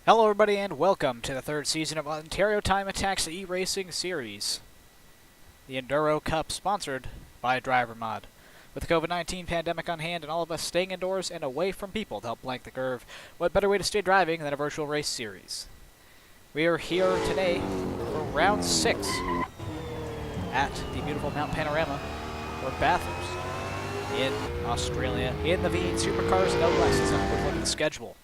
Hello everybody and welcome to the third season of Ontario Time Attack's e-racing series. The Enduro Cup sponsored by DriverMod. With the COVID-19 pandemic on hand and all of us staying indoors and away from people to help blank the curve, what better way to stay driving than a virtual race series? We are here today for round 6 at the beautiful Mount Panorama or Bathurst in Australia in the V8 Supercars no less. Let's have a quick look at the schedule.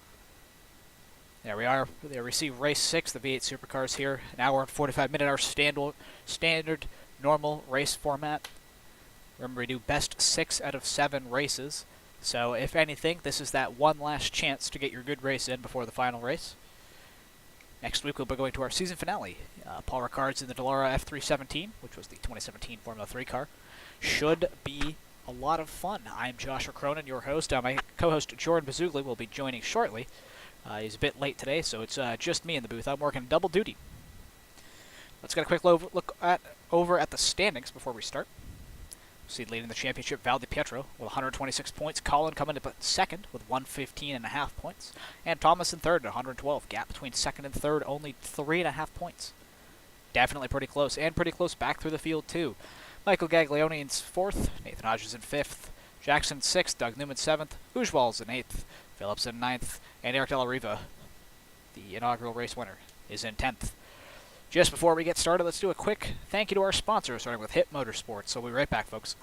There we are. We receive race 6, the V8 Supercars here. An hour and 45 minute, our standard normal race format. Remember, we do best 6 out of 7 races. So, if anything, this is that one last chance to get your good race in before the final race. Next week, we'll be going to our season finale. Paul Ricard's in the Dallara F317, which was the 2017 Formula 3 car. Should be a lot of fun. I'm Joshua Cronin, your host. My co-host Jordan Bazugli will be joining shortly. He's a bit late today, so it's just me in the booth. I'm working double duty. Let's get a quick look over at the standings before we start. See, leading the championship, Val Di Pietro with 126 points. Colin coming in second with 115.5 points. And Thomas in third at 112. Gap between second and third, only 3.5 points. Definitely pretty close, and pretty close back through the field, too. Michael Gaglione in fourth. Nathan Hodges in fifth. Jackson in sixth. Doug Newman seventh. Ujwal's in eighth. Phillips in 9th, and Eric Della Riva, the inaugural race winner, is in 10th. Just before we get started, let's do a quick thank you to our sponsors, starting with HIT Motorsports. So we'll be right back, folks.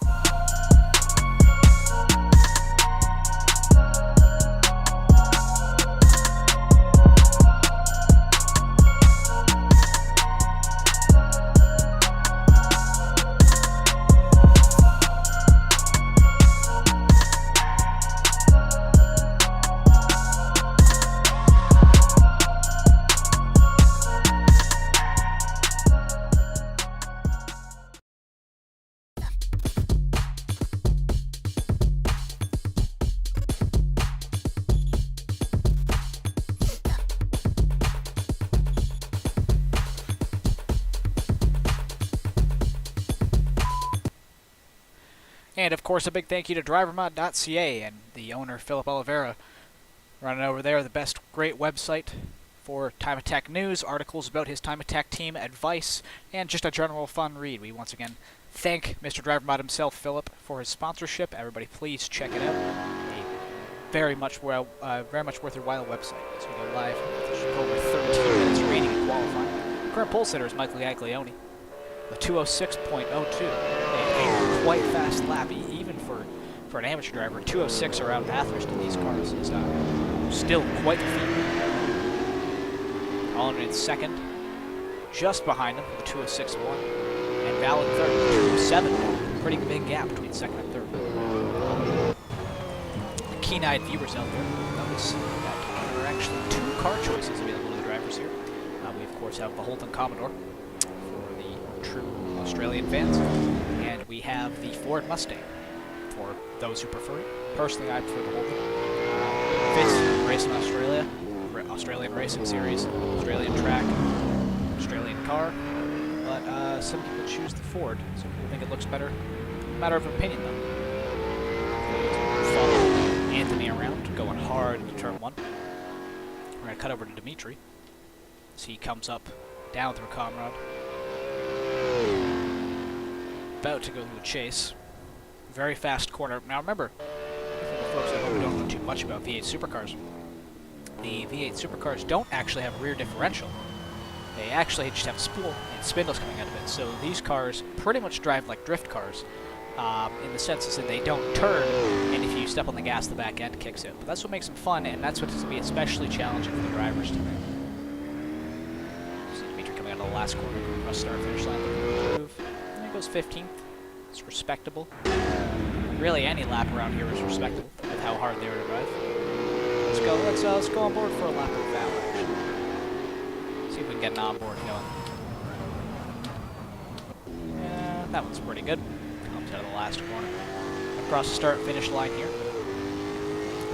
And, of course, a big thank you to DriverMod.ca and the owner, Philip Oliveira, running over there, the best great website for Time Attack news, articles about his Time Attack team, advice, and just a general fun read. We once again thank Mr. DriverMod himself, Philip, for his sponsorship. Everybody, please check it out. A very much worth your while website. So we go live with over 13 minutes rating and qualifying. Current pole sitter is Michael Gaglione. The 206.02. Quite fast lap, even for an amateur driver. 206 around Bathurst in these cars is still quite the feat. Colin in second, just behind him with a 206.1, and Val in third, 207. Pretty big gap between second and third. The keen-eyed viewers out there notice that there are actually 2 car choices available to the drivers here. We of course have the Holden Commodore for the true Australian fans. And we have the Ford Mustang for those who prefer it. Personally, I prefer the Holden. Fits race in Australia, Australian Racing Series, Australian track, Australian car. But some people choose the Ford. Some people think it looks better. Matter of opinion, though. Follow Anthony around, going hard into turn 1. We're going to cut over to Dimitri as he comes up down through Comrade. About to go through the chase. Very fast corner. Now remember, for the folks at home who don't know too much about V8 Supercars, the V8 Supercars don't actually have rear differential. They actually just have spool and spindles coming out of it. So these cars pretty much drive like drift cars, in the sense that they don't turn, and if you step on the gas, the back end kicks in. But that's what makes them fun, and that's what's going to be especially challenging for the drivers today. See Dimitri coming out of the last corner, going across the start-finish line, looking to improve. He goes 15th. It's respectable. Really, any lap around here is respectable with how hard they were to drive. Let's go on board for a lap of Val, actually. See if we can get an onboard going. Yeah, that one's pretty good. Comes out of the last corner. Across the start-finish line here.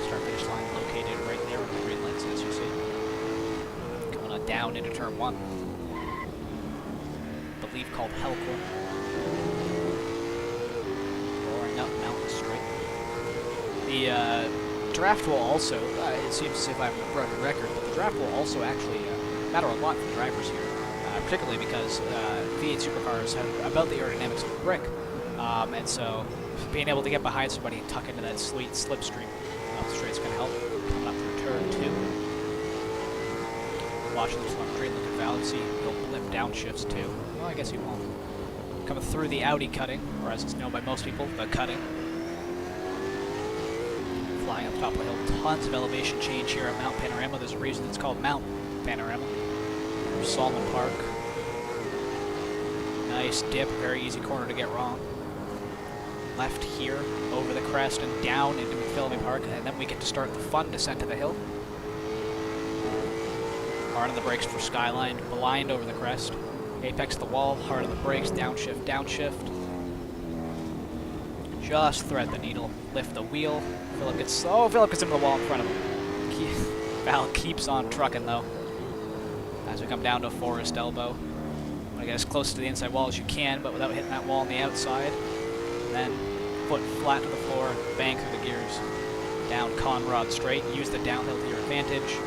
Start-finish line located right there in the green lights, as you see. Coming on down into turn 1. I believe called Hellcorn. Roaring up Mountain Straight. The draft will also, it seems as if I'm a broken record, but the draft will also actually matter a lot for the drivers here, particularly because V8 supercars have about the aerodynamics of a brick, and so being able to get behind somebody and tuck into that sweet slipstream up the straight's going to help. Coming up through turn 2. Watching this one straight look at Val, see he'll blip downshifts too. Well, I guess he won't. Coming through the Audi cutting, or as it's known by most people, the cutting. Flying up top of the hill, tons of elevation change here at Mount Panorama. There's a reason it's called Mount Panorama. Salmon Park. Nice dip, very easy corner to get wrong. Left here, over the crest and down into McPhillamy Park, and then we get to start the fun descent to the hill. Hard on the brakes for Skyline, blind over the crest. Apex the wall, hard on the brakes, downshift, downshift. Just thread the needle, lift the wheel. Philip gets into the wall in front of him. Val keeps on trucking though. As we come down to Forest Elbow. Want to get as close to the inside wall as you can, but without hitting that wall on the outside. Then foot flat to the floor, bang through the gears. Down Conrod straight, use the downhill to your advantage.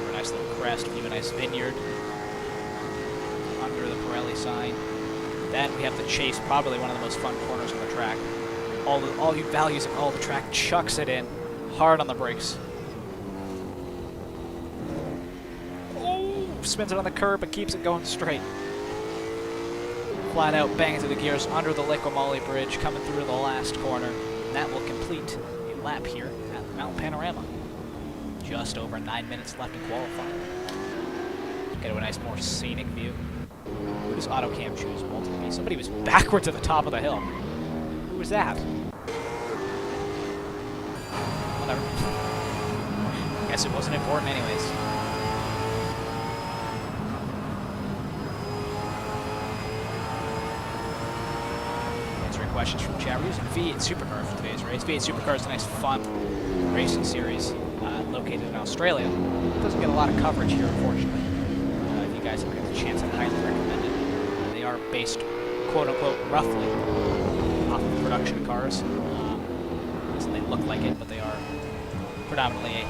A nice little crest, view a nice vineyard. Under the Pirelli sign. Then we have the chase, probably one of the most fun corners on the track. All you values of all the track, chucks it in, hard on the brakes. Oh, spins it on the curb but keeps it going straight. Flat out, bang into the gears under the Liquimoli Bridge, coming through the last corner. And that will complete a lap here at Mount Panorama. Just over 9 minutes left in qualifying. Get a nice, more scenic view. Who does AutoCam choose? Multiple B. Somebody was backwards at the top of the hill. Who was that? Whatever. Guess it wasn't important anyways. Answering questions from chat. We're using V8 Supercar for today's race. V8 Supercar is a nice, fun racing series located in Australia. It doesn't get a lot of coverage here, unfortunately. If you guys ever get the chance, I highly recommend it. They are based, quote-unquote, roughly off of production cars. So they look like it, but they are predominantly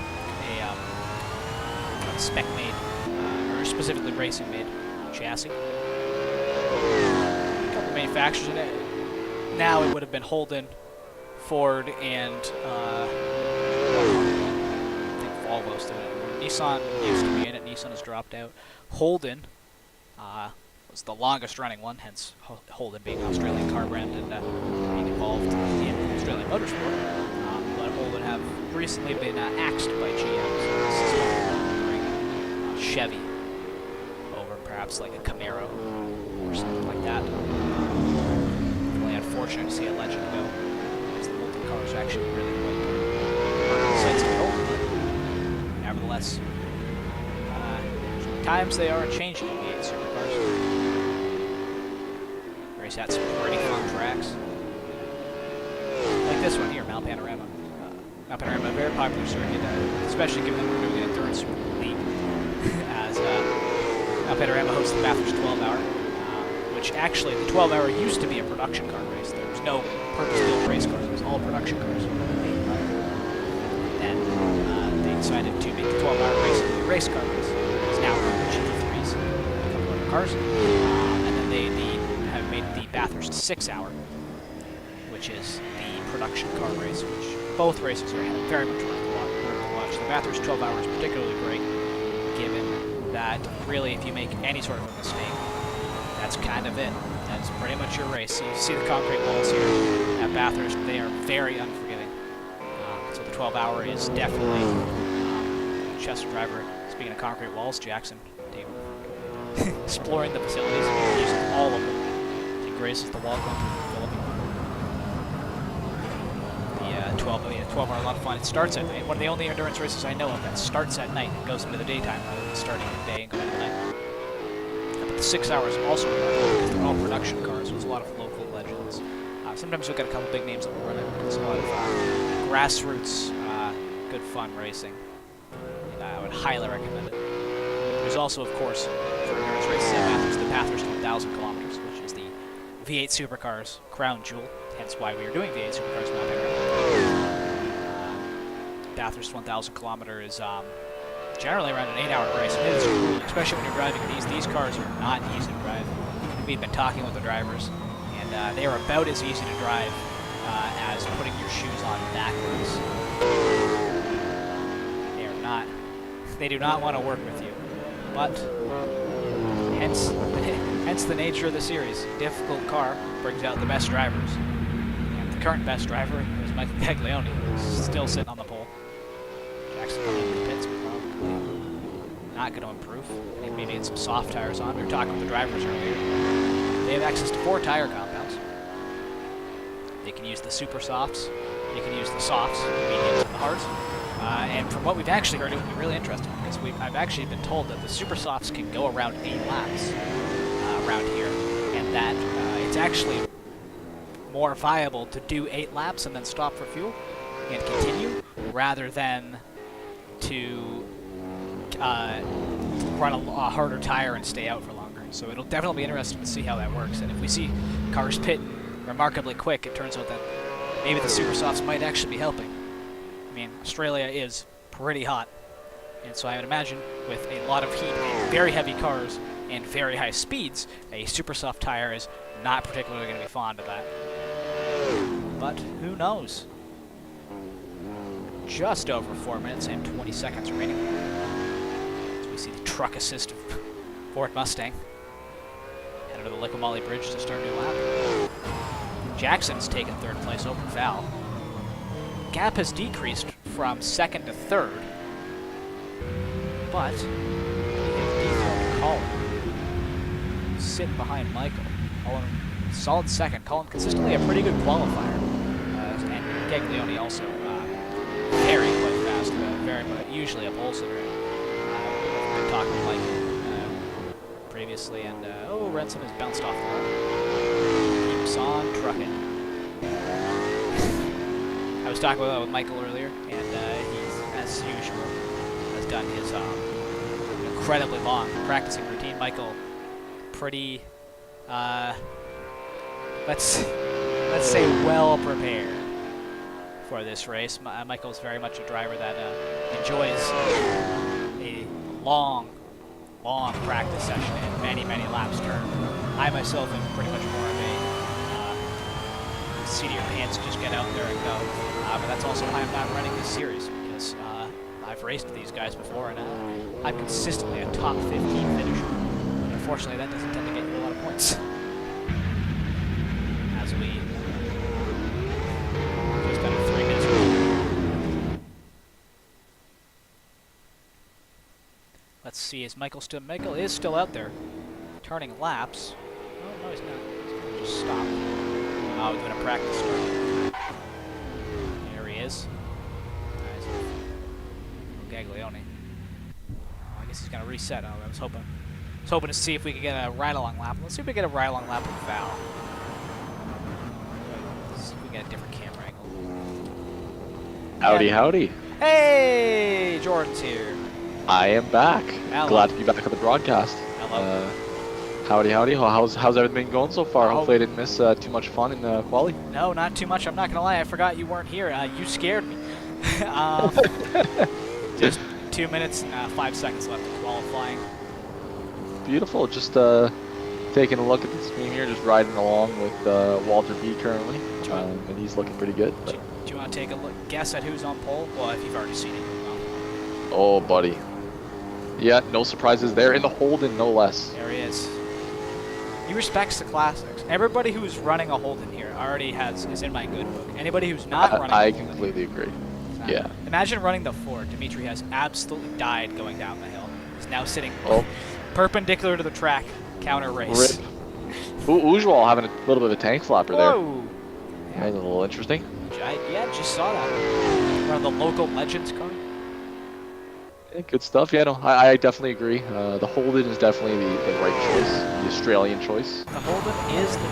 a spec-made, or specifically racing-made chassis. A couple manufacturers in it. Now it would have been Holden, Ford, and I think Volvo's still in it. Nissan used to be in it. Nissan has dropped out. Holden was the longest running one, hence Holden being an Australian car brand and being involved in Australian motorsport. But Holden have recently been axed by GM, so this is what they're bring Chevy over perhaps like a Camaro or something like that. Really unfortunate to see a legend go, because the Holden cars are actually really quite sights of Holden, but nevertheless, times they are changing in V8 supercars. Race had some pretty fun tracks. Like this one here, Mount Panorama. Mount Panorama, a very popular circuit, especially given that we're doing an endurance league, as Mount Panorama hosts the Bathurst 12-hour, which actually, the 12-hour used to be a production car race. There was no purpose-built race cars, it was all production cars. Then they decided to make the 12-hour race a race car race. Now GT3s, a couple other cars, and then they have made the Bathurst 6-hour, which is the production car race, which both races are very much worth to watch. The Bathurst 12-hour is particularly great, given that really if you make any sort of a mistake, that's kind of it. That's pretty much your race. You see the concrete walls here at Bathurst, they are very unforgiving. So the 12-hour is definitely Chester driver. Speaking of concrete walls, Jackson exploring the facilities, using all of them. He graces the wall going through the 12-hour, a lot of fun. It starts at night. One of the only endurance races I know of that starts at night and goes into the daytime rather than starting in the day and going into the night. But the 6 hours also remarkable because they're all production cars, so there's a lot of local legends. Sometimes you'll get a couple big names that will run it, but it's a lot of grassroots, good fun racing. I would highly recommend it. There's also, of course, for endurance races at Bathurst, the Bathurst 1000 kilometers, which is the V8 Supercars crown jewel, hence why we are doing V8 Supercars Mount Panorama. Bathurst 1,000 kilometer is generally around an 8-hour race. And it is grueling, especially when you're driving these. These cars are not easy to drive. We've been talking with the drivers, and they are about as easy to drive as putting your shoes on backwards. They are not. They do not want to work with you, but hence the nature of the series. Difficult car brings out the best drivers. And the current best driver is Michael Gaglione, who's still sitting on the pole. Jackson coming into the pits, probably not going to improve. I think maybe get some soft tires on. We were talking with the drivers earlier. They have access to 4 tire compounds. They can use the super softs. They can use the softs, the mediums, and the hards. And from what we've actually heard, it would be really interesting because I've actually been told that the super softs can go around 8 laps around here, and that it's actually more viable to do 8 laps and then stop for fuel and continue rather than to run a harder tire and stay out for longer. So it'll definitely be interesting to see how that works. And if we see cars pitting remarkably quick, it turns out that maybe the super softs might actually be helping. I mean, Australia is pretty hot, and so I would imagine with a lot of heat and very heavy cars and very high speeds, a super soft tire is not particularly going to be fond of that. But who knows? Just over 4 minutes and 20 seconds remaining. As we see the truck assist of Ford Mustang headed to the Liquimolly Bridge to start a new lap. Jackson's taken 3rd place over Val. Gap has decreased from 2nd to 3rd, but he has default Colin sitting behind Michael. Colin, solid 2nd. Colin consistently a pretty good qualifier, and Gaglione also very quite fast, but usually a pole sitter. We've been talking to Michael previously, and Renson has bounced off the wall. Keeps on trucking. I was talking with Michael earlier, and he's, as usual, has done his incredibly long practicing routine. Michael, pretty, let's say, well prepared for this race. Michael's very much a driver that enjoys a long practice session and many laps turned. I myself am pretty much more of a seat of your pants, just get out there and go. But that's also why I'm not running this series, because I've raced these guys before, and I'm consistently a top 15 finisher. But unfortunately, that doesn't tend to get you a lot of points. As we just under 3 minutes remaining. Let's see, is Michael still? Michael is still out there, turning laps. Oh no, he's not. He's gonna just stop. Oh, we're doing a practice start. There he is. Nice. Gaglione. Oh, I guess he's gonna reset. Oh, I was hoping to see if we could get a ride-along lap. Let's see if we get a ride-along lap with Val. Let's see if we get a different camera angle. Howdy, howdy. Hey, Jordan's here. I am back. Hello. Glad to be back on the broadcast. Hello. Howdy, howdy. How's everything been going so far? Hopefully I didn't miss too much fun in the quali. No, not too much. I'm not gonna lie. I forgot you weren't here. You scared me. Just 2 minutes and 5 seconds left of qualifying. Beautiful. Just taking a look at the screen here, just riding along with Walter B currently, and he's looking pretty good. Do you want to take a look, guess at who's on pole? Well, if you've already seen it. Oh, buddy. Yeah, no surprises there. In the Holden, no less. There he is. He respects the classics. Everybody who's running a Holden here already is in my good book. Anybody who's not running I a Holden, completely agree. Yeah. Imagine running the Ford. Dimitri has absolutely died going down the hill. He's now sitting perpendicular to the track, counter race. Rip. Ujwal having a little bit of a tank flapper there. Whoa. Yeah, a little interesting. Yeah, just saw that. One of the local Legends car. Yeah, good stuff. Yeah, no, I definitely agree. The Holden is definitely the right choice, the Australian choice. The Holden is the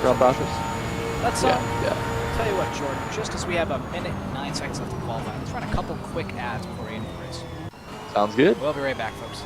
Ground Bathurst. Let's yeah. tell you what, Jordan. Just as we have a minute and 9 seconds left to qualify, let's run a couple quick ads before we end the race. Sounds good. We'll be right back, folks.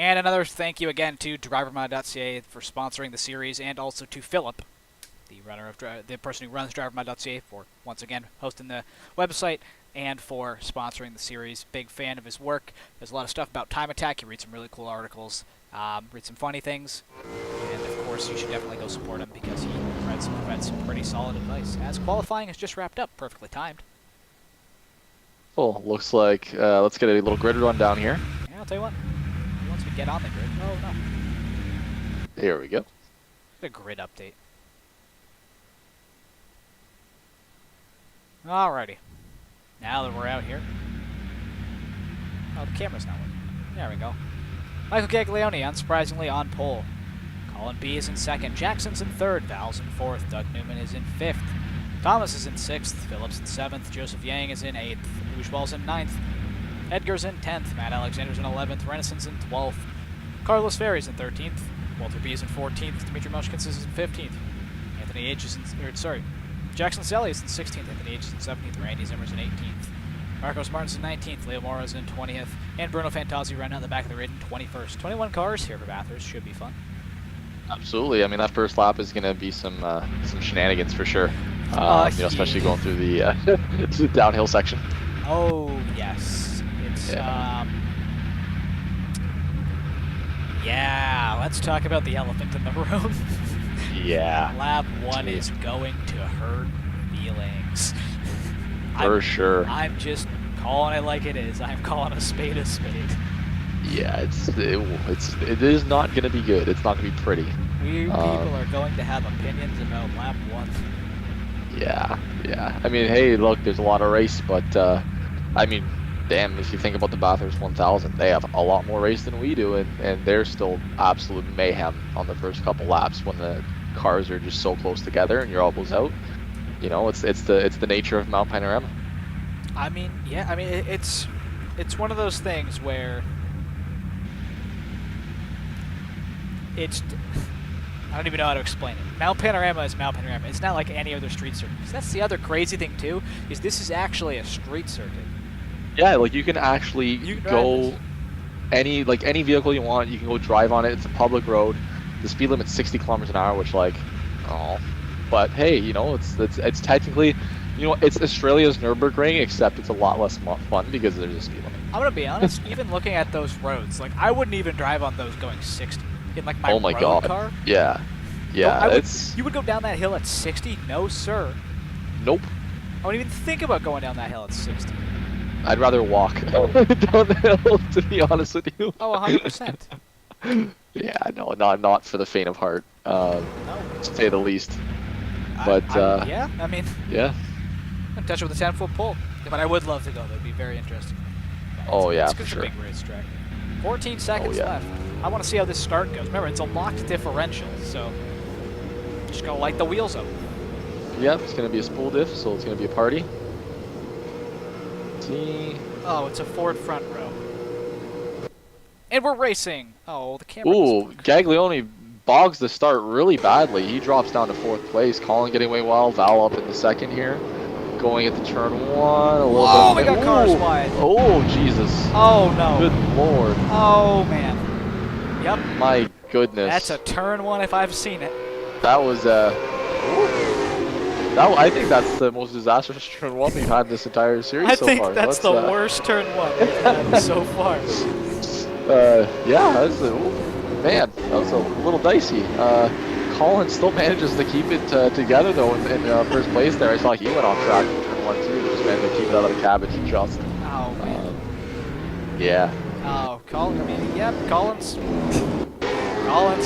And another thank you again to DriverMod.ca for sponsoring the series, and also to Philip, the person who runs DriverMod.ca, for once again hosting the website and for sponsoring the series. Big fan of his work. There's a lot of stuff about time attack. You read some really cool articles, read some funny things, and of course you should definitely go support him because he provides some pretty solid advice. As qualifying has just wrapped up, perfectly timed. Cool. Looks like let's get a little grid run down here. Yeah, I'll tell you what. Once we get on the grid, oh no. Here we go. A grid update. Alrighty. Now that we're out here. Oh, the camera's not working. There we go. Michael Gaglione, unsurprisingly, on pole. Colin B is in second. Jackson's in third. Val's in fourth. Doug Newman is in fifth. Thomas is in sixth. Phillips in seventh. Joseph Yang is in eighth. Ujbal's in ninth. Edgar's in 10th. Matt Alexander's in 11th. Renaissance in 12th. Carlos Ferry's in 13th. Walter B is in 14th. Dmitry Moshkins is in 15th. Anthony H is in... Jackson Selly is in 16th. Anthony H is in 17th. Randy Zimmer's in 18th. Marcos Martin's in 19th. Leo Mora's in 20th. And Bruno Fantazzi right now in the back of the grid in 21st. 21 cars here for Bathurst. Should be fun. Absolutely. I mean, that first lap is going to be some shenanigans for sure. Especially going through the the downhill section. Oh, yes. It's, yeah, let's talk about the elephant in the room. Yeah. Lap 1 is going to hurt feelings. For sure. I'm just calling it like it is. I'm calling a spade a spade. Yeah, it is not going to be good. It's not going to be pretty. We people are going to have opinions about lap 1. Yeah. I mean, hey, look, there's a lot of race, but I mean, damn, if you think about the Bathurst 1000, they have a lot more race than we do, and they're still absolute mayhem on the first couple laps when the cars are just so close together and your elbows out. You know, it's the nature of Mount Panorama. I mean, yeah, I mean it's one of those things where I don't even know how to explain it. Mount Panorama is Mount Panorama. It's not like any other street circuit. That's the other crazy thing too, is this is actually a street circuit. Yeah, like you can actually go any vehicle you want. You can go drive on it. It's a public road. The speed limit's 60 kilometers an hour, which but hey, you know, it's technically, you know, it's Australia's Nürburgring, except it's a lot less fun because there's a speed limit. I'm gonna be honest. Even looking at those roads, like I wouldn't even drive on those going 60 in like my road car. Yeah. You would go down that hill at 60? No, sir. Nope. I wouldn't even think about going down that hill at 60. I'd rather walk down the hill, to be honest with you. Oh, 100%. Yeah, no, not for the faint of heart, no. to say the least. But yeah, I mean, yeah, I'm touch it with a 10-foot pole. But I would love to go. That'd be very interesting. Yeah, for It's sure. a big racetrack. 14 seconds yeah. left. I want to see how this start goes. Remember, it's a locked differential, so just gotta light the wheels up. Yep, it's gonna be a spool diff, so it's gonna be a party. See. Oh, it's a Ford front row. And we're racing. Oh, the camera. Ooh, Gaglione bogs the start really badly. He drops down to 4th place. Colin getting away well. Val up in the 2nd here. Going at the turn 1. A little Whoa, bit. we got cars wide. Oh, Jesus. Oh, no. Good lord. Oh, man. Yep. My goodness. That's a turn 1 if I've seen it. That was I think that's the most disastrous turn 1 we've had this entire series so far. I think that's the worst turn 1 we've had so far. Yeah, man, that was a little dicey. Colin still manages to keep it together though in first place there. I saw he went off track in turn 1 too. Just managed to keep it out of the cabbage just. Oh man. Yeah. Oh, Colin. I mean, yep. Colin's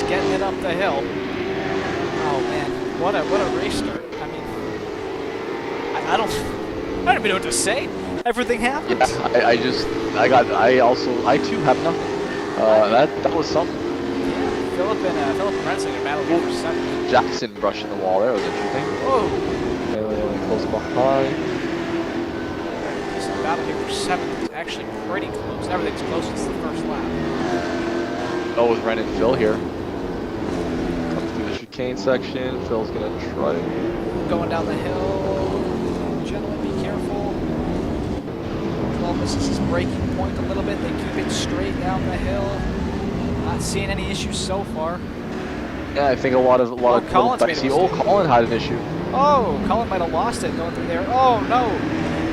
getting it up the hill. Oh man, what a race start. I mean, I don't even know what to say. Everything happens. Yeah, I too have nothing. That was something. Yeah, Philip and Rensselaer are battling for second. Jackson brushing the wall there was interesting. Whoa. Close behind. This battle here for 7th is actually pretty close. Everything's close since the first lap. Oh, with Ren and Phil here. Comes through the chicane section. Phil's gonna try to... Going down the hill. Gentlemen, be careful. 12 misses his braking point a little bit. They keep it straight down the hill. Not seeing any issues so far. Yeah, I think a lot of Collins made a see. Oh, mistake. Colin had an issue. Oh, Colin might have lost it going through there. Oh no,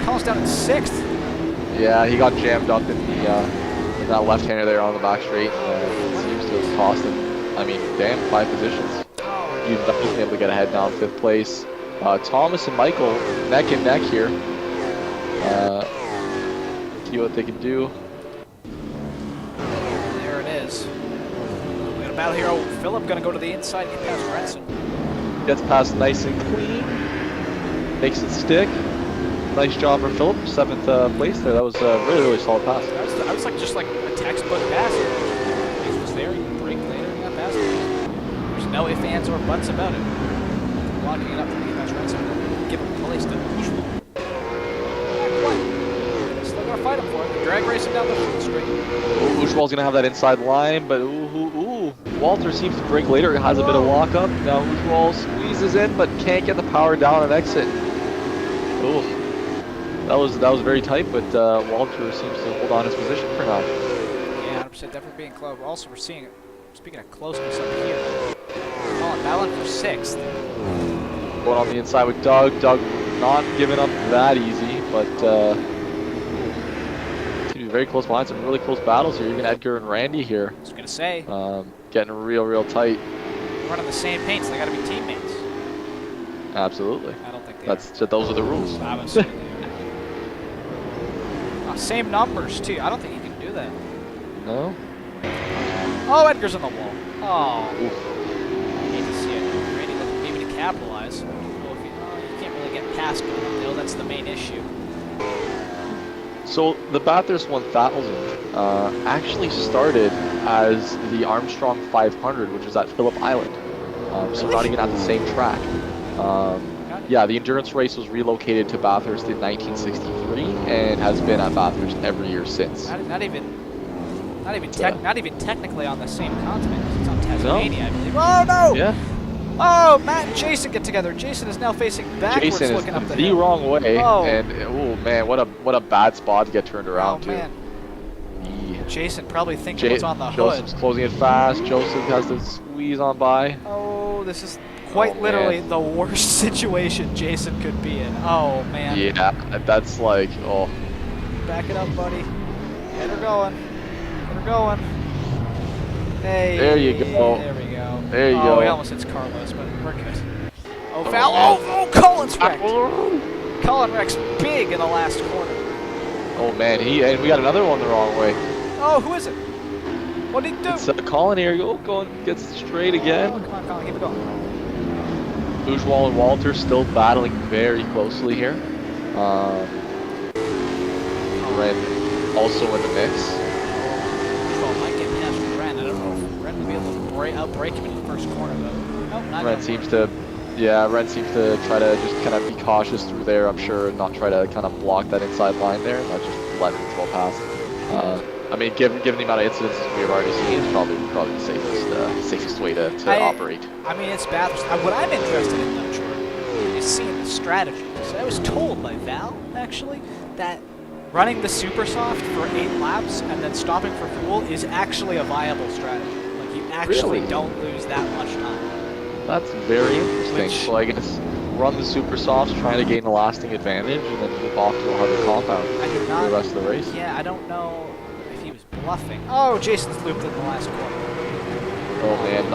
Colin's down in 6th. Yeah, he got jammed up in that left-hander there on the back straight. Seems to have cost him. I mean, damn, 5 positions. He's definitely able to get ahead now in 5th place. Thomas and Michael neck and neck here. See what they can do. There it is. We got a battle here. Oh, Philip gonna go to the inside and get past Renson. Gets past nice and clean. Makes it stick. Nice job for Philip. 7th place there. That was a really solid pass. That was like just like a textbook pass. He was there. He break later. He got past it. There's no ifs, ands, or buts about it. Walking it up to the past Renson. Give him place to usual. Still gonna fight him for it. Drag racing down the straight. Ujwal's gonna have that inside line, but Walter seems to break later. Has a bit of lock up. Now Ujwal squeezes in, but can't get the power down and exit. Ooh, that was very tight, but Walter seems to hold on his position for now. Yeah, 100% definitely being close. Also, we're seeing, speaking of closeness up here, Colin battling for 6th. Going on the inside with Doug. Doug not giving up that easy, but very close behind. Some really close battles here. Even Edgar and Randy here. I was gonna say. Getting real tight. Running the same paints. They got to be teammates. Absolutely. I don't think they those are the rules. Same numbers too. I don't think you can do that. No. Oh, Edgar's on the wall. Oh. Oof. I hate to see it. Randy looking maybe to capitalize. Well, you can't really get past him. That's the main issue. So the Bathurst 1000 actually started as the Armstrong 500, which is at Phillip Island. So not even at the same track. Yeah, the endurance race was relocated to Bathurst in 1963 and has been at Bathurst every year since. Not even technically on the same continent. It's on Tasmania, I believe. Oh no! Yeah. Oh, Matt and Jason get together. Jason is now facing backwards, Jason looking up is the the hill. wrong way, oh. And oh man, what a bad spot to get turned around Oh man. Jason probably thinking what's on the Joseph's hood. closing it fast. Joseph has to squeeze on by. Oh, this is quite literally the worst situation Jason could be in. Oh man. Yeah, that's like, oh. Back it up, buddy. Get her going. Get her going. Hey. There you go. There we go. There you go. Oh, he almost hits Carlos, but we're good. Oh, foul. Oh, Colin's wrecked. Colin wrecks big in the last corner. Oh man, and we got another one the wrong way. Oh, who is it? What did he do? It's Colin here. Going, gets straight again. Oh, come on, Colin, keep it going. Ujwal and Walter still battling very closely here. Ren also in the mix. Well, might get past Ren. I don't know if Ren will be able to outbreak him in the first corner, though. Nope, not Ren seems to try to just kind of be cautious through there, I'm sure, and not try to kind of block that inside line there, and not just let Ujwal pass. I mean, given the amount of incidents we've already seen, it's probably the safest way to operate. I mean, it's Bathurst. What I'm interested in, though, Jordan, is seeing the strategy. So I was told by Val, actually, that running the super soft for 8 laps and then stopping for fuel is actually a viable strategy. Like, you actually don't lose that much time. That's very interesting. So I guess run the super softs, trying to gain a lasting advantage, and then move off to a harder compound for the rest of the race. Yeah, I don't know if he was bluffing. Oh, Jason's looped in the last corner. Oh man,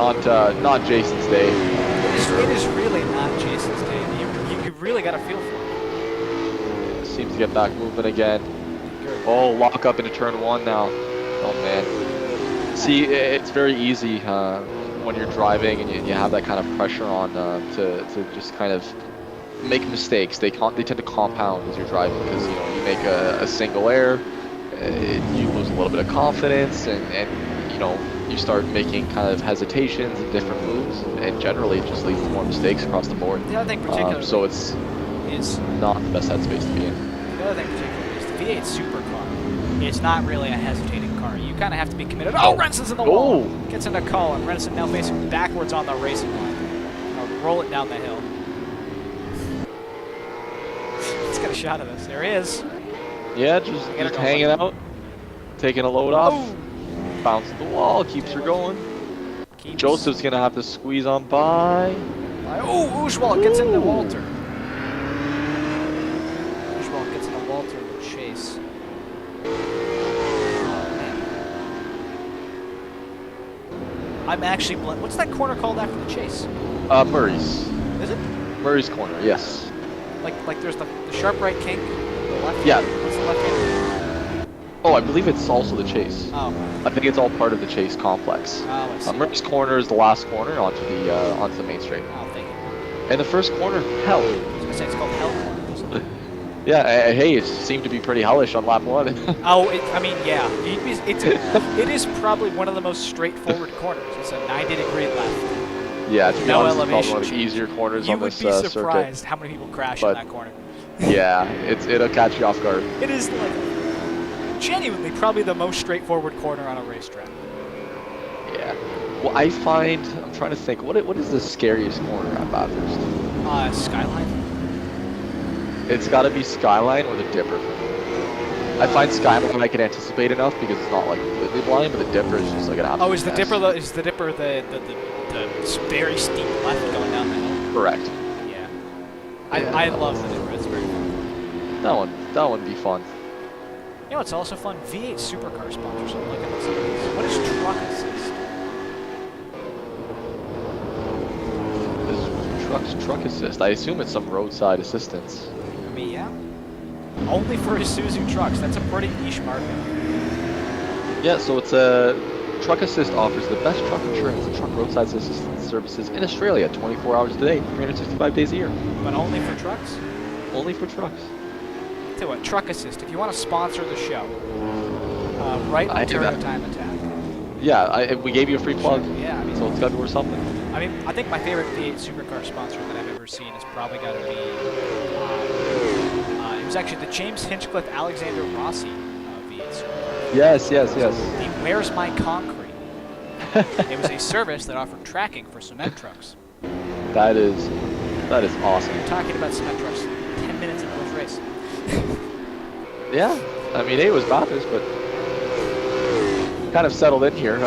not Jason's day. It is really not Jason's day. You really got to feel for it. Seems to get back moving again. Oh, lock up into turn 1 now. Oh man. See, it's very easy when you're driving and you have that kind of pressure on to just kind of make mistakes. They tend to compound as you're driving because you make a single error, you lose a little bit of confidence, and you start making kind of hesitations and different moves, and generally it just leads to more mistakes across the board. The other thing particularly so it's not the best headspace to be in. The other thing particularly is the V8 supercar. It's not really a hesitating car. You kind of have to be committed. Oh, Renson's in the wall. Gets into Colin. Renson now facing backwards on the racing line. Roll it down the hill. Let's get a shot of this. There he is. Yeah, just hanging out, taking a load off. Bounces the wall, keeps her going. Joseph's gonna have to squeeze on by. Oh, Ujwal gets into Walter. Ujwal gets into Walter with Chase. I'm actually what's that corner called after the chase? Murray's. Is it? Murray's corner, yes. Like there's the sharp right kink, the left. Yeah. What's the left hand? Oh, I believe it's also the chase. Oh. I think it's all part of the chase complex. Oh, I see. Murray's corner is the last corner onto the main straight. Oh, thank you. And the first corner, hell. I was gonna say it's called Hell Corner. Isn't it? Yeah, hey, it seemed to be pretty hellish on lap 1. Oh, I mean, yeah. It is probably one of the most straightforward corners. It's a 90-degree left. Yeah, to be No honest, it's elevation probably one of the change. easier corners You on would this be circuit. surprised how many people crash in that corner. Yeah, it'll catch you off guard. It is like genuinely probably the most straightforward corner on a racetrack. Yeah. Well, I find, I'm trying to think, what is the scariest corner at Bathurst? Skyline. It's got to be Skyline or the Dipper. I find Skyline I can anticipate enough because it's not like completely blind, but the Dipper is just like an absolute Is the Dipper the very steep left going down the hill? Correct. Yeah. I love the Dipper. It's very fun. That one be fun. You know, it's also fun. V8 Supercar sponsors. I'm looking at some of these. What is truck assist? Truck assist. I assume it's some roadside assistance. I mean, yeah. Only for Isuzu trucks. That's a pretty niche market. Yeah, so it's a Truck Assist offers the best truck insurance and truck roadside assistance services in Australia, 24 hours a day, 365 days a year. But only for trucks? Only for trucks. Tell you what, Truck Assist. If you want to sponsor the show, right? Ontario Time Attack. Yeah, we gave you a free plug. Yeah, I mean, so it's got to be worth something. I mean, I think my favorite V8 Supercar sponsor that I've ever seen is probably got to be. It was actually the James Hinchcliffe Alexander Rossi V8 Supercar. Yes. The Where's My Concrete? It was a service that offered tracking for cement trucks. That is awesome. You're talking about cement trucks 10 minutes into this race. Yeah, I mean, it was Bathurst, but kind of settled in here.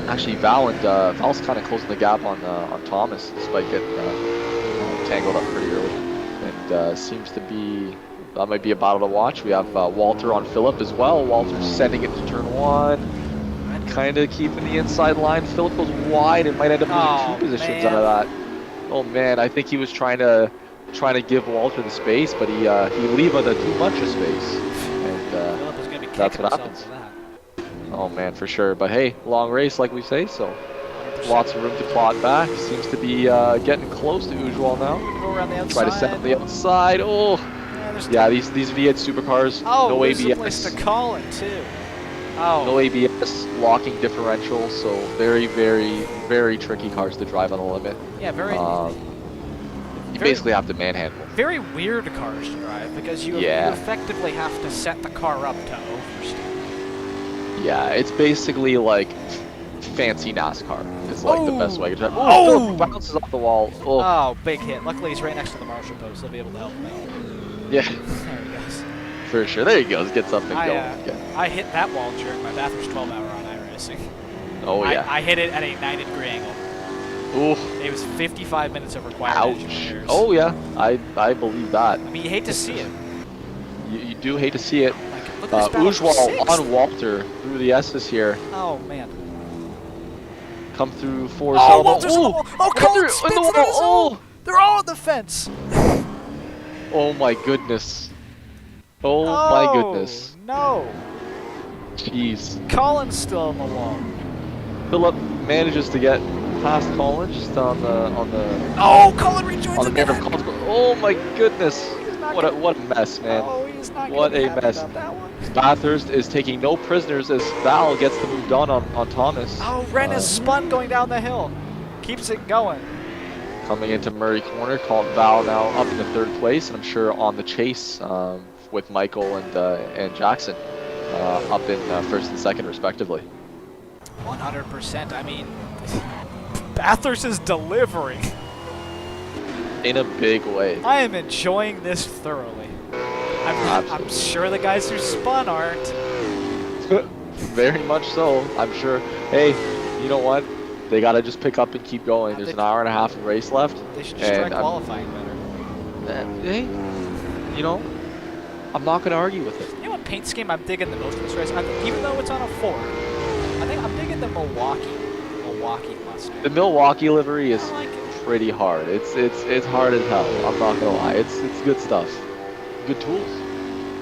Actually, Val's kind of closing the gap on Thomas, despite getting tangled up pretty early. And seems to be, that might be a battle to watch. We have Walter on Phillip as well. Walter's sending it to turn 1, kind of keeping the inside line. Phillip goes wide and might end up losing 2 positions out of that. Oh man, I think he was trying to give Walter the space, but he leave the too much of space, and that's what happens. Oh man, for sure. But hey, long race, like we say, so 100%. Lots of room to plot back. Seems to be getting close to Ujwal now. Go around the outside. Try to set up the outside. Oh, yeah. These V8 supercars. No ABS. There's a place to call it too. No ABS, locking differential. So very, very, very tricky cars to drive on the limit. Yeah, very. You basically have to manhandle. Very weird cars to drive because you effectively have to set the car up to oversteer. Yeah, it's basically like fancy NASCAR. It's like the best way to drive. Oh! Bounces off the wall. Oh, big hit. Luckily, he's right next to the marshal post. They'll be able to help him out. Yeah. There he goes. For sure. There he goes. Gets up and going. I hit that wall during my Bathurst 12-hour on iRacing. Oh, yeah. I hit it at a 90-degree angle. Ooh. It was 55 minutes of required engine repairs. Oh, yeah. I believe that. I mean, you hate to see it. You do hate to see it. Look at this Ujwal on Walter through the S's here. Oh, man. Come through for Walter's in the wall. Oh, Colin spins in the wall. They're all on the fence. Oh, my goodness. Oh, my goodness. No. Jeez. Colin's still in the wall. Phillip manages to get past Colin just on the Oh, Colin rejoins the back. Oh my goodness. What a mess, man. Oh, he's not what a mess. Bathurst is taking no prisoners as Val gets the move done on Thomas. Oh, Ren is spun going down the hill. Keeps it going. Coming into Murray corner, called Val now up in the 3rd place, and I'm sure on the chase with Michael and Jackson up in 1st and 2nd respectively. 100%. I mean, Bathurst is delivering. In a big way. I am enjoying this thoroughly. I'm sure the guys who spun aren't. Very much so. I'm sure. Hey, you know what? They gotta just pick up and keep going. There's an hour and a half of race left. They should just try qualifying better. Hey, you know, I'm not gonna argue with it. You know what paint scheme I'm digging the most in this race? Even though it's on a Ford, I think I'm digging the Milwaukee Mustang. The Milwaukee livery is I like it. pretty hard. It's hard as hell. I'm not gonna lie. It's good stuff. Good tools,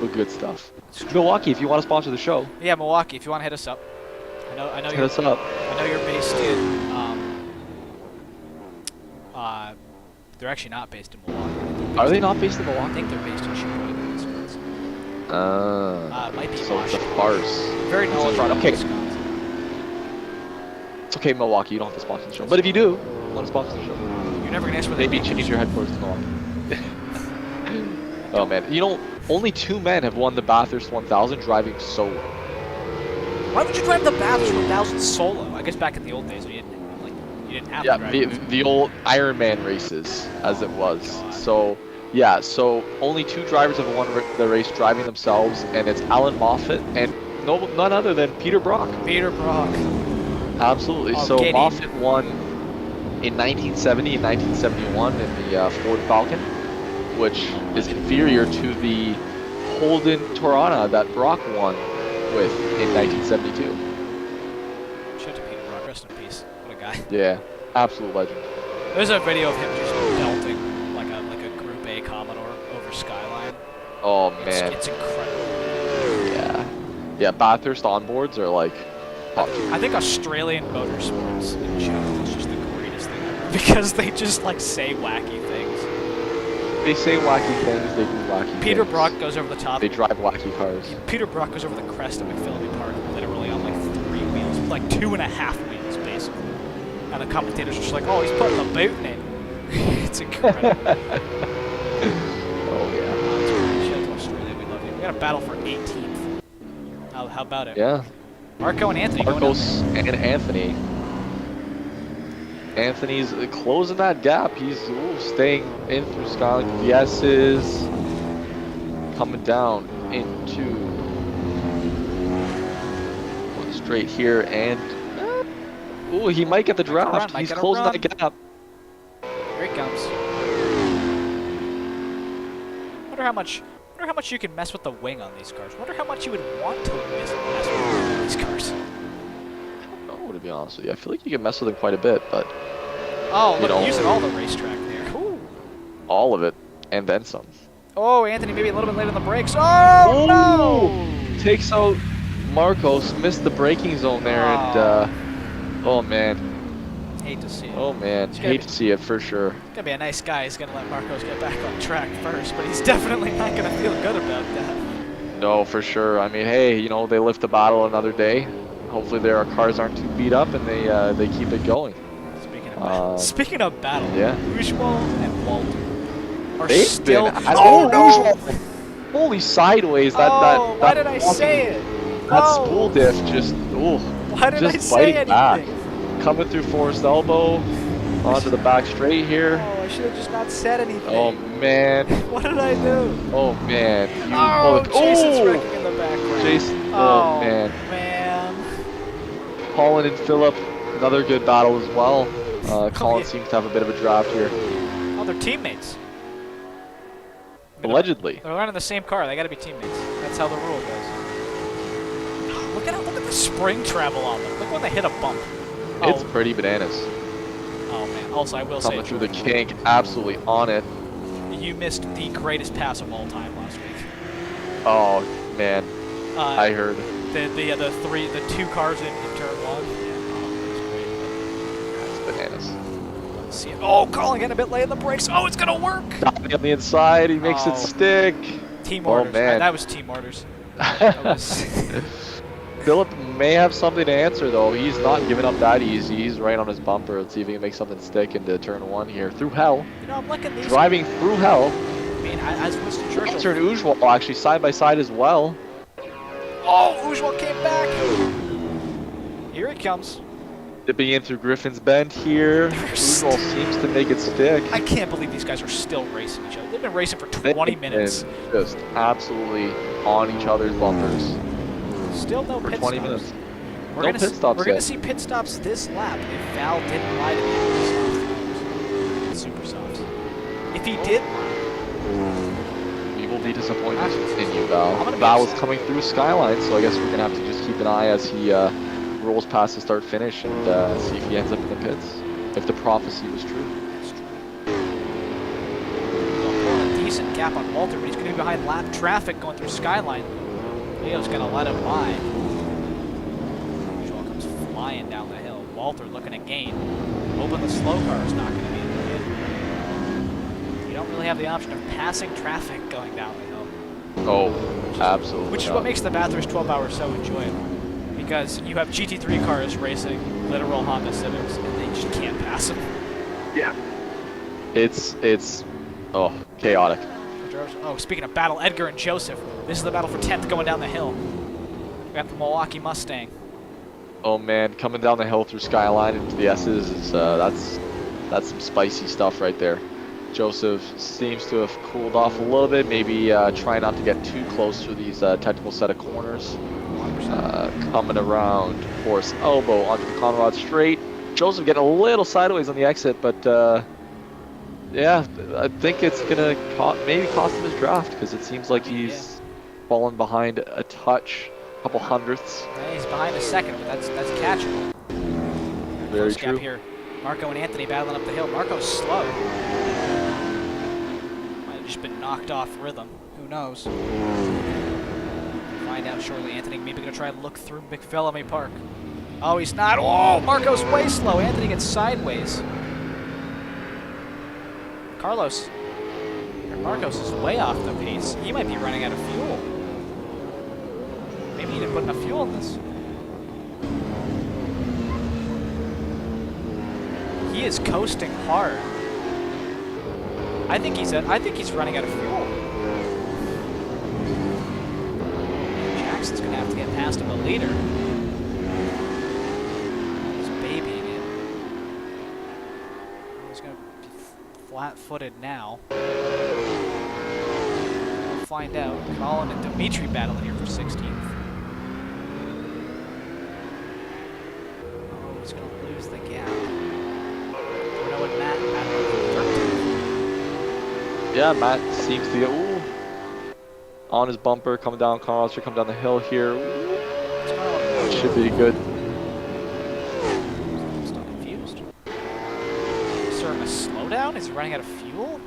but good stuff. Milwaukee, if you want to sponsor the show. Yeah, Milwaukee, if you want to hit us up. I know hit us up. I know you're based in. They're actually not based in Milwaukee. Are they not based in I Milwaukee? think they're based in Chicago. It might be so it's a Washington. farce. Very knowledgeable. Okay. Wisconsin. It's okay, Milwaukee. You don't have to sponsor the show. But if you do want to sponsor the show, You're never gonna ask where they maybe be. change your headquarters to Milwaukee. Oh man, you know, only 2 men have won the Bathurst 1000 driving solo. Why would you drive the Bathurst 1000 solo? I guess back in the old days, you didn't have to drive. The old Ironman races, as it was. God. So, yeah, so only 2 drivers have won the race driving themselves, and it's Alan Moffat and none other than Peter Brock. Peter Brock. Absolutely. Oh, so Giddy. Moffat won in 1970 and 1971 in the Ford Falcon, which is inferior to the Holden Torana that Brock won with in 1972. Shout out to Peter Brock, rest in peace. What a guy. Yeah, absolute legend. There's a video of him just belting like a Group A Commodore over Skyline. Oh man. It's incredible. Yeah, Bathurst onboards are like top tier. I think Australian motorsports in general is just the greatest thing ever because they just like say wacky things. They say wacky things, they do wacky Peter things. Brock goes over the top. They drive wacky cars. Peter Brock goes over the crest of McPhillips Park literally on like 3 wheels, like 2.5 wheels basically. And the commentators are just like, oh, he's putting a boot in it. It's incredible. Oh yeah. It's great. Shout out to Australia, we love you. We got a battle for 18th. How about it? Yeah. Marco and Anthony going down Marcos and Anthony. Anthony's closing that gap. He's staying in through Skyline. Yes is coming down into one straight here and he might get the draft. He's closing that gap. Here he comes. Wonder how much you can mess with the wing on these cars. Wonder how much you would want to mess with these cars. I don't know, to be honest with you. I feel like you can mess with them quite a bit, but Oh, look, using all the racetrack there. Ooh. all of it and then some. Oh, Anthony maybe a little bit late on the brakes. Oh, no! Takes out Marcos, missed the braking zone there, and oh man. Hate to see it. Oh man, hate to see it for sure. Gonna be a nice guy. He's gonna let Marcos get back on track first, but he's definitely not gonna feel good about that. No, for sure. I mean, hey, you know, they live the battle another day. Hopefully their cars aren't too beat up and they keep it going. Speaking of battle, yeah. Ujwal and Walter are They've still. been Oh no! Holy sideways! Why did I say it? That spool diff just Why did I just say biting anything? back. Coming through Forest Elbow, onto the back straight here. Oh, I should have just not said anything. Oh man. What did I do? Oh man. Jason's wrecking in the background. Jason. Oh man. Colin and Phillip, another good battle as well. Colin seems to have a bit of a draft here. Oh, they're teammates. Allegedly. They're running the same car. They got to be teammates. That's how the rule goes. Look at the spring travel on them. Look when they hit a bump. It's pretty bananas. Oh man. Also, I will say, coming through the kink, absolutely on it. You missed the greatest pass of all time last week. Oh man, I heard. The 2 cars in turn 1. Yeah, that's bananas. Let's see it. Oh, Colin getting a bit late in the brakes. Oh, it's gonna work. Diving on the inside, he makes it stick. Team orders. Man. That was team orders. That was Phillip may have something to answer though. He's not giving up that easy. He's right on his bumper. Let's see if he can make something stick into turn 1 here. Through hell. You know, I'm liking these. Driving through hell. I mean, as Winston Churchill. Turn Ujwal actually side by side as well. Oh, Ujwal came back. Here he comes. Dipping in through Griffin's Bend here. Ujwal seems to make it stick. I can't believe these guys are still racing each other. They've been racing for 20 minutes. Just absolutely on each other's bumpers. Still no for pit 20 stops. minutes. We're No gonna pit stops We're gonna yet. see pit stops this lap if Val didn't lie to me. Super soft. If he did lie, We will be disappointed in you, I'm Val. gonna be Val is upset. coming through Skyline, so I guess we're gonna have to just keep an eye as he rolls past the start finish and see if he ends up in the pits. If the prophecy was true. that's true. Pulling a decent gap on Walter, but he's gonna be behind lap traffic going through Skyline. Leo's gonna let him by. Joel comes flying down the hill. Walter looking to gain. Hoping the slow car is not gonna be in the lead. You don't really have the option of passing traffic going down the hill. Oh, absolutely. Which is what makes the Bathurst 12 hours so enjoyable. Because you have GT3 cars racing literal Honda Civics, and they just can't pass them. Yeah. It's chaotic. Oh, speaking of battle, Edgar and Joseph. This is the battle for 10th going down the hill. We got the Milwaukee Mustang. Oh man, coming down the hill through Skyline into the S's is that's some spicy stuff right there. Joseph seems to have cooled off a little bit. Maybe try not to get too close to these technical set of corners. Coming around Force Elbow onto the Conrad straight. Joseph getting a little sideways on the exit, but yeah, I think it's gonna maybe cost him his draft because it seems like he's fallen behind a touch, a couple hundredths. Yeah, he's behind a second, but that's catchable. Very Close gap true. here. Marco and Anthony battling up the hill. Marco's slow. Might have just been knocked off rhythm. Who knows? Find out shortly. Anthony maybe gonna try to look through McPhillamy Park. Oh, he's not. Oh, Marco's way slow. Anthony gets sideways. Carlos. Marcos is way off the pace. He might be running out of fuel. Maybe you need to put enough fuel in this. He is coasting hard. I think he's running out of fuel. Jackson's gonna have to get past him a leader. He's babying it. He's gonna be flat-footed now. We'll find out. Colin and Dimitri battling here for 16th. Oh, he's gonna lose the gap. Bruno and Matt battling for 13th. Yeah, Matt seems to get on his bumper, coming down Conrad Street, coming down the hill here. It should be good. Still confused. Is there a slowdown? Is he running out of fuel?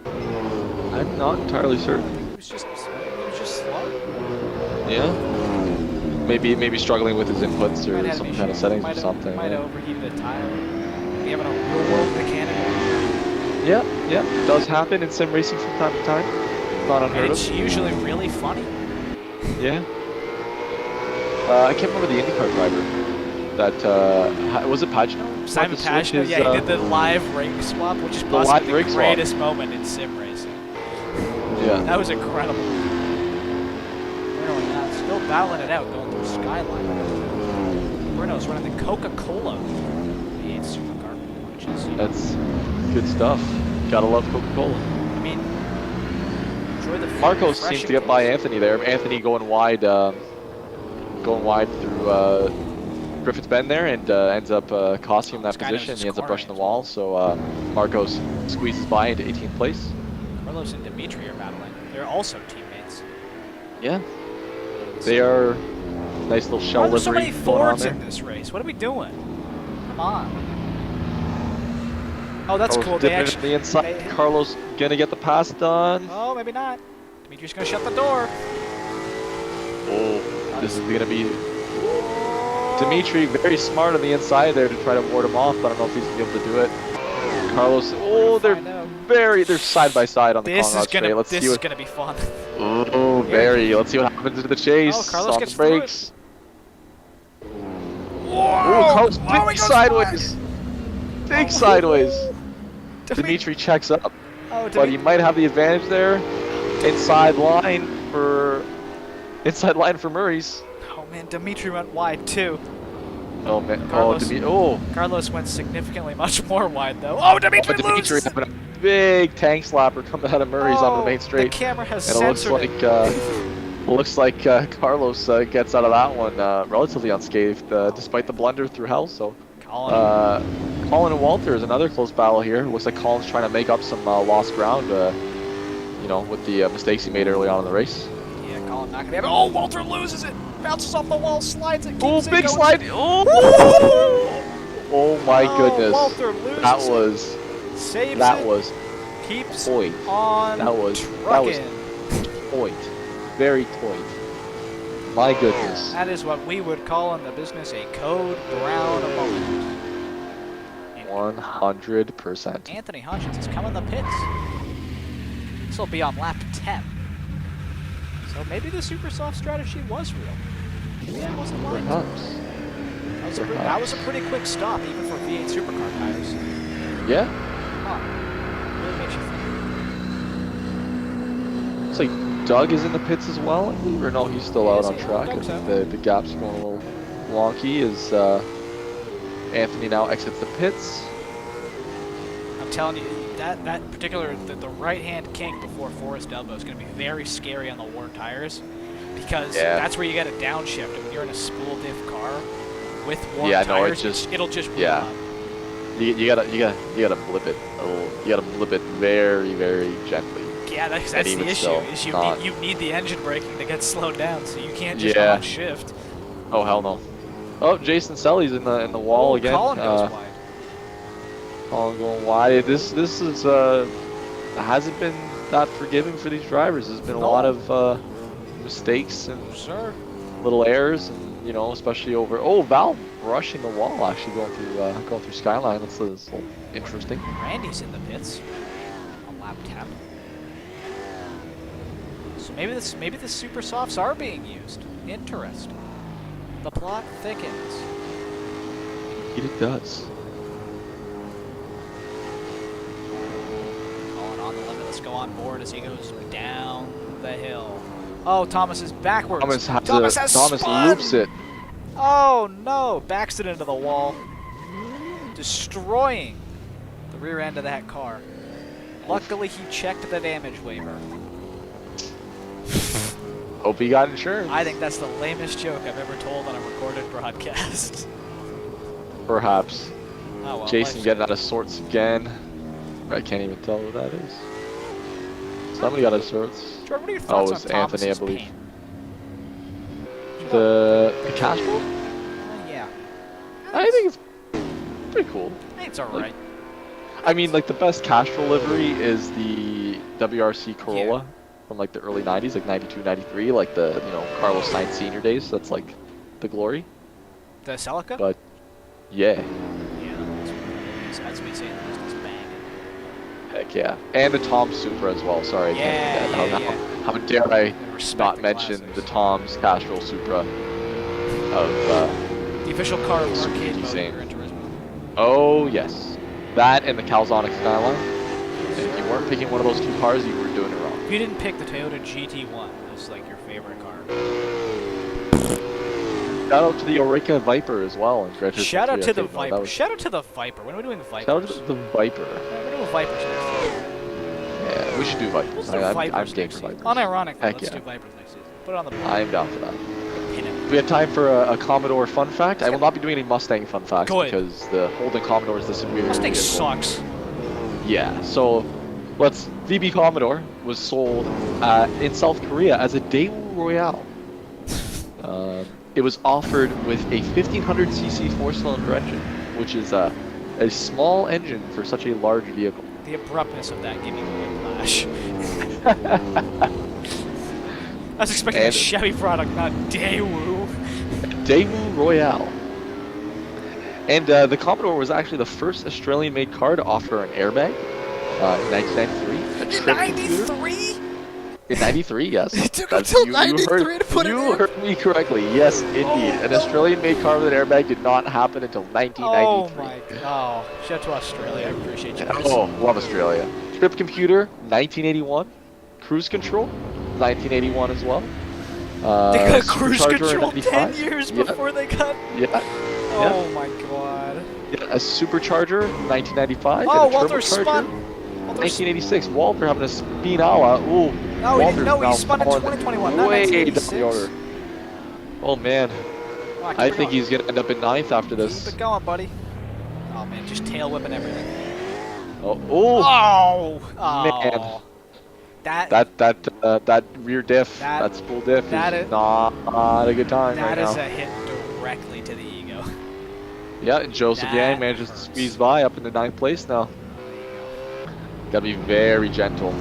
I'm not entirely certain. He was just slow. Yeah. Maybe struggling with his inputs or some kind of settings or something. Might Yeah. have overheated a tire. Maybe having a real world mechanic. Yeah, it does happen in sim racing from time to time. Not And unheard it's of. usually really funny. Yeah. I can't remember the IndyCar driver. That was it Pagano? Simon Pagano, yeah, he did the live rig swap, which is live possibly rig the swap. greatest moment in sim racing. Yeah. That was incredible. Bruno and Matt still battling it out, going through Skyline. Bruno's running the Coca-Cola V8 Supercar, which is, That's good stuff. Gotta love Coca-Cola. I mean, enjoy the Marcos seems refreshing to get by taste. Anthony there. Anthony going wide through Griffith's Bend there, and ends up costing him that Skydo's position. He ends up scoring brushing the as wall, so Marcos squeezes by into 18th place. Carlos and Dimitri are battling. They're also teammates. Yeah, they are nice little shell Why are there so livery many going on Fords there. in this race? What are we doing? Come on. Oh, that's Carlos cool. They dipping into actually. the inside. Carlos gonna get the pass done. Oh, maybe not. Dimitri's gonna shut the door. Oh, this is gonna be Dimitri very smart on the inside there to try to ward him off, but I don't know if he's gonna be able to do it. Carlos, they're side by side on the Conrad straight. Let's This see is what. gonna be fun. Oh, very. Let's see what happens to the chase. Oh, Carlos on gets the through brakes. Whoa! Oh, Carlos, he big goes sideways. Big Oh. sideways. back. Dimitri checks up, Oh, but he might have the advantage there. Inside line for Murray's. Oh man, Dimitri went wide too. Oh man. Carlos. Oh. Carlos went significantly much more wide though. Oh, Dimitri But Dimitri loses. having a big tank slapper coming out of Murray's onto the main The straight. camera has And it looks censored like it. Looks like Carlos gets out of that one relatively unscathed, despite the blunder through hell. So, Colin and Walter is another close battle here. Looks like Colin's trying to make up some lost ground, you know, with the mistakes he made early on in the race. Yeah, Colin not gonna have it. Oh, Walter loses it. Bounces off the wall, slides it. Oh, big slide! Oh, oh my goodness! Walter loses That was saves that it, was keeps point. on That was trucking. point. Very point. My goodness. That is what we would call in the business a code brown moment. 100%. Anthony Hutchins has come in the pits. This will be on lap 10. So maybe the super soft strategy was real. Maybe I wasn't lying. Perhaps. That was a pretty quick stop, even for V8 supercar tires. Yeah. Huh. Really makes you think. Looks like Doug is in the pits as well, I believe, or no, he's still out on track. Doug's out. The gap's going a little wonky as Anthony now exits the pits. I'm telling you, that particular, the right-hand kink before Forest Elbow is going to be very scary on the worn tires, because that's where you get a downshift, and when you're in a spool diff car with worn tires, it'll just blow up. You gotta blip it a little. You gotta blip it very, very gently. Yeah, that's the issue. Is you need the engine braking to get slowed down, so you can't just on shift. Oh hell no! Oh, Jason Selly's in the wall again. Colin goes wide. Colin going wide. This is hasn't been that forgiving for these drivers. There's been a lot of mistakes and little errors, and you know, especially over. Oh, Val rushing the wall, actually going through Skyline. That's a little interesting. Randy's in the pits on lap 10. So maybe the super softs are being used. Interesting. The plot thickens. It does. Colin on the limit. Let's go on board as he goes down the hill. Oh, Thomas is backwards. Thomas loops it. Oh no! Backs it into the wall, destroying the rear end of that car. Luckily, he checked the damage waiver. Hope he got insurance. I think that's the lamest joke I've ever told on a recorded broadcast. Perhaps. Oh, well, Jason getting out of sorts again. I can't even tell who that is. Somebody got out of sorts. Jordan, what are your thoughts it was on Anthony, I Thomas's believe. paint? The Castrol? Yeah. I think it's pretty cool. I think it's alright. I mean, like, the best Castrol livery is the WRC Corolla from, like, the early 90s, like 92, 93, like the, you know, Carlos Sainz Sr. days. That's, like, the glory. The Celica? But, yeah. Yeah, that's me saying the business banging. Heck yeah. And the Tom Supra as well. Sorry, I can't do that. How dare I not mention the Tom's Castrol Supra of the official car of arcade mode Same. Gran Turismo. Oh yes, that and the Calzonic Skyline. And if you weren't picking one of those two cars, you were doing it wrong. If you didn't pick the Toyota GT1 as like your favorite car. Shout out to the Oreca Viper as well. Shout out to the Viper. Shout out to the Viper. When are we doing the Vipers? Shout out to the Viper. We're doing Vipers next season. Yeah, we should do Vipers. Let's do Vipers next season. Unironically, let's do Vipers next season. Put it on the board. I'm down for that. Pin it. If we have time for a Commodore fun fact, I will not be doing any Mustang fun facts because the Holden Commodore is the superior. Mustang sucks. Yeah, so VB Commodore was sold in South Korea as a Daewoo Royale. It was offered with a 1500cc four-cylinder engine, which is a small engine for such a large vehicle. The abruptness of that gave me whiplash. I was expecting a Chevy product, not Daewoo. Daewoo Royale. And the Commodore was actually the first Australian-made car to offer an airbag in 1993. In 93? In 93, yes. It took until 93 to put it in. You heard me correctly. Yes, indeed. An Australian-made car with an airbag did not happen until 1993. Oh my god. Shout out to Australia. I appreciate you. Oh, love Australia. Trip computer, 1981. Cruise control, 1981 as well. They got cruise control 10 years before they got... Oh my god. Yeah, a supercharger, 1995. Oh, and a Walter turbocharger, spun. 1986. Walter having a spin ala. Ooh. No, he didn't. No, he now spun in falling 2021, not way down the 1986. order. Oh man, Come on, keep I it think going. he's gonna end up in 9th after this. Keep it going, buddy. Oh man, just tail whipping everything. Oh, oh Oh. man, that rear diff, that spool diff is not a good time right now. That is a hit directly to the ego. Yeah, and Joseph Yang manages to squeeze by up into 9th place now. Gotta be very gentle.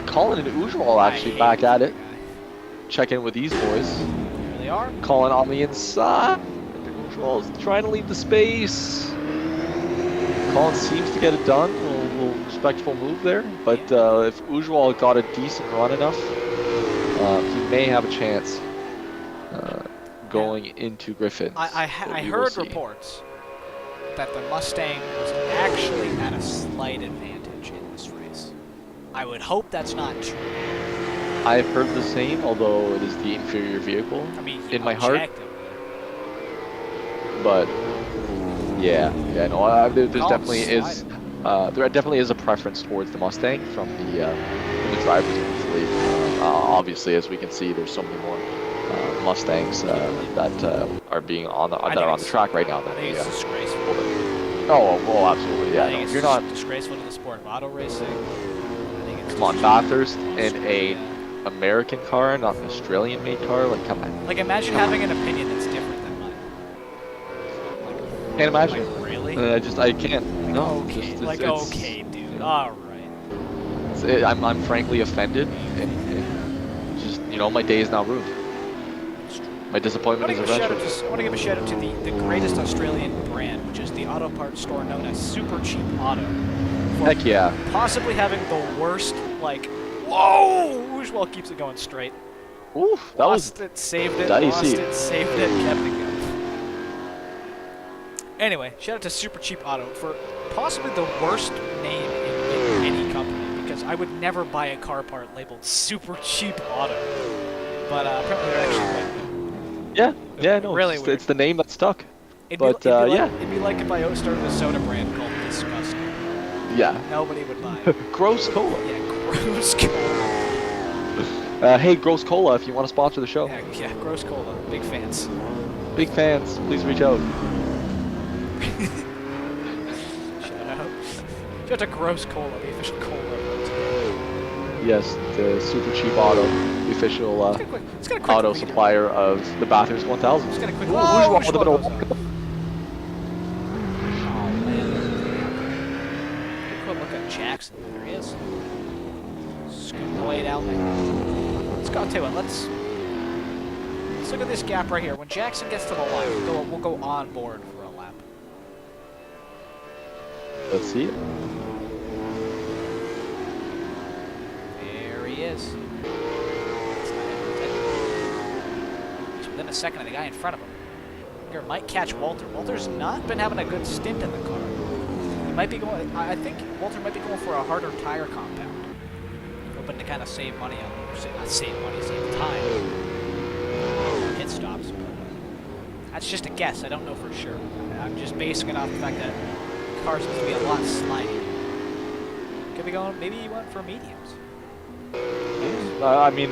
Colin and Ujwal actually back at it. Check in with these boys. Here they are. Colin on the inside. Ujwal is trying to leave the space. Colin seems to get it done. A little respectful move there. But if Ujwal got a decent run enough, he may have a chance going into Griffin. I heard reports that the Mustang was actually at a slight advantage in this race. I would hope that's not true. I've heard the same, although it is the inferior vehicle. I mean, in my heart. But yeah, no, there definitely is a preference towards the Mustang from the drivers in the fleet. Obviously, as we can see, there's so many more Mustangs that are being on the track right now. I think it's disgraceful. Oh, well, absolutely, yeah. I think it's you're not disgraceful to the sport of auto racing. I think it's come on, Bathurst and a American car, not an Australian-made car. Like, come on. Like, imagine having an opinion that's different than mine. Can't imagine. Like, really? I can't. No. Okay, okay, dude. All right. I'm frankly offended, and just my day is now ruined. My disappointment is eventual. I want to give a shout out to the greatest Australian brand, which is the auto parts store known as Super Cheap Auto. Heck yeah. Possibly having the worst, like, whoa! Ujwal keeps it going straight. Ooh, that lost it, saved it, dicey. lost it, saved it, kept it going. Anyway, shout out to Super Cheap Auto for possibly the worst name in any company, because I would never buy a car part labeled Super Cheap Auto. But apparently they're actually quite good. Yeah, no, really it's the name that stuck. It'd but be yeah. It'd be like if I started a soda brand called Disgusting. Yeah. Nobody would buy it. Gross Cola. Yeah, Gross Cola. Hey, Gross Cola, if you want to sponsor the show. Yeah, Gross Cola. Big fans. Big fans. Please reach out. Shout out. Shout out to Gross Cola, the official cola. Yes, the Super Cheap Auto, the official auto supplier of the Bathurst 1000. Just got a quick Ooh, Oh, with a bit of man. Quick look at Jackson. There he is. Scooting away down there. Let's go. I'll tell you what, let's look at this gap right here. When Jackson gets to the line, we'll go on board for a lap. Let's see it. There he is. He's within a second of the guy in front of him. Here might catch Walter. Walter's not been having a good stint in the car. He might be going. I think Walter might be going for a harder tire compound, hoping to kind of save money on, not save money, save time. Pit stops. That's just a guess. I don't know for sure. I'm just basing it off the fact that the car's supposed to be a lot slidey. Could be going. Maybe he went for mediums. I mean,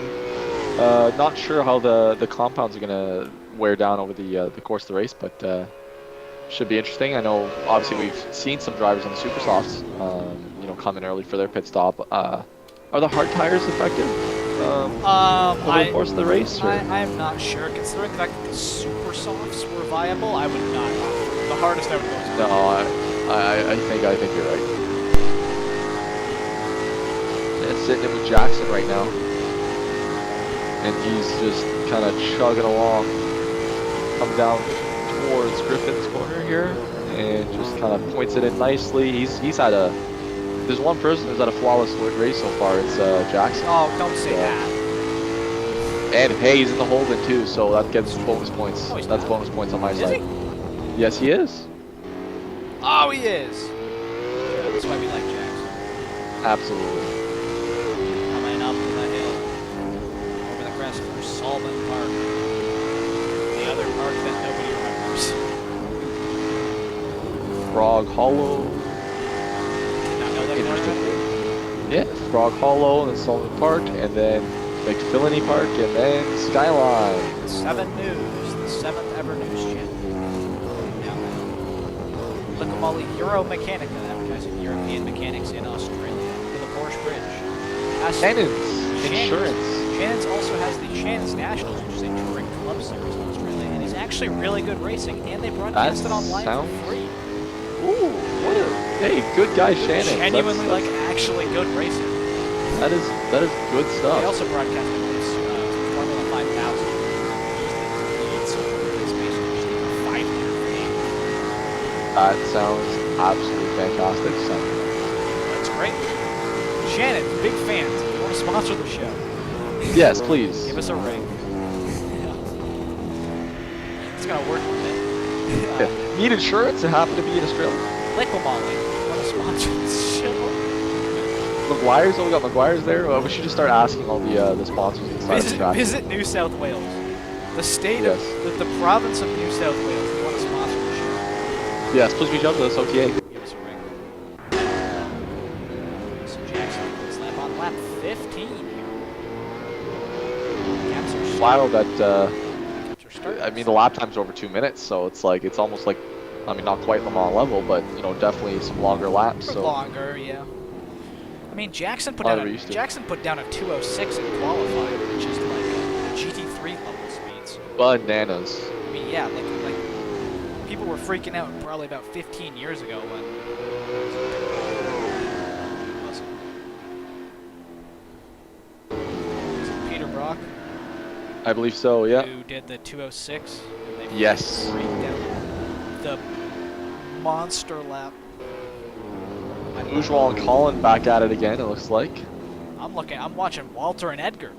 not sure how the compounds are gonna wear down over the course of the race, but should be interesting. I know obviously we've seen some drivers on the super softs, come in early for their pit stop. Are the hard tires effective over the course of the race? I'm not sure. Considering the fact that the super softs were viable, I would not. The hardest I would go is. No, I think you're right. And sitting in with Jackson right now, and he's just kind of chugging along, come down towards Griffin's corner here, and just kind of points it in nicely. He's had a. There's one person who's had a flawless race so far. It's Jackson. Oh, don't say that. And hey, he's in the Holden too, so that gets bonus points. Oh, that's bonus points on my side. He? Yes, he is. Oh, he is. Yeah, that's why we like Jackson. Absolutely. Coming up the hill, over the crest for Salman Park, the other park that nobody remembers. Frog Hollow. Did not know that. Interesting. Yeah. Frog Hollow, and then Solomon Park, and then McPhillany Park, and then Skyline. 7 News, the 7th ever news channel. Now, Lickamolly Euro Mechanica, advertising European mechanics in Australia with a Porsche bridge. Shannon's Insurance. Shannon's also has the Shannon's Nationals, which is a touring club series in Australia, and it's actually really good racing, and they broadcast it online for free. Ooh, what a good guy, Shannon. Genuinely, like, actually good racing. That is good stuff. They also broadcast this Formula 5000. It's basically just a 5-liter V8. That sounds absolutely fantastic. That's great. Shannon, big fans. If you want to sponsor the show, yes, please. give us a ring. It's gonna work with it. Need insurance and happen to be in Australia? Lickamolly, want to sponsor this show? McGuire's, we got McGuire's there. We should just start asking all the sponsors inside the track. Visit New South Wales. The state Yes. of the province of New South Wales. If you want to sponsor the show, Yes, please reach out to us, OTA. give us a ring. So Jackson slap on lap 15 here. Caps are Wow, that starting. I mean the lap time's over 2 minutes, so it's almost like, I mean not quite Le Mans level, but you know definitely some longer laps. So Longer, yeah. I mean Jackson put down a 206 in qualifying, which is like a GT3 level speeds. bananas. I mean, yeah, like people were freaking out probably about 15 years ago when. Was it Peter Brock? I believe so, yeah. Who did the 206? And they Yes. freaked out the monster lap. Ujwal and Colin back at it again, it looks like. I'm watching Walter and Edgar.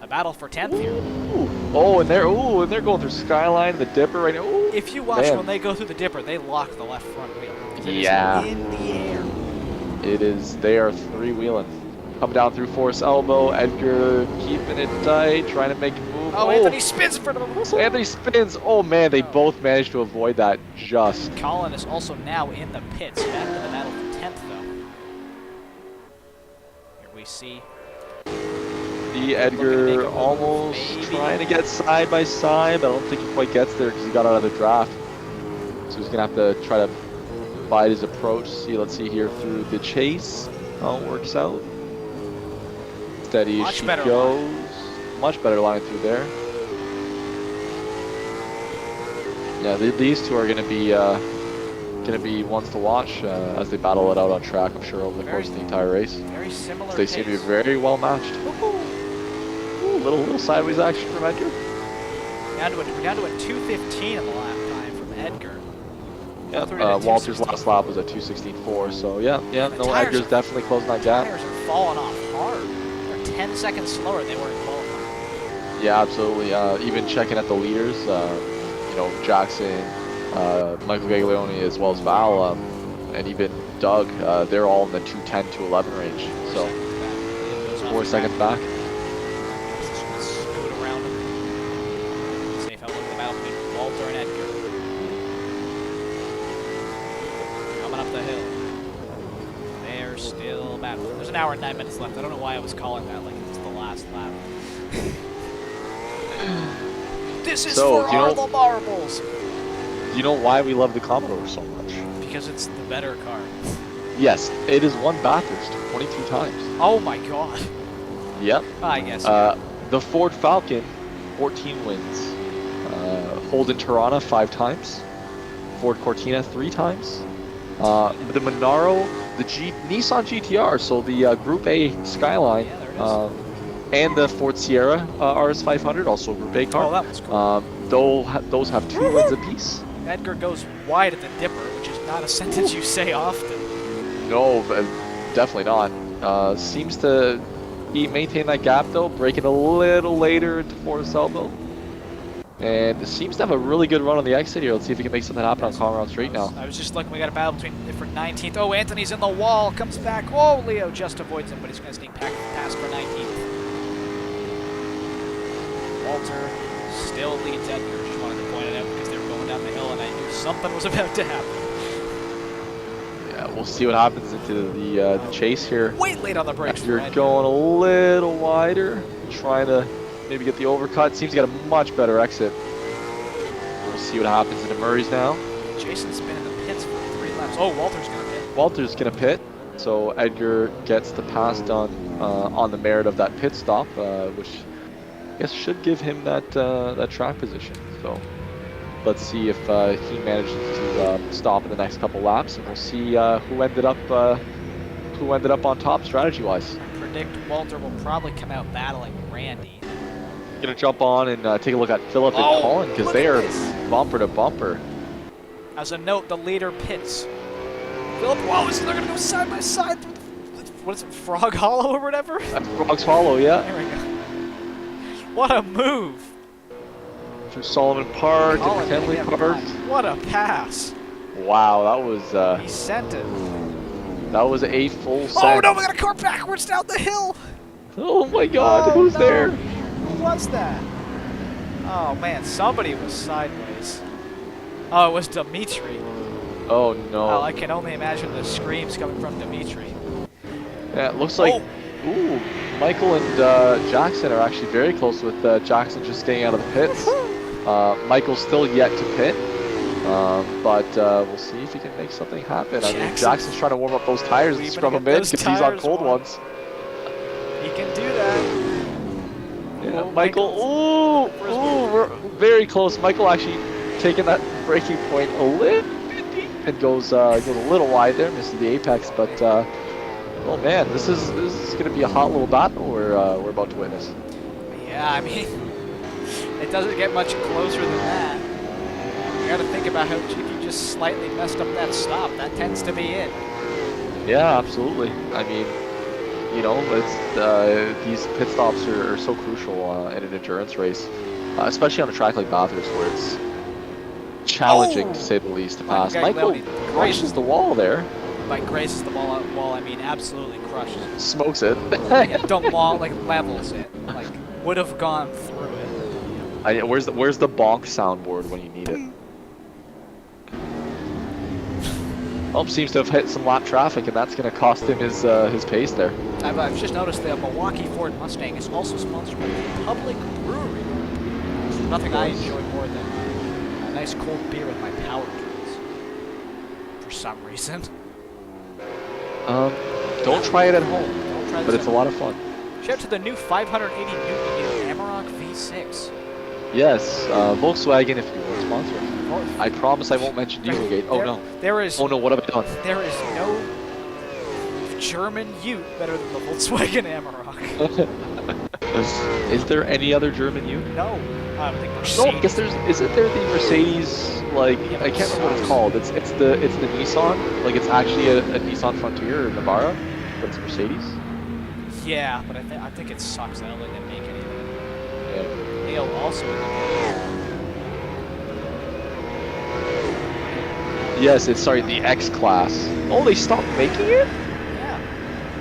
A battle for 10th here. Ooh. Oh, and they're going through Skyline, the Dipper right now. Ooh. If you watch Man. when they go through the Dipper, they lock the left front wheel. It is Yeah. in the air. It is, they are three-wheeling. Coming down through Forest Elbow, Edgar keeping it tight, trying to make a move. Oh, Anthony spins in front of him. Anthony spins. Oh man, they both managed to avoid that just. Colin is also now in the pits, back to the battle for 10th though. Here we see The Edgar almost trying to get side by side, but I don't think he quite gets there because he got out of the draft. So he's gonna have to try to bide his approach. Let's see here through the chase how it works out. Steady as she goes. Much better line through there. Yeah, these two are gonna be ones to watch as they battle it out on track. I'm sure over the course of the entire race. very similar. They seem to be very well matched. Ooh, little sideways action from Edgar. We're down to a 2:15 in the lap time from Edgar. Yeah, Walter's last lap was a 2:16.4, so yeah, no, Edgar's definitely closing that gap. Tires are falling off hard. They're 10 seconds slower than they were in qualifying. Yeah, absolutely. Even checking at the leaders, you know, Jackson, Michael Gaglione, as well as Val, and even Doug, they're all in the 2:10, 2:11 range. So 4 seconds back. Scoot around him. Safe outlook of the battle between Walter and Edgar. Coming up the hill. They're still battling. There's an hour and 9 minutes left. I don't know why I was calling that like it's the last lap. This is for all the marbles. Do you know why we love the Commodore so much? Because it's the better car. Yes, it has won Bathurst 22 times. Oh my god. Yep. I guess. The Ford Falcon, 14 wins. Holden Tirana 5 times. Ford Cortina 3 times. The Monaro, the Nissan GTR, so the Group A Skyline, and the Ford Sierra RS500, also a Group A car. Oh, that was cool. Those have 2 wins apiece. Edgar goes wide at the Dipper, which is not a sentence you say often. No, definitely not. Seems to maintain that gap though, breaking a little later into Forest Elbow. And seems to have a really good run on the exit here. Let's see if we can make something happen on Conrad Straight now. I was just looking, we got a battle between for 19th. Oh, Anthony's in the wall, comes back. Whoa, Leo just avoids him, but he's going to sneak past for 19th. Walter still leads Edgar. Just wanted to point it out because they were going down the hill and I knew something was about to happen. Yeah, we'll see what happens into the chase here. Wait, late on the brakes. You're Fred. going a little wider, trying to maybe get the overcut. Seems to get a much better exit. We'll see what happens into Murray's now. Jason's been in the pits for 3 laps. Oh, Walter's gonna pit. Walter's gonna pit, so Edgar gets the pass done on the merit of that pit stop, which I guess should give him that track position. So let's see if he manages to stop in the next couple laps, and we'll see who ended up on top strategy-wise. I predict Walter will probably come out battling Randy. Gonna jump on and take a look at Philip and Colin, because they are bumper to bumper. As a note, the leader pits. Philip, whoa, they're gonna go side by side. What is it, Frog Hollow or whatever? Frog's Hollow, yeah. There we go. What a move. Through Solomon Park to McKinley Park. What a pass. Wow, that was he sent it. that was a full set. Oh no, we got a car backwards down the hill. Oh my God, Oh, who's no. there? Who was that? Oh man, somebody was sideways. Oh, it was Dimitri. Oh no. Oh, I can only imagine the screams coming from Dimitri. Yeah, it looks like, ooh, Michael and Jackson are actually very close, with Jackson just staying out of the pits. Michael's still yet to pit, but we'll see if he can make something happen. I mean, Jackson's trying to warm up those tires and scrub them in because he's on cold ones. He can do that. Yeah, Oh, Michael, ooh, we're very close. Michael actually taking that braking point a little bit deep and goes a little wide there, misses the apex, but oh man, this is going to be a hot little battle we're about to witness. Yeah, I mean, it doesn't get much closer than that. You got to think about how if you just slightly messed up that stop, that tends to be it. Yeah, absolutely. I mean, you know, these pit stops are so crucial in an endurance race, especially on a track like Bathurst, where it's challenging, to say the least, to pass. Michael crushes the wall there. By graces the wall, I mean absolutely crushes it. Smokes it. Levels it. Like, would have gone through it. Where's the bonk soundboard when you need it? Oh, seems to have hit some lap traffic, and that's going to cost him his pace there. I've just noticed the Milwaukee Ford Mustang is also sponsored by the Public Brewery. There's nothing I enjoy more than a nice cold beer with my power tools. For some reason. Don't try it at home, but it's a lot of fun. Shout out to the new 580 Newton Amarok V6. Yes, Volkswagen, if you will sponsor. I promise I won't mention Dieselgate. Oh no. Oh no, what have I done? There is no German Ute better than the Volkswagen Amarok. Is there any other German Ute? No. I think Mercedes. No, I guess isn't there the Mercedes, like, I can't remember what it's called. It's the Nissan, like it's actually a Nissan Frontier or Navara, but it's Mercedes. Yeah, but I think it sucks that they didn't make anything. Yeah. Neil also in the Yes, it's the X class. Oh, they stopped making it? Yeah.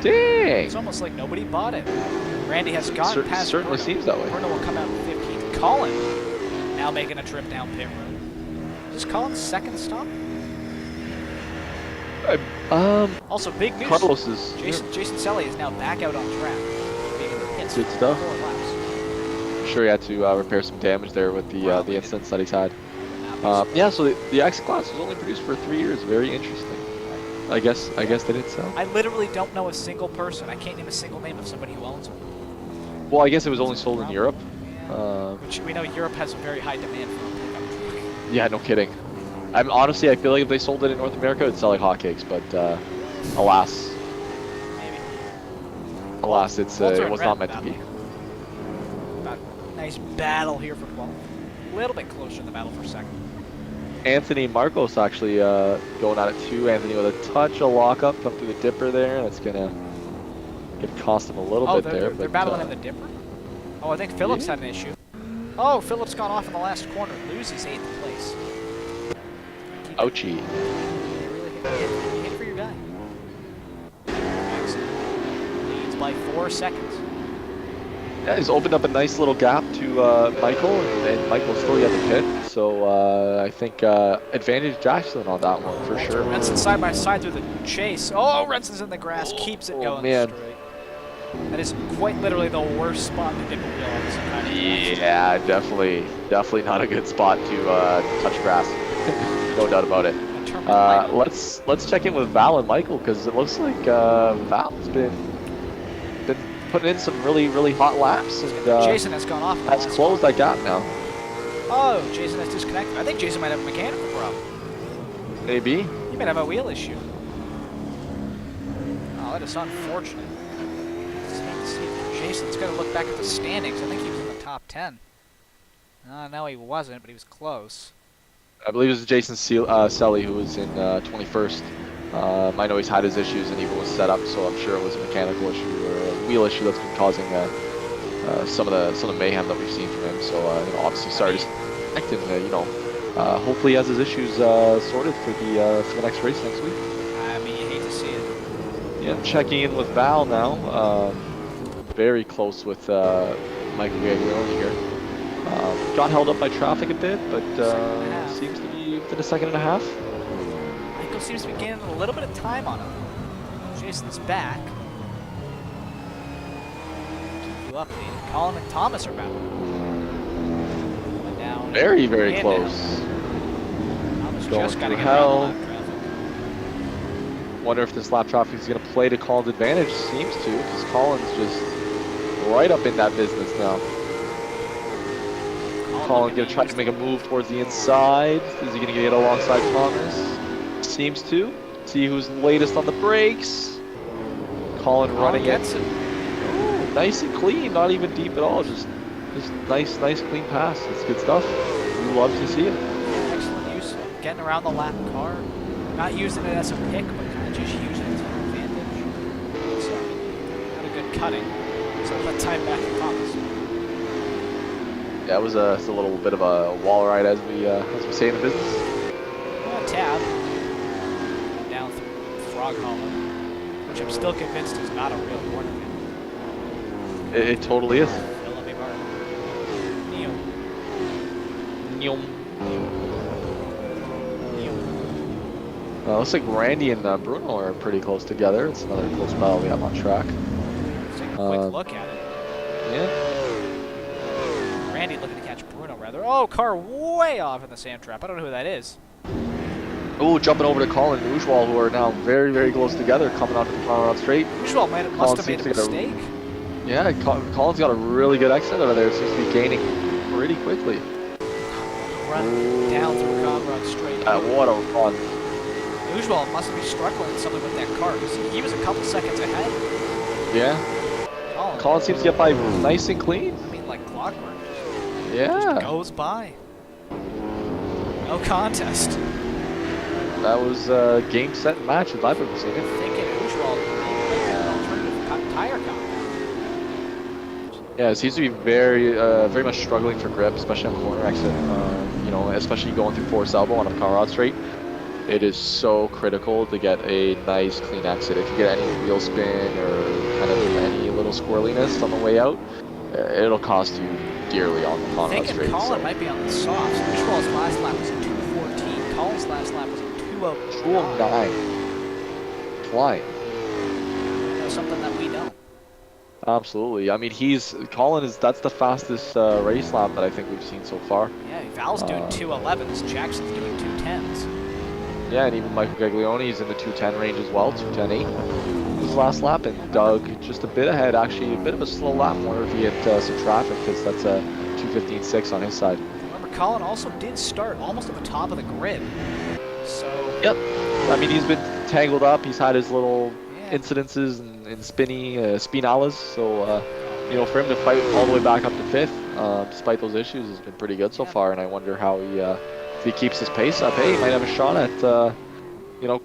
Dang. It's almost like nobody bought it. Randy has gone past certainly Bruno. seems that way. Bruno will come out in 15th. Colin now making a trip down pit road. Is this Colin's second stop? Also, big news. Carlos is... Jason Selly is now back out on track. Being in the pits. Good stuff. 4 laps. I'm sure he had to repair some damage there with the incidents that he's had. Yeah, so the X class was only produced for 3 years. Very interesting. I guess they didn't sell. I literally don't know a single person. I can't name a single name of somebody who owns one. Well, I guess it was only sold in Europe. Which we know Europe has a very high demand for a pickup truck. Yeah, no kidding. Honestly, I feel like if they sold it in North America, it'd sell like hotcakes. But alas, Maybe. Alas, it was not meant to be. Nice battle here for 12. A little bit closer to the battle for second. Anthony Marcos actually going at it too. Anthony with a touch of lockup, come through the dipper there. That's gonna cost him a little bit there. They're battling in the dipper? Oh, I think Phillips had an issue. Oh, Phillips gone off in the last corner, loses 8th place. Ouchie. You hit for your guy. Jackson leads by 4 seconds. Yeah, he's opened up a nice little gap to Michael, and Michael's still yet to pit. So I think advantage Jackson on that one for sure. Renson side by side through the chase. Oh, Renson's in the grass, keeps it going straight. That is quite literally the worst spot to dip a wheel on this kind of Yeah, definitely not a good spot to touch grass. No doubt about it. Let's check in with Val and Michael, because it looks like Val's been putting in some really hot laps, and Jason has gone off. Has closed that gap now. Oh, Jason has disconnected. I think Jason might have a mechanical problem. Maybe. He might have a wheel issue. Oh, that is unfortunate. Jason's got to look back at the standings. I think he was in the top 10. No, he wasn't, but he was close. I believe it was Jason Selly who was in 21st. I know he's had his issues and even was set up, so I'm sure it was a mechanical issue or a wheel issue that's been causing some of the mayhem that we've seen from him. So obviously sorry to connect him. Hopefully he has his issues sorted for the next race next week. I mean, you hate to see it. Yeah, checking in with Val now. Very close with Michael Gaglione here. Got held up by traffic a bit, but seems to be within a second and a half. Michael seems to be gaining a little bit of time on him. Jason's back. You updated. Colin and Thomas are back. Down. Very close. Thomas Going just got to through get around hell. the lap traffic. Wonder if this lap traffic is going to play to Colin's advantage. Seems to, because Colin's just right up in that business now. Colin going to try to make a move towards the inside. Is he going to get alongside Thomas? Seems to. See who's latest on the brakes. Colin running it. Ooh, nice and clean, not even deep at all. Just nice clean pass. It's good stuff. We love to see it. Excellent use of getting around the lap car. Not using it as a pick, but kind of just using it to an advantage. So, not a good cutting. So let time back to Thomas. Yeah, it was a little bit of a wall ride, as we say in the business. Tab down through Frog Hollow, which I'm still convinced is not a real corner. It totally is. Looks like Randy and Bruno are pretty close together. It's another close battle we have on track. Let's take a quick look at it. Yeah. Randy looking to catch Bruno, rather. Oh, car way off in the sand trap. I don't know who that is. Oh, jumping over to Colin and Ujwal, who are now very close together, coming onto the Conrad straight. Ujwal must have made a mistake. Yeah, Colin's got a really good exit out of there. Seems to be gaining pretty quickly. Run down through Conrad straight. What a run. Ujwal must be struggling something with that car because he was a couple seconds ahead. Yeah. Colin seems to get by nice and clean. I mean, like clockwork. Yeah. Just goes by. No contest. That was game, set, and match, if I've ever seen it. Thinking Ujwal maybe an alternative tire compound. Yeah, it seems to be very much struggling for grip, especially on corner exit. Especially going through Forest Elbow on a Conrad straight. It is so critical to get a nice, clean exit. If you get any wheel spin or kind of any little squirreliness on the way out, it'll cost you dearly on the Conrad straight. Colin might be on the softs. Ujwal's last lap was a 2:14. Colin's last lap was a 2:09. Flying. Something that we know. Absolutely. I mean, that's the fastest race lap that I think we've seen so far. Yeah, Val's doing 2:11s. Jackson's doing 2:10s. Yeah, and even Michael Gaglione is in the 2:10 range as well, 2:10.8. His last lap, and Doug just a bit ahead, actually a bit of a slow lap. Wonder if he hit some traffic, because that's a 2:15.6 on his side. Remember, Colin also did start almost at the top of the grid. So. Yep. I mean, he's been tangled up. He's had his little incidences and spinalas. So, for him to fight all the way back up to 5th, despite those issues, has been pretty good so far. And I wonder how if he keeps his pace up, he might have a shot at,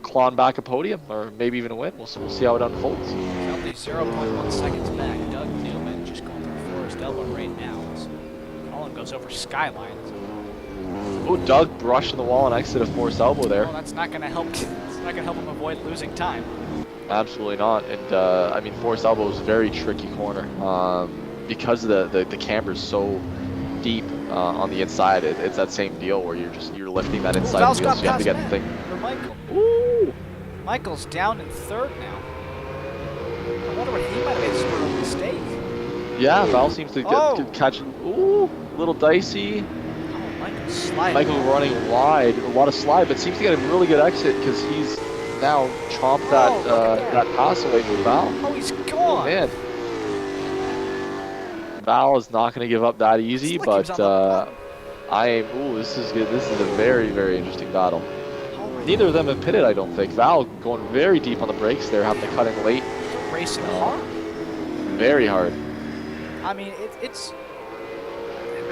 clawing back a podium or maybe even a win. We'll see how it unfolds. Only 0.1 seconds back. Doug Newman just going through Forest Elbow right now. So Colin goes over Skyline. Oh, Doug brushing the wall and exit of Forest Elbow there. Well, that's not going to help. It's not going to help him avoid losing time. Absolutely not. And I mean, Forest Elbow is a very tricky corner. because the camber is so deep on the inside, it's that same deal where you're lifting that inside Val's wheel, got so you have to past get the Matt, thing. or Michael. Ooh! Michael's down in third now. I wonder what he might have made a sort of mistake. Yeah, Val seems to get catch. Ooh, little dicey. Oh, Michael's sliding. Michael running wide, a lot of slide, but seems to get a really good exit because he's now chomped that pass away from Val. Oh, he's gone. Oh man, Val is not going to give up that easy, like but this is good. This is a very, very interesting battle. Neither of them have pitted, I don't think. Val going very deep on the brakes there, having to cut in late. Racing hard. Very hard. I mean, it's.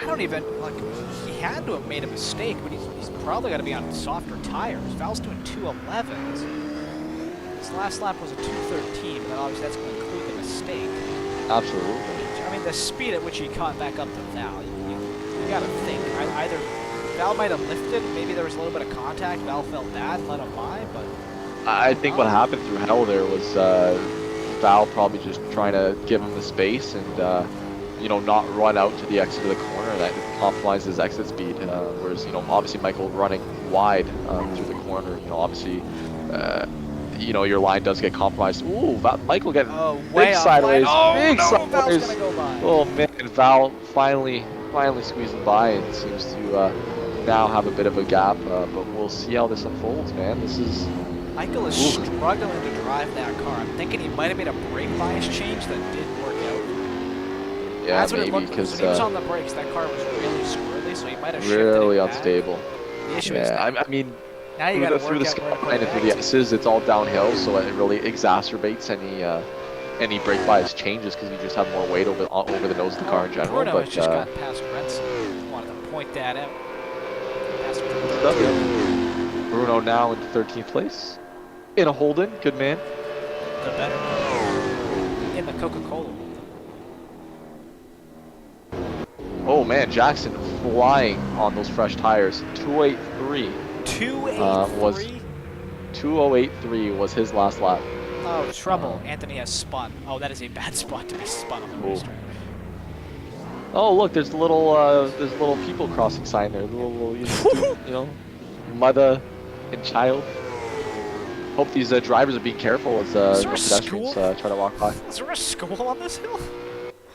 I don't even like. He had to have made a mistake, but he's probably got to be on softer tires. Val's doing 211s. His last lap was a 213, but then obviously that's going to include the mistake. Absolutely. I mean, the speed at which he caught back up to Val, you got to think. Either Val might have lifted, maybe there was a little bit of contact. Val felt bad, let him by, but. I think what happened through hell there was Val probably just trying to give him the space and. Not run out to the exit of the corner. That compromises his exit speed. Whereas, obviously Michael running wide through the corner. Obviously, your line does get compromised. Ooh, Michael getting big sideways. Big sideways. Val's gonna go by. Oh man, Val finally squeezing by and seems to now have a bit of a gap. But we'll see how this unfolds, man. This is. Michael is struggling to drive that car. I'm thinking he might have made a brake bias change that didn't work out. Yeah, that's what maybe, it looked like. When he was on the brakes, that car was really squirrely, so he might have shifted really it unstable. Back. The issue is I mean, now you got through the skyline and through the S's, it's all downhill, so it really exacerbates any brake bias changes because you just have more weight over the nose of the car in general. Bruno but has just got past Renson. Wanted to point that out. Bruno now in 13th place in a Holden. Good man. The better in the Coca-Cola. Oh man, Jackson flying on those fresh tires. 283. 283? 2083 was his last lap. Oh, trouble. Anthony has spun. Oh, that is a bad spot to be spun on the restart. Oh, look, there's a little people crossing sign there. Little mother and child. Hope these drivers are being careful as pedestrians try to walk by. Is there a school on this hill?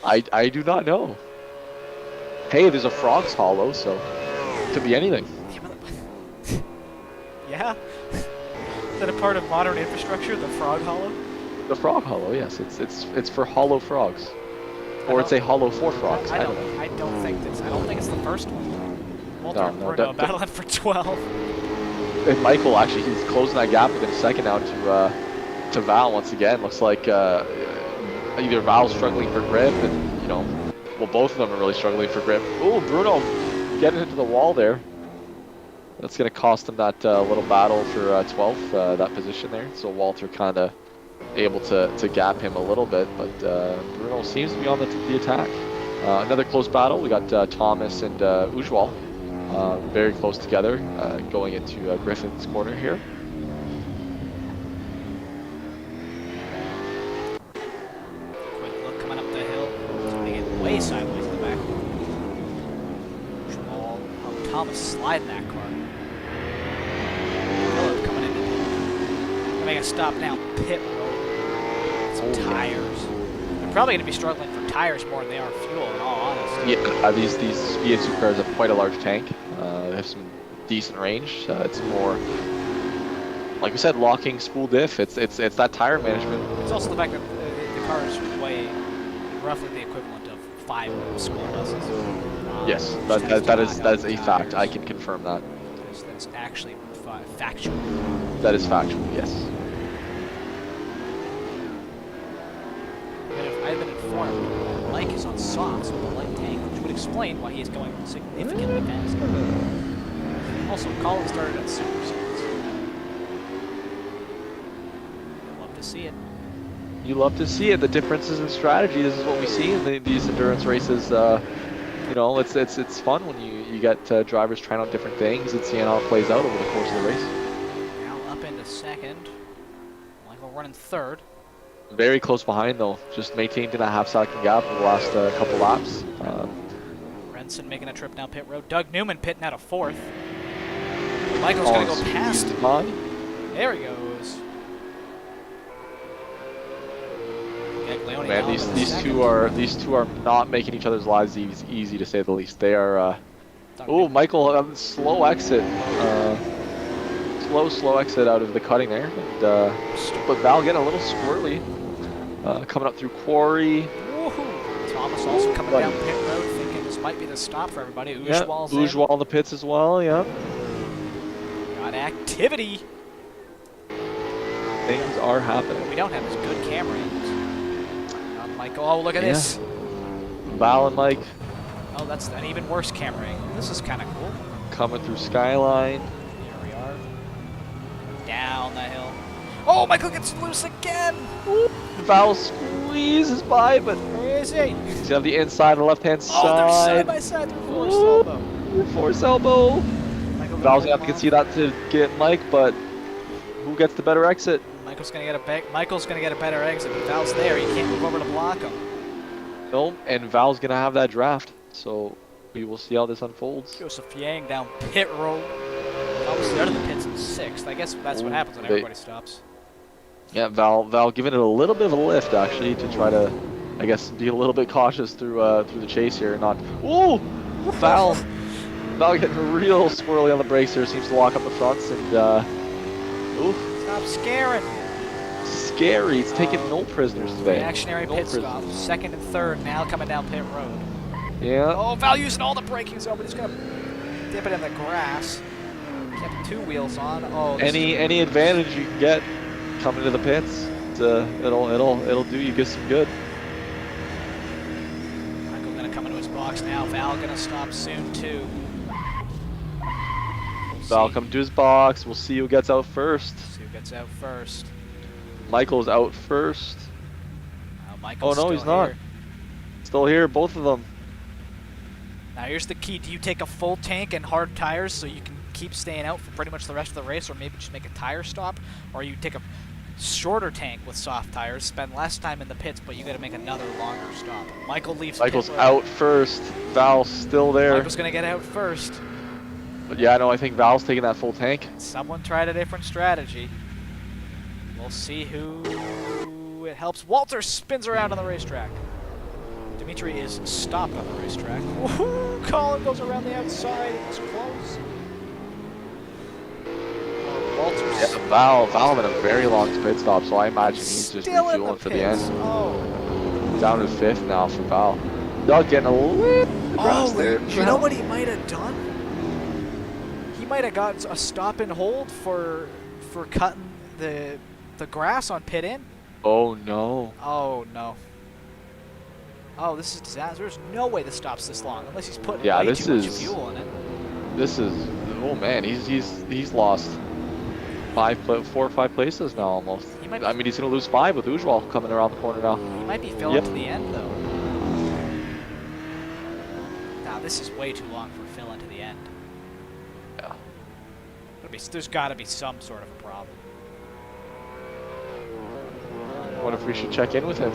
I do not know. Hey, there's a Frog's Hollow, so it could be anything. Yeah? Is that a part of modern infrastructure, the Frog Hollow? The Frog Hollow, yes. It's for hollow frogs. Or it's a hollow for frogs. I don't think it's the first one. Walter and Bruno battling for 12. And Michael actually, he's closing that gap within a second now to Val once again. Looks like either Val's struggling for grip and well, both of them are really struggling for grip. Ooh, Bruno getting into the wall there. That's going to cost him that little battle for 12th, that position there. So Walter kind of able to gap him a little bit, but Bruno seems to be on the attack. Another close battle. We got Thomas and Ujwal very close together, going into Griffin's corner here. Way sideways in the back. Thomas sliding that car. Miller coming in. Gonna make a stop now. Pit road. Some tires. They're probably gonna be struggling for tires more than they are fuel, in all honesty. Yeah, these BH cars have quite a large tank. They have some decent range. It's more, like we said, locking, spool diff. It's that tire management. It's also the fact that the cars weigh roughly the equivalent of 5 school buses. Yes, that is a fact. I can confirm that. That's actually factual. That is factual. Yes. I've been informed that Mike is on softs with a light tank, which would explain why he is going significantly fast. Also, Colin started at super softs. I'd love to see it. You love to see it. The differences in strategy. This is what we see in these endurance races. It's fun when you get drivers trying out different things and seeing how it plays out over the course of the race. Now up into second. Michael running third. Very close behind though. Just maintained in a half-second gap over the last couple laps. Renson making a trip down pit road. Doug Newman pitting out a 4th. Michael's gonna go past him. There he goes. Man, these two are not making each other's lives easy to say the least. They are. Oh, Michael, slow exit. Slow exit out of the cutting there. And, but Val getting a little squirrely. Coming up through Quarry. Thomas also coming down pit road, thinking this might be the stop for everybody. Ujwal's Ujwal in the pits as well. Yeah. Got activity. Things are happening. We don't have as good camera angles. Michael, oh look at this. Val and Mike. Oh, that's an even worse camera angle. This is kind of cool. Coming through Skyline. Here we are. Down the hill. Oh, Michael gets loose again. Val squeezes by, but where is he? He's on the inside, the left-hand side. Oh, they're side by side through force elbow. Force elbow. Val's gonna have to concede that to get Mike, but who gets the better exit? Michael's gonna get a better exit, but Val's there. He can't move over to block him. No, and Val's gonna have that draft, so we will see how this unfolds. Joseph Yang down pit road. Obviously out of the pits in 6th. I guess that's what happens when everybody stops. Yeah, Val giving it a little bit of a lift actually to try to, I guess, be a little bit cautious through the chase here. Not. Ooh, Val getting real squirrely on the brakes here. Seems to lock up the fronts and. Ooh. Stop scaring. Scary. It's taking no prisoners today. Reactionary pit stop. 2nd and 3rd now coming down pit road. Yeah. Oh, Val using all the braking zone, but he's gonna dip it in the grass. Kept 2 wheels on. Oh. Any advantage you can get coming to the pits, it'll do you some good. Michael gonna come into his box now. Val gonna stop soon too. Val come to his box. We'll see who gets out first. See who gets out first. Michael's out first. Michael's oh no, he's not. Still here, both of them. Now here's the key. Do you take a full tank and hard tires so you can keep staying out for pretty much the rest of the race, or maybe just make a tire stop, or you take a shorter tank with soft tires, spend less time in the pits, but you got to make another longer stop. Michael leaves. Michael's out first. Val's still there. Michael's gonna get out first. But yeah, no, I think Val's taking that full tank. Someone tried a different strategy. We'll see who it helps. Walter spins around on the racetrack. Dimitri is stopped on the racetrack. Woohoo! Colin goes around the outside. It's close. Walter's yeah, Val in a very long pit stop, so I imagine he's just refueling for the end. Oh. Down to 5th now for Val. Doug getting a little grass there. You know what he might have done? He might have got a stop and hold for cutting the grass on pit in. Oh no. Oh no. Oh, this is disaster. There's no way this stops this long unless he's putting way too much fuel in it. This is, oh man, he's lost 4 or 5 places now almost. I mean, he's gonna lose 5 with Ujwal coming around the corner now. He might be filling to the end though. Now this is way too long for filling to the end. Yeah. There's got to be some sort of a problem. What if we should check in with him?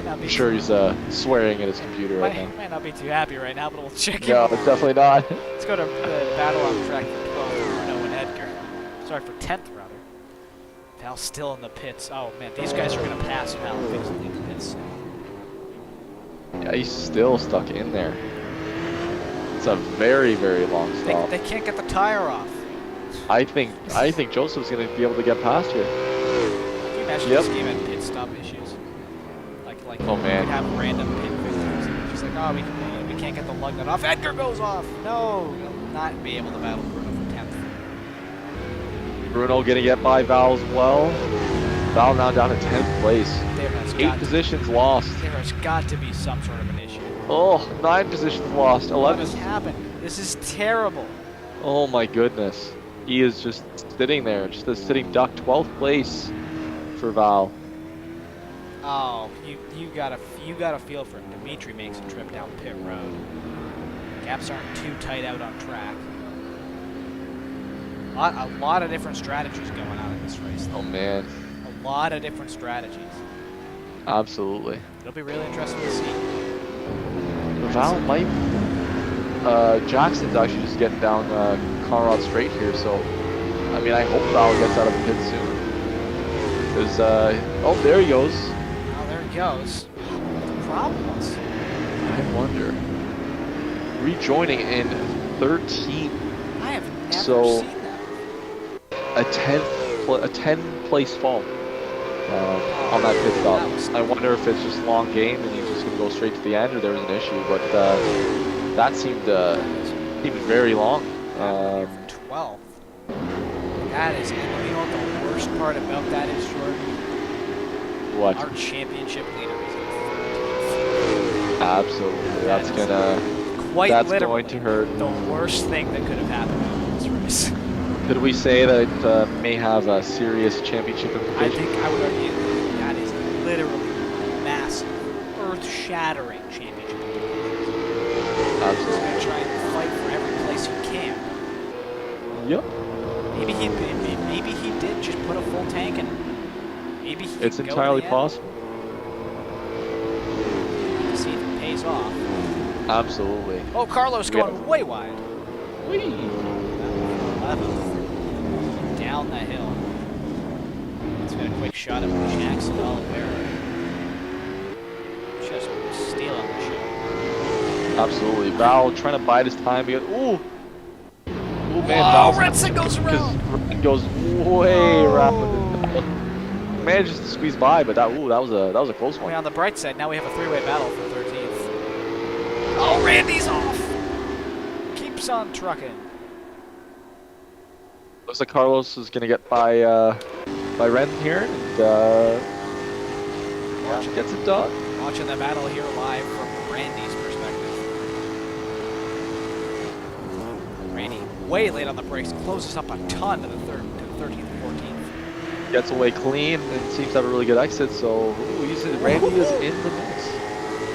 I'm sure he's swearing at his computer right now. Might not be too happy right now, but we'll check in. No, it's definitely not. Let's go to battle on track for 12th, Owen Edgar. Sorry, for 10th, rather. Val's still in the pits. Oh, man, these guys are going to pass Val if they just leave the pits. Yeah, he's still stuck in there. It's a very, very long stop. They can't get the tire off. I think Joseph's going to be able to get past here. Can you imagine this game had pit stop issues? Like oh man, we'd have random pit victories. Just like, oh, we can't get the lug nut off. Edgar goes off. No, you'll not be able to battle Bruno for 10th. Bruno gonna get by Val as well. Val now down to 10th place. 8 positions lost. There's got to be some sort of an issue. Oh, 9 positions lost. 11. What has happened? This is terrible. Oh my goodness. He is just sitting there, just a sitting duck. 12th place for Val. Oh, you gotta feel for him. Dimitri makes a trip down pit road. Gaps aren't too tight out on track. A lot of different strategies going on in this race. Oh man. A lot of different strategies. Absolutely. It'll be really interesting to see. Val might. Jackson's actually just getting down Conrad Straight here, so I mean, I hope Val gets out of the pit soon. Because, oh, there he goes. Oh, there he goes. What the problem was? I wonder. Rejoining in 13th. I have never So, seen that. a 10 place fall on that pit stop. I wonder if it's just long game and he's just going to go straight to the end, or there was an issue, but that seemed very long. 12th. That is, and you know what the worst part about that is, Jordan? What? Our championship leader is in 13th. Absolutely. That's going to hurt. The worst thing that could have happened in this race. Could we say that it may have a serious championship implication? I think I would argue that is literally massive, earth-shattering championship implications. Absolutely. He's going to try and fight for every place he can. Yep. Maybe he did just put a full tank in it. Maybe he It's can go entirely to the possible. end to see if it pays off. Absolutely. Oh, Carlos going way wide. Whee! 11th. Down the hill. Let's get a quick shot of Jackson Oliveira. Just stealing the show. Absolutely. Val trying to bide his time. Ooh! Ooh, man. Oh, Redson goes around! Redson goes way around. Manages to squeeze by, but that was a close one. On the bright side, now we have a three-way battle for 13th. Oh, Randy's off! Keeps on trucking. Looks like Carlos is gonna get by Ren here, and gets it done. Watching the battle here live from Randy's perspective. Randy way late on the brakes, closes up a ton to the 13th and 14th. Gets away clean and seems to have a really good exit. So Randy is in the mix.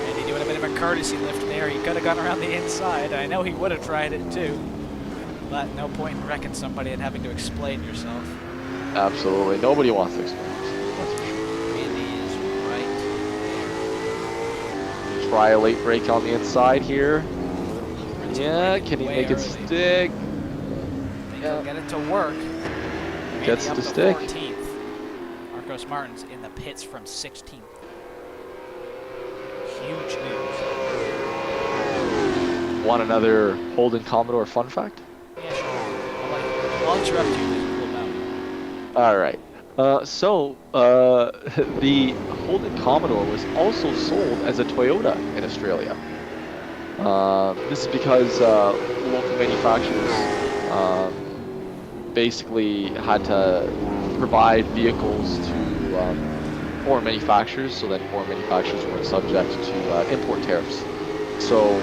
Randy doing a bit of a courtesy lift there. He could have gone around the inside. I know he would have tried it too. But no point in wrecking somebody and having to explain yourself. Absolutely. Nobody wants to explain themselves. That's for sure. Randy is right there. Try a late break on the inside here. Yeah, Randy can he way make it early. stick? Think he'll get it to work. Randy Gets up to to stick. 14th. Marcos Martins in the pits from 16th. Huge news. Want another Holden Commodore fun fact? Yeah, sure. I'll interrupt you. Please cool down. All right. So the Holden Commodore was also sold as a Toyota in Australia. This is because local manufacturers basically had to provide vehicles to foreign manufacturers, so that foreign manufacturers weren't subject to import tariffs. So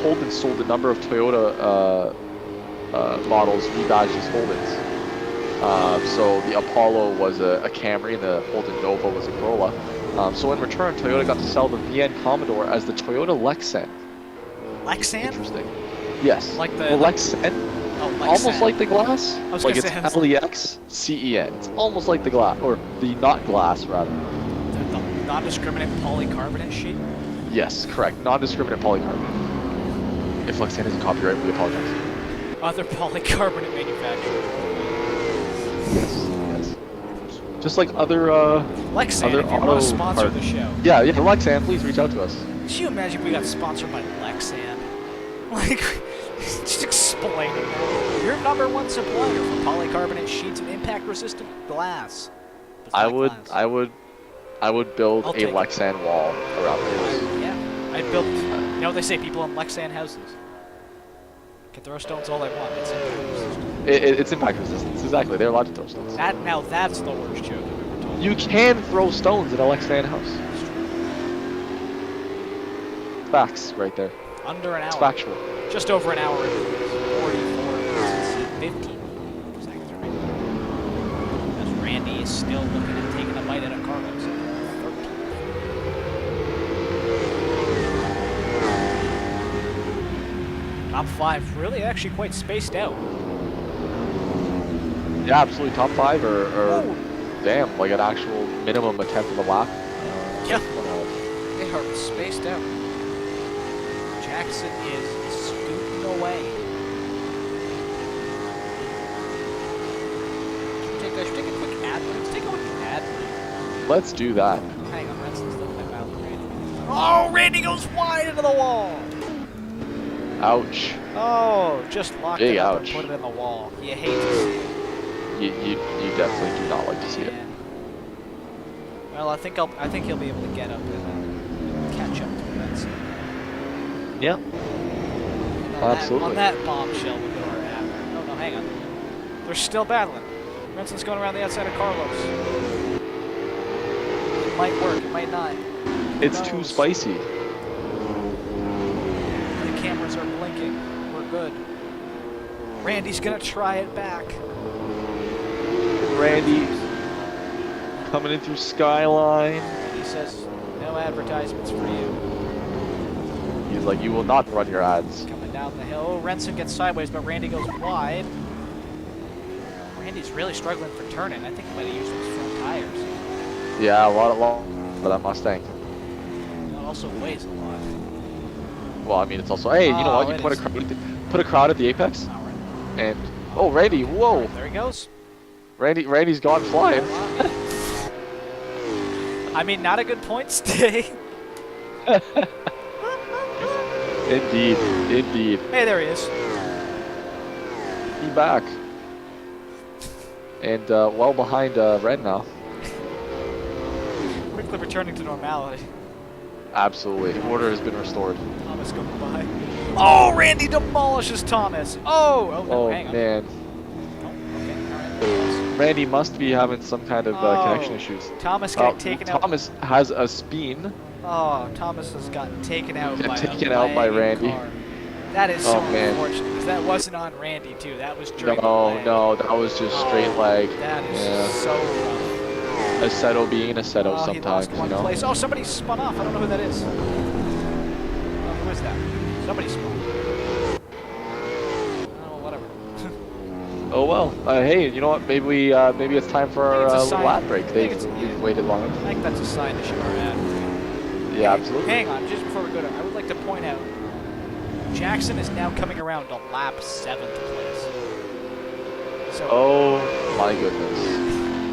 Holden sold a number of Toyota models rebadged as Holdens. So the Apollo was a Camry and the Holden Nova was a Corolla. So in return, Toyota got to sell the VN Commodore as the Toyota Lexan. Lexan? Interesting. Yes. Like the Lexan. Oh, Lexan. Almost like the glass. I was like gonna it's say, Lexcen. It's almost like the glass, or the not glass rather. the non-discriminate polycarbonate sheet. Yes, correct. Non-discriminate polycarbonate. If Lexan isn't copyright, we apologize. Other polycarbonate manufacturers. Yes. Just like other Lexan, other if you want auto to sponsor part- the show. Yeah, Lexan, please reach out to us. Could you imagine if we got sponsored by Lexan? Like, just explain it. Your #1 supplier for polycarbonate sheets and impact-resistant glass. I would build I'll a take it. Lexan wall around the house. Yeah, I'd build. You know what they say? People in Lexan houses can throw stones all they want. It's impact-resistant. It's impact resistance, exactly. They're allowed to throw stones. That's the worst joke I've ever told. You can throw stones in a Lexan house. It's true. Facts right there. Under an It's hour. factual. Just over an hour. 15 seconds right. As Randy is still looking at taking a bite out of Carlos. 13. Top 5 really actually quite spaced out. Yeah, absolutely. Top 5 or damn, like an actual minimum a tenth of a lap. Yeah. They are spaced out. Jackson is scooting away. Should we take a quick ad break? Let's take a quick ad break. Let's do that. Hang on, Renson's still in out with Randy. Oh, Randy goes wide into the wall. Ouch. Oh, just locked Big it up ouch. and put it in the wall. You hate to see it. You definitely do not like to see it. Well, I think he'll be able to get up and catch up to Renson. Yeah. Absolutely. On that bombshell, we'll go to our ad. Oh no, hang on. They're still battling. Renson's going around the outside of Carlos. It might work. It might not. It's too spicy. The cameras are blinking. We're good. Randy's gonna try it back. Randy coming in through Skyline. He says, no advertisements for you. He's like, you will not run your ads. Coming down the hill. Renson gets sideways, but Randy goes wide. Randy's really struggling for turning. I think he might have used his front tires. Yeah, a lot for that Mustang. It also weighs a lot. Well, I mean, it's also, hey, you know what? You put a crowd at the apex. All right. And, oh, Randy, whoa. There he goes. Randy's gone flying. I mean, not a good point stay. Indeed, indeed. Hey, there he is. He back. And well behind Red now. Quickly returning to normality. Absolutely. Order has been restored. Thomas going by. Oh, Randy demolishes Thomas. Oh, no, hang on. Man. Oh, okay, all right. Randy must be having some kind of connection issues. Thomas getting taken out. Thomas has a spin. Oh, Thomas has gotten taken out by Randy. Car. That is so man. unfortunate because that wasn't on Randy too. That was straight leg. No, that was just straight leg. That is so rough. Assetto being Assetto sometimes, he lost one you know. place. Oh, somebody spun off. I don't know who that is. Oh, who is that? Somebody spun. Oh, whatever. Oh well. Hey, you know what? Maybe it's time for our little ad break. We've waited long enough. I think that's a sign to show our ad. Yeah, absolutely. Hang on, just before we go to, I would like to point out, Jackson is now coming around to lap 7th place. So, oh my goodness.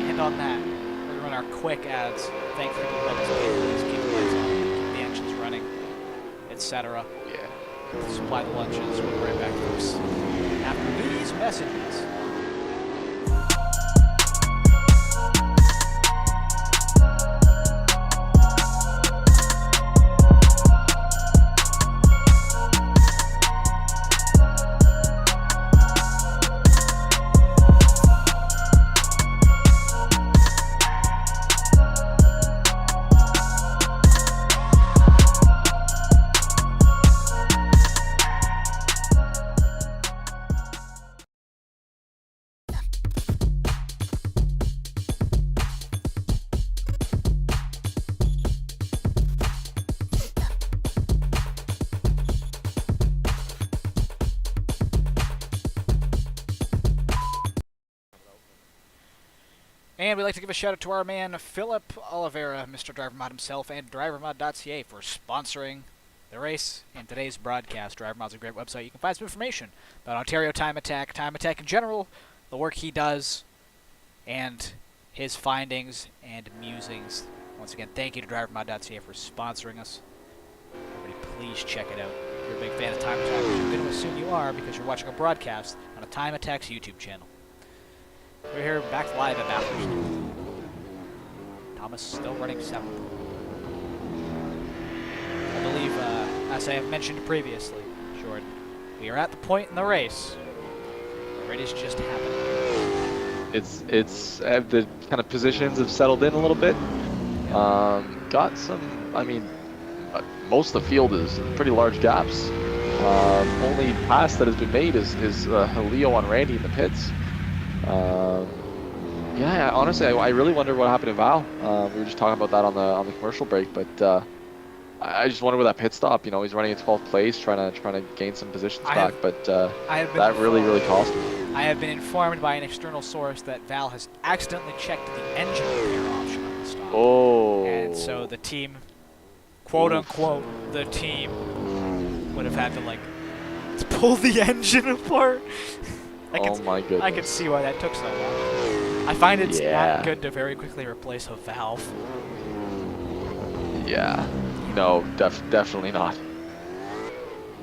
And on that, we're going to run our quick ads. Thankfully, the lights keep the lights on, keep the engines running, etc. Yeah. Supply the lunches. We'll be right back, folks. After these messages. And we'd like to give a shout out to our man Philip Oliveira, Mr. DriverMod himself, and DriverMod.ca for sponsoring the race and today's broadcast. DriverMod's a great website. You can find some information about Ontario Time Attack in general, the work he does, and his findings and musings. Once again, thank you to DriverMod.ca for sponsoring us. Everybody, please check it out. If you're a big fan of Time Attack, which I'm going to assume you are because you're watching a broadcast on a Time Attack's YouTube channel. We're here back live at Bathurst. Thomas still running 7th. I believe, as I have mentioned previously, Jordan, we are at the point in the race where it is just happening. It's the kind of positions have settled in a little bit. Got some, I mean, most of the field is pretty large gaps. Only pass that has been made is Leo on Randy in the pits. Yeah, honestly, I really wonder what happened to Val. We were just talking about that on the commercial break, but I just wonder where that pit stop. You know, he's running in 12th place, trying to gain some positions back, but that really cost him. I have been informed by an external source that Val has accidentally checked the engine repair option on the stop. Oh. And so the team, quote unquote, the team would have had to like pull the engine apart. Oh my goodness. I can see why that took so long. I find it's Yeah. not good to very quickly replace a valve. Yeah. No, definitely not.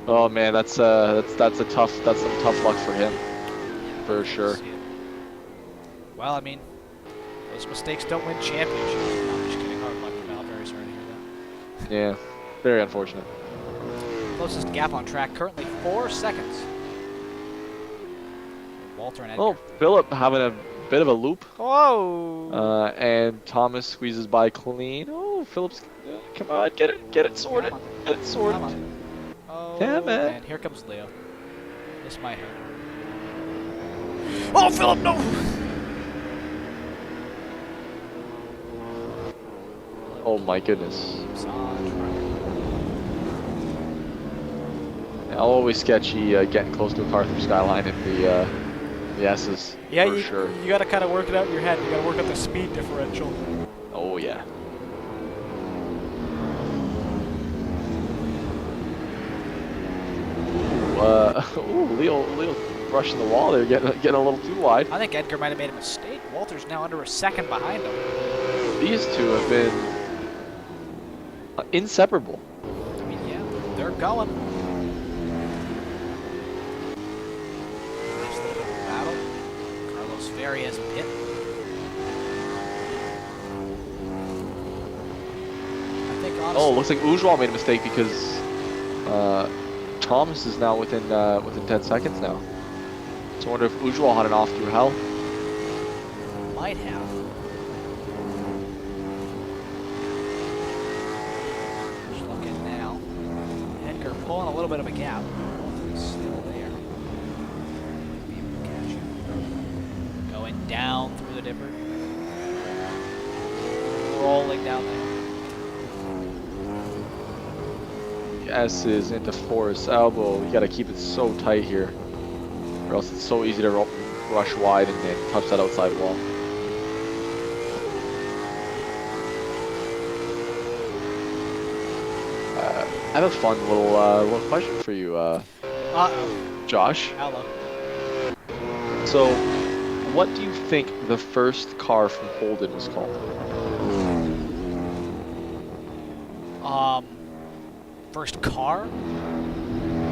Oh man, that's some tough luck for him, for sure. Well, I mean, those mistakes don't win championships. No, I'm just kidding. Hard luck for Val. Very sorry to hear that. Yeah, very unfortunate. Closest gap on track currently 4 seconds. Walter and Edgar. Oh, Philip having a bit of a loop. Whoa! And Thomas squeezes by clean. Oh, Philip's, come on, get it sorted. Get it sorted. Come on. Oh, Damn it. and here comes Leo. This might hurt. Oh, Philip, no! Oh my goodness. It's on track. Yeah, always sketchy getting close to a car through Skyline in the S's. Yeah, for sure. you gotta kind of work it out in your head. You gotta work out the speed differential. Oh yeah. Ooh, Leo brushing the wall there, getting a little too wide. I think Edgar might have made a mistake. Walter's now under a second behind him. These two have been inseparable. I mean, yeah, they're going. Nice little bit of battle. Carlos Farias pit. I think honestly. Oh, looks like Ujwal made a mistake because Thomas is now within 10 seconds now. So I wonder if Ujwal had an off through hell. Might have. Just looking now. Edgar pulling a little bit of a gap. Walter's still there. Be able to catch him. Going down through the dipper. Rolling down there. S is into Forrest's elbow. You gotta keep it so tight here, or else it's so easy to rush wide and then touch that outside wall. I have a fun little question for you, Josh. Hello. So, what do you think the first car from Holden was called? First car?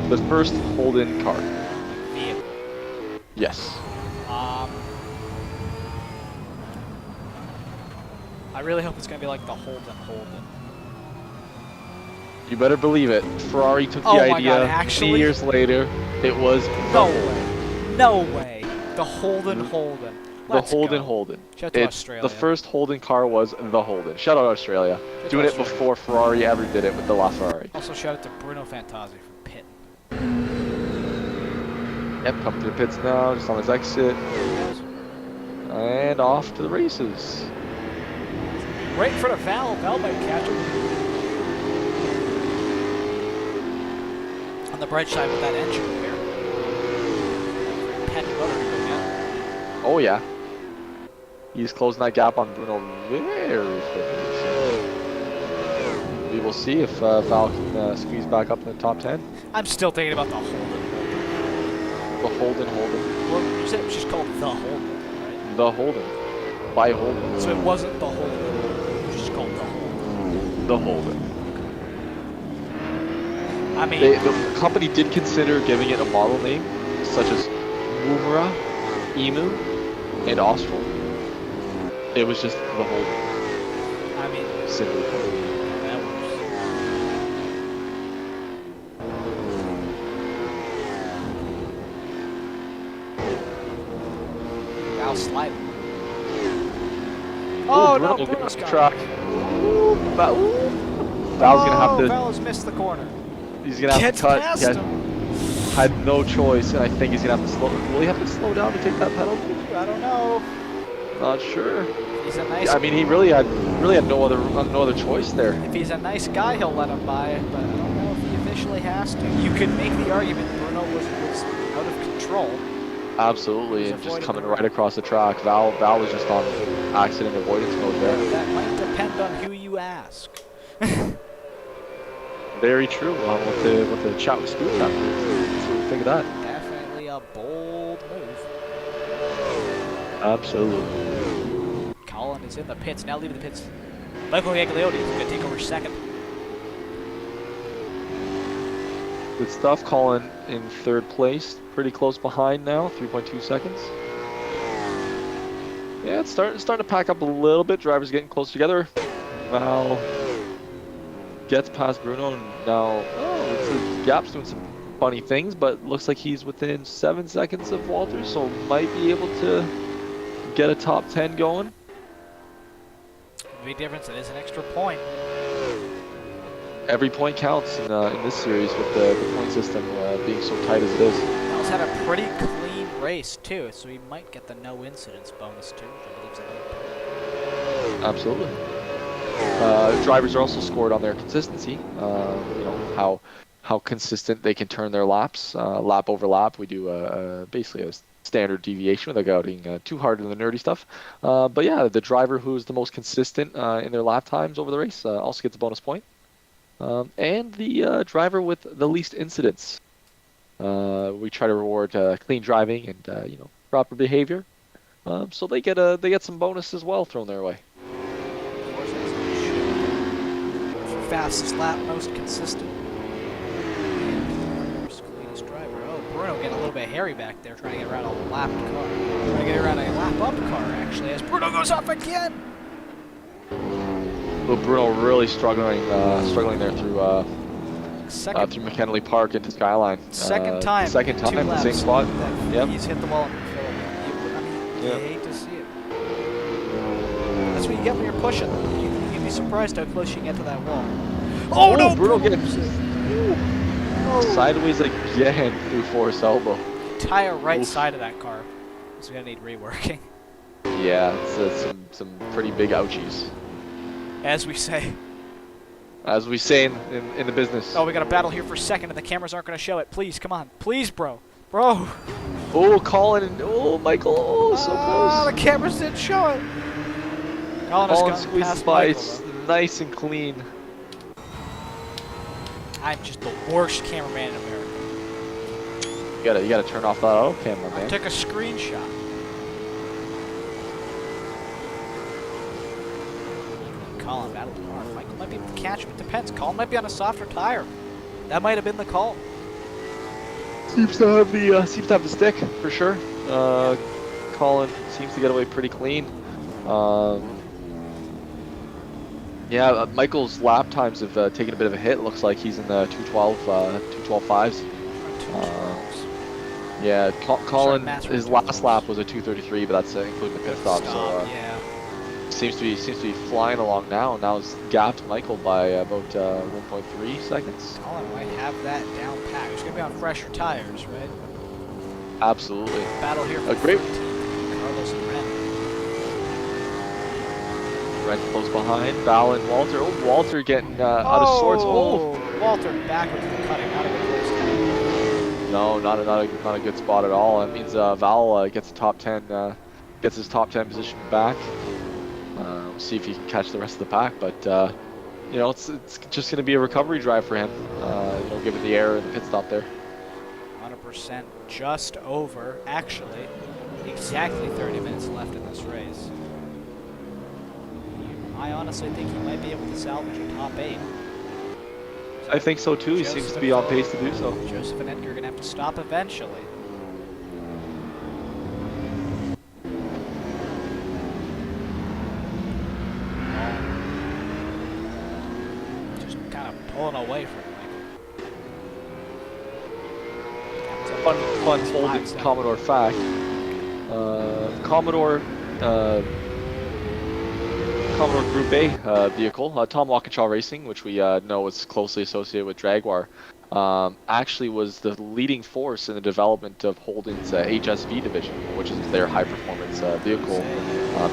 The first Holden car. Vehicle. Yes. I really hope it's gonna be like the Holden. You better believe it. Ferrari took the Oh my idea. God, actually? 2 years later, it was No the way. No way. The Holden. Let's the Holden go. Holden. Shout out to It's Australia. the first Holden car was the Holden. Shout out Australia. Shout Doing out it before Ferrari ever did it with the LaFerrari. Also shout out to Bruno Fantazzi from Pitt. Yep, coming to the pits now, just on his exit. And off to the races. Right in front of Val. Val might catch him. On the bright side with that engine repair. Pet motor to go get. Oh yeah. He's closing that gap on Bruno very quickly. We will see if Val can squeeze back up in the top 10. I'm still thinking about the Holden. The Holden. Well, you said it was just called the Holden, right? The Holden. By Holden. So it wasn't the Holden. It was just called the Holden. The Holden. I mean, The company did consider giving it a model name, such as Woomera, Emu, and Austral. It was just the Holden. I mean, Simply put. that works. Val sliding. Oh no, Bruno Bruno's the got track. it. Val's gonna have to. Val has missed the corner. He's gonna have Gets to cut. past He him. had no choice, and I think he's gonna have to slow. Will he have to slow down to take that penalty? I don't know. Not sure. He's a nice. I mean, he really had no other choice there. If he's a nice guy, he'll let him by it, but I don't know if he officially has to. You could make the argument Bruno was out of control. Absolutely, He's and just avoiding coming the right wreck. across the track. Val was just on accident avoidance mode there. That might depend on who you ask. Very true. Well, what the chat with Scoots after. Let's see what we think of that. Definitely a bold move. Absolutely. Colin is in the pits, now leaving the pits. Michael Gagliardi is going to take over second. Good stuff. Colin in third place. Pretty close behind now. 3.2 seconds. Yeah, it's starting to pack up a little bit. Drivers getting close together. Val gets past Bruno, and now the gap's doing some funny things, but looks like he's within 7 seconds of Walter, so might be able to get a top 10 going. Big difference. It is an extra point. Every point counts in this series with the point system being so tight as it is. Val's had a pretty clean race too, so he might get the no incidents bonus too, which I believe is another point. Absolutely. Drivers are also scored on their consistency. You know how consistent they can turn their laps, lap over lap. We do basically a standard deviation without getting too hard in the nerdy stuff. But yeah, the driver who's the most consistent in their lap times over the race also gets a bonus point. And the driver with the least incidents. We try to reward clean driving and you know, proper behavior. So they get some bonus as well thrown their way. Fastest lap, most consistent. Cleanest driver. Oh, Bruno getting a little bit hairy back there, trying to get around a lapped car. Trying to get around a lap up car actually, as Bruno goes off again. But Bruno really struggling there through through McKinley Park into Skyline. Second time, the same spot. Yep. He's hit the wall. You hate to see it. That's what you get when you're pushing. You'd be surprised how close you get to that wall. Oh no! Bruno gets sideways again through Forrest's elbow. Entire right side of that car is gonna need reworking. Yeah, it's some pretty big ouchies. As we say. As we say in the business. Oh, we got a battle here for second, and the cameras aren't going to show it. Please, come on. Please, bro. Bro. Oh, Colin and Michael. Oh, so close. The cameras didn't show it. Colin squeezes by Michael, nice and clean. I'm just the worst cameraman in America. You gotta turn off that auto cam, my man. I took a screenshot. Colin battled hard. Michael might be able to catch him. It depends. Colin might be on a softer tire. That might have been the call. Seems to have the stick for sure. Colin seems to get away pretty clean. Yeah, Michael's lap times have taken a bit of a hit. Looks like he's in the 212.5s. Yeah, Colin, his last lap was a 2:33, but that's including the pit stop. So yeah. Seems to be flying along now. Now it's gapped Michael by about 1.3 seconds. Colin might have that down pat. He's going to be on fresher tires, right? Absolutely. Battle here for great. Carlos and Ren. Ren close behind. Val and Walter. Oh, Walter getting out of sorts. Oh, Walter backwards in the cutting. Not a good place. No, not a good spot at all. That means Val gets the top 10. Gets his top 10 position back. We'll see if he can catch the rest of the pack, but you know, it's just going to be a recovery drive for him. You know, given the error in the pit stop there. 100% just over. Actually, exactly 30 minutes left in this race. I honestly think he might be able to salvage a top 8. I think so too. He seems to be on pace to do so. Joseph and Edgar are going to have to stop eventually. Pulling away from Michael. Fun folded Commodore fact. Commodore Group A vehicle, Tom Walkinshaw Racing, which we know is closely associated with Jaguar, actually was the leading force in the development of Holden's HSV division, which is their high-performance vehicle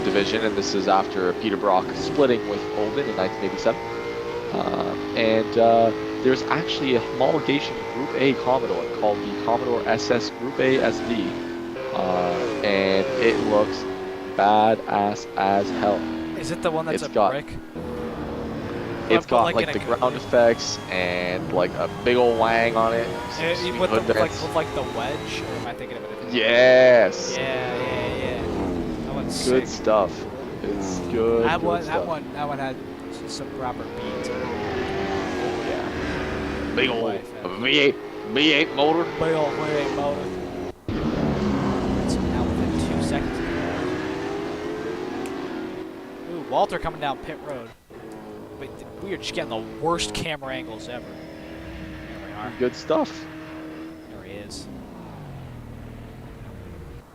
division, and this is after Peter Brock splitting with Holden in 1987. There's actually a homologation Group A Commodore called the Commodore SS Group A SV, and it looks badass as hell. Is it the one that's It's a got- brick? It's got like like in the a- ground effects and like a big old wang on it. some sweet With hood the vents. with like the wedge, or am I thinking of a different one? Yes. Yeah. That one's Good sick. stuff. It's good. That good stuff. one had some proper beats. Yeah. Big old Life, V8 motor. Big old V8 motor. It's now within 2 seconds. Ooh, Walter coming down pit road. Wait, we are just getting the worst camera angles ever. There we are. Good stuff. There he is.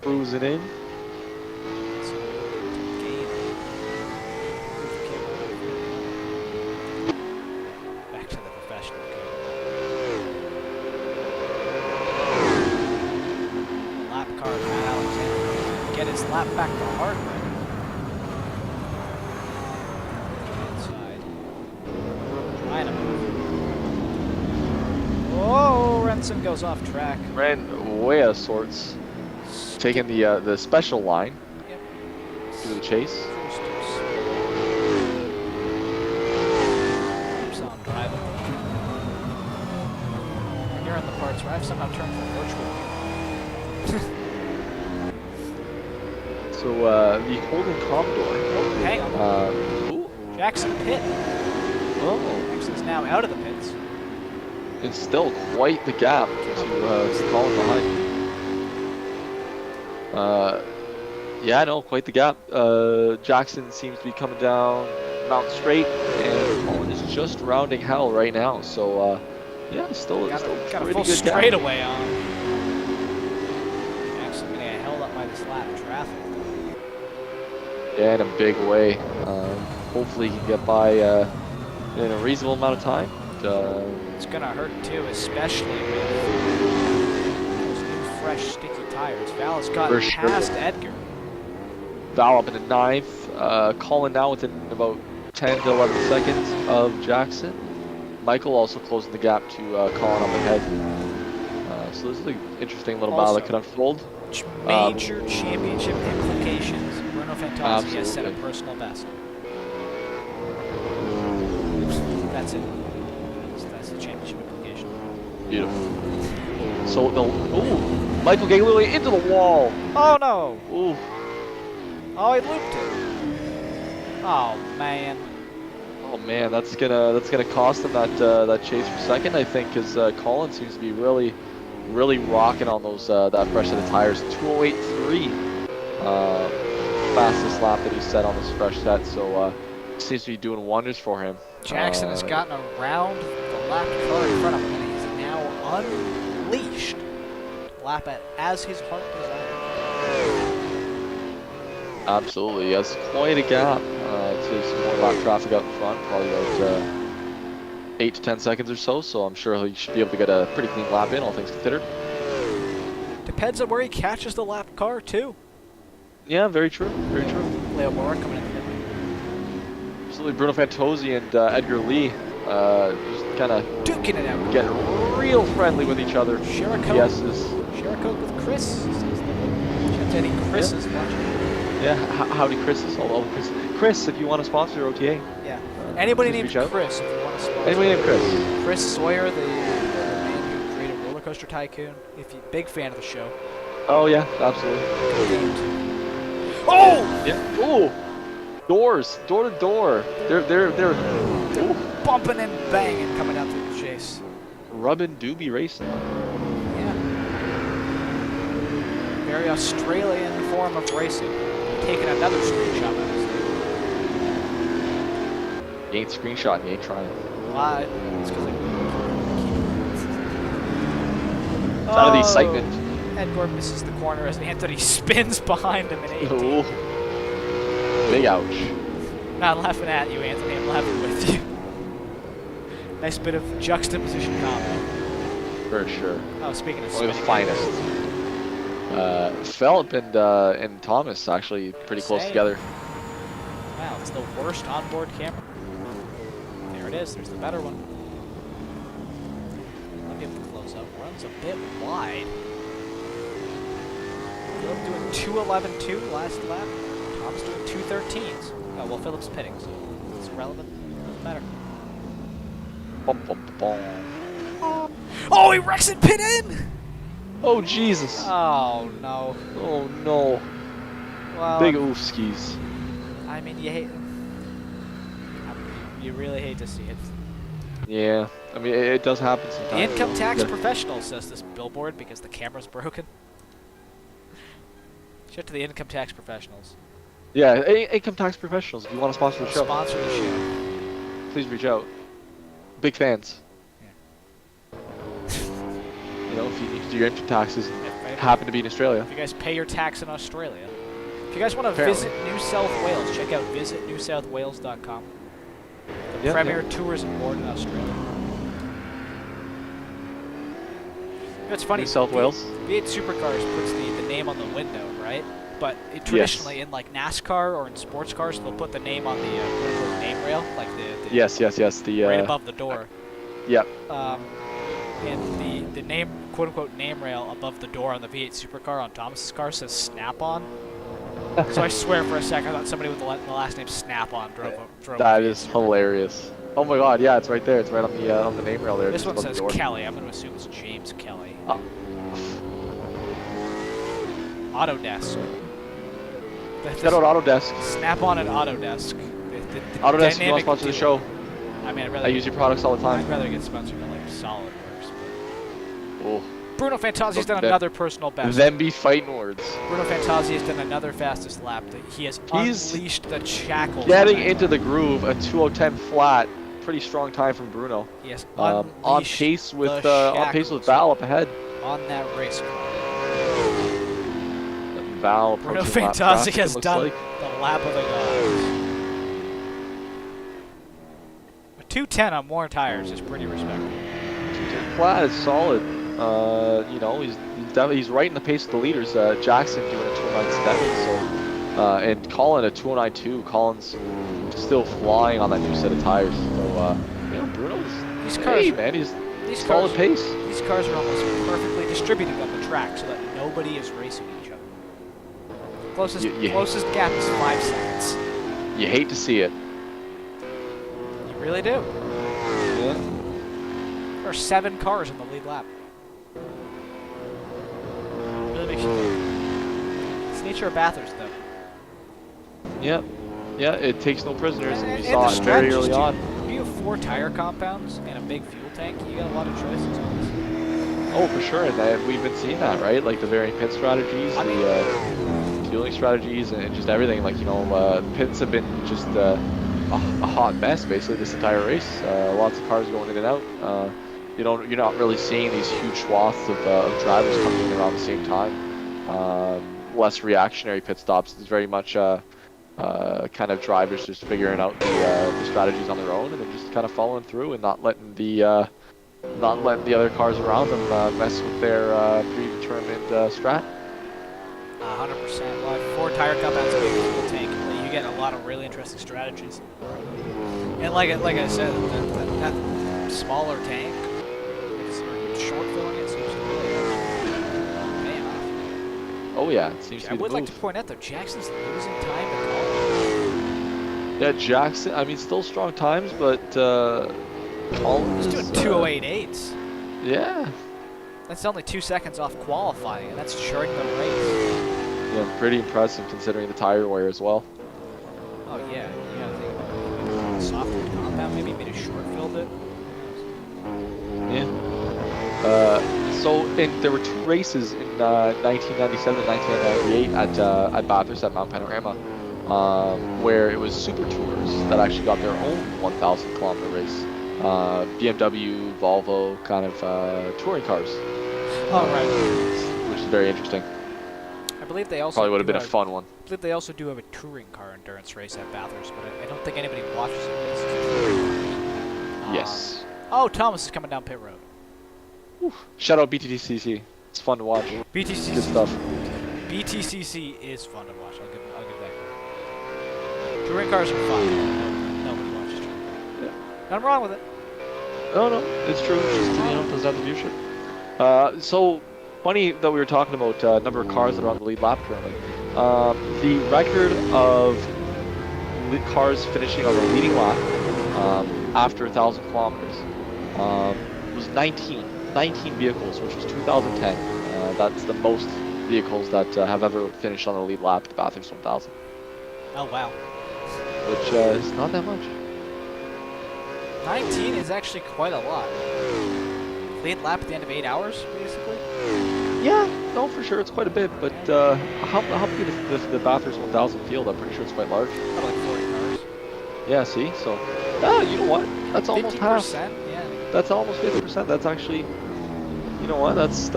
Cruising in. Back to the professional code. Lap car, Matt Alexander. Get his lap back the hard way. Inside. Trying to move. Whoa, Renson goes off track. Ran way out of sorts. Taking the special line. Yep. To the chase. Keeps on driving. When you're in the parts where I've somehow turned for virtual. So the Holden Commodore. Oh, hang on. Ooh. Jackson pit. Oh. Jackson's now out of the pits. It's still quite the gap to Colin behind. Yeah, no, quite the gap. Jackson seems to be coming down Mount Straight, and Colin is just rounding hell right now. So, yeah, still Got a pretty full good gap. straightaway on. Jackson gonna get held up by this lap of traffic. Yeah, in a big way. Hopefully he can get by in a reasonable amount of time. It's gonna hurt too, especially with those new fresh sticky tires. Val has gotten past Edgar. Val up into 9th. Colin now within about 10 to 11 seconds of Jackson. Michael also closing the gap to Colin up ahead. So this is an interesting little battle that could unfold. Major championship implications. Bruno Fantozzi has set a personal best. That's it. That's the championship implication. Beautiful. So the Michael Gaglioli into the wall. Oh no! Ooh. Oh, he looped it. Oh man. Oh man, that's gonna cost him that chase for second, I think, because Colin seems to be really rocking on those that fresh set of tires. 2:08.3, fastest lap that he's set on this fresh set. So seems to be doing wonders for him. Jackson has gotten around the lap car in front of him, and he's now unleashed. Lap it as his heart desires. Absolutely, he has quite a gap to some more lap traffic out in front, probably about 8 to 10 seconds or so. So I'm sure he should be able to get a pretty clean lap in, all things considered. Depends on where he catches the lap car too. Yeah, very true, very true. Leo Moore coming in the middle. Absolutely, Bruno Fantozzi and Edgar Lee just kind of duking it out. getting real friendly with each other. Sherricode with Chris. Chance any Chris is watching. Yeah, howdy Chris's, all the Chris, if you want to sponsor OTA. Yeah. Anybody please named reach out. Chris, if you want to sponsor. Anybody named Chris? Chris Sawyer, the man who created Roller Coaster Tycoon. If you big fan of the show. Oh yeah, absolutely. Oh! Yeah. Ooh. Doors, door to door. They're ooh. Bumping and banging coming down through the chase. Rubbin Doobie Racing. Yeah. Very Australian form of racing. Taking another screenshot of this thing. You ain't screenshotting, you ain't trying. Why? It's because It's out of the excitement. Edgar misses the corner as Anthony spins behind him in 18. Ooh. Big ouch. Not laughing at you, Anthony. I'm laughing with you. Nice bit of juxtaposition comedy. For sure. Oh, speaking of One of the finest. Philip and Thomas actually pretty close together. Wow, it's the worst onboard camera. There it is. There's the better one. Let me have the close up. Runs a bit wide. Philip doing 2:11.2 last lap. Thomas doing 2:13s. Oh, well, Philip's pitting, so it's irrelevant. Doesn't matter. Bum, bum, bum. Oh, he wrecks it pit in! Oh, Jesus. Oh, no. Oh, no. Well, Big oofskis. I mean, you really hate to see it. Yeah. I mean, it does happen sometimes. The income tax Yeah. professional says this billboard because the camera's broken. Shout to the income tax professionals. Yeah, income tax professionals, if you want to sponsor the show, Sponsor the show. please reach out. Big fans. Yeah. You know, if you need to do your income taxes and If happen to be in Australia. you guys pay your tax in Australia. If you guys want to Apparently. visit New South Wales, check out visitnewsouthwales.com. The premier tourism board in Australia. It's funny. New South Wales? V8 Supercars puts the name on the window, right? But traditionally in like NASCAR or in sports cars, they'll put the name on the quote-unquote name rail, like the Yes. The right above the door. Yep. And the name quote-unquote name rail above the door on the V8 Supercar on Thomas's car says Snap-on. So I swear for a second I thought somebody with the last name Snap-on drove. That is hilarious. Oh my God! Yeah, it's right there. It's right on the name rail there. This just one above the says door. Kelly. I'm going to assume it's James Kelly. Oh. Autodesk. Shout out Autodesk. Snap-on and Autodesk. Autodesk, if you dynamic want to sponsor the duo. show, I mean, I use your products all the I'd time. rather get sponsored by like SolidWorks. Oh. Bruno Fantasi's done Them- another personal best. Them be fighting words. Bruno Fantasi has done another fastest lap. He has He's unleashed the shackles. Getting on that into car. the groove, a 2:10 flat, pretty strong time from Bruno. He has On unleashed pace with the on Val up ahead. on that race car. Val Bruno approaching lap Fantasi traffic, has it looks done like. the lap of the gods. A 2:10 on more tires is pretty respectable. 2:10 flat is solid. You know, he's right in the pace of the leaders. Jackson doing a 2:09.7, so and Colin a 2:09.2. Colin's still flying on that new set of tires. So you know, Bruno's These cars, hey man, he's these solid cars, pace. these cars are almost perfectly distributed on the track so that nobody is racing each other. Closest gap is 5 seconds. You hate to see it. You really do. Yeah. There are 7 cars in the lead lap. Really makes you think. It's the nature of Bathurst, though. Yep. Yeah, it takes no prisoners, and we And saw the it very strategies, early too. on. When you have 4 tire compounds and a big fuel tank, you got a lot of choices on this. Oh, for sure, and we've been seeing that, right? Like the varying pit strategies, the fueling strategies, and just everything. Like, you know, pits have been just a hot mess basically this entire race. Lots of cars going in and out. You're not really seeing these huge swaths of drivers coming in around the same time. Less reactionary pit stops. It's very much kind of drivers just figuring out the strategies on their own, and then just kind of following through and not letting the other cars around them mess with their predetermined strat. 100%. Well, 4 tire compounds and a big fuel tank, you get a lot of really interesting strategies. And like I said, that smaller tank, short filling it seems to really pay off. Oh yeah, it seems to I be the would like move. to point out though, Jackson's losing time to Colin. Yeah, Jackson. I mean, still strong times, but Collins He's doing 2:08.8s. Yeah. That's only 2 seconds off qualifying, and that's during the race. Yeah, pretty impressive considering the tire wear as well. Oh yeah, you gotta think about it. Maybe softer compound, maybe made a short filled it. Yeah. There were 2 races in 1997 and 1998 at Bathurst at Mount Panorama, where it was Super Tours that actually got their own 1,000 kilometer race. BMW, Volvo kind of touring cars. Oh right. Which is very interesting. I believe they also Probably would have do been a fun one. I believe they also do have a touring car endurance race at Bathurst, but I don't think anybody watches it. Yes. Oh, Thomas is coming down pit road. Whew. Shout out BTCC. It's fun to watch. BTCC. Good stuff. BTCC is fun to watch. I'll give that credit. Touring cars are fun. Nobody watches touring cars. Yeah. Nothing wrong with it. No, it's true. It's just, doesn't have the viewership. funny that we were talking about number of cars that are on the lead lap currently. The record of cars finishing on the leading lap after 1,000 kilometers was 19 vehicles, which was 2010. That's the most vehicles that have ever finished on the lead lap at the Bathurst 1000. Oh wow. Which is not that much. 19 is actually quite a lot. Lead lap at the end of 8 hours, basically? Yeah, no, for sure, it's quite a bit, but how big is the Bathurst 1000 field? I'm pretty sure it's quite large. Probably like 40 cars. Yeah, see, so, you know what? That's almost 50%, half. yeah. That's almost 50%. That's actually, you know what? That's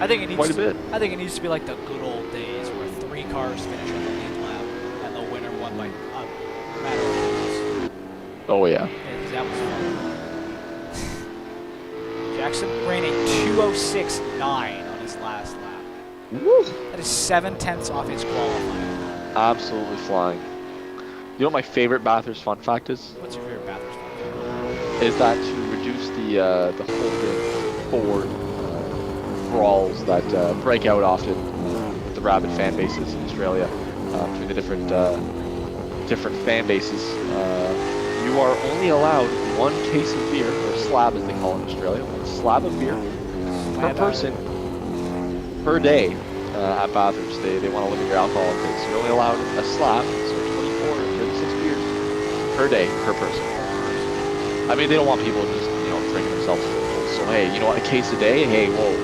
I think it needs quite a bit. I think it needs to be like the good old days where 3 cars finish on the lead lap and the winner won by a matter of minutes. Oh yeah. Yeah, that was fun. Jackson ran a 2:06.9 on his last lap. Woo. That is 7/10 off his qualifying. Absolutely flying. You know what my favorite Bathurst fun fact is? What's your favorite Bathurst fun? Is that to reduce the Holden Ford brawls that break out often with the rabid fan bases in Australia between the different fan bases. You are only allowed 1 case of beer, or slab as they call it in Australia, 1 slab of beer per person per day at Bathurst. They want to limit your alcohol intake, so you're only allowed a slab, so 24 or 36 beers per day per person. I mean, they don't want people just, drinking themselves full. So hey, you know what, a case a day? Hey, whoa.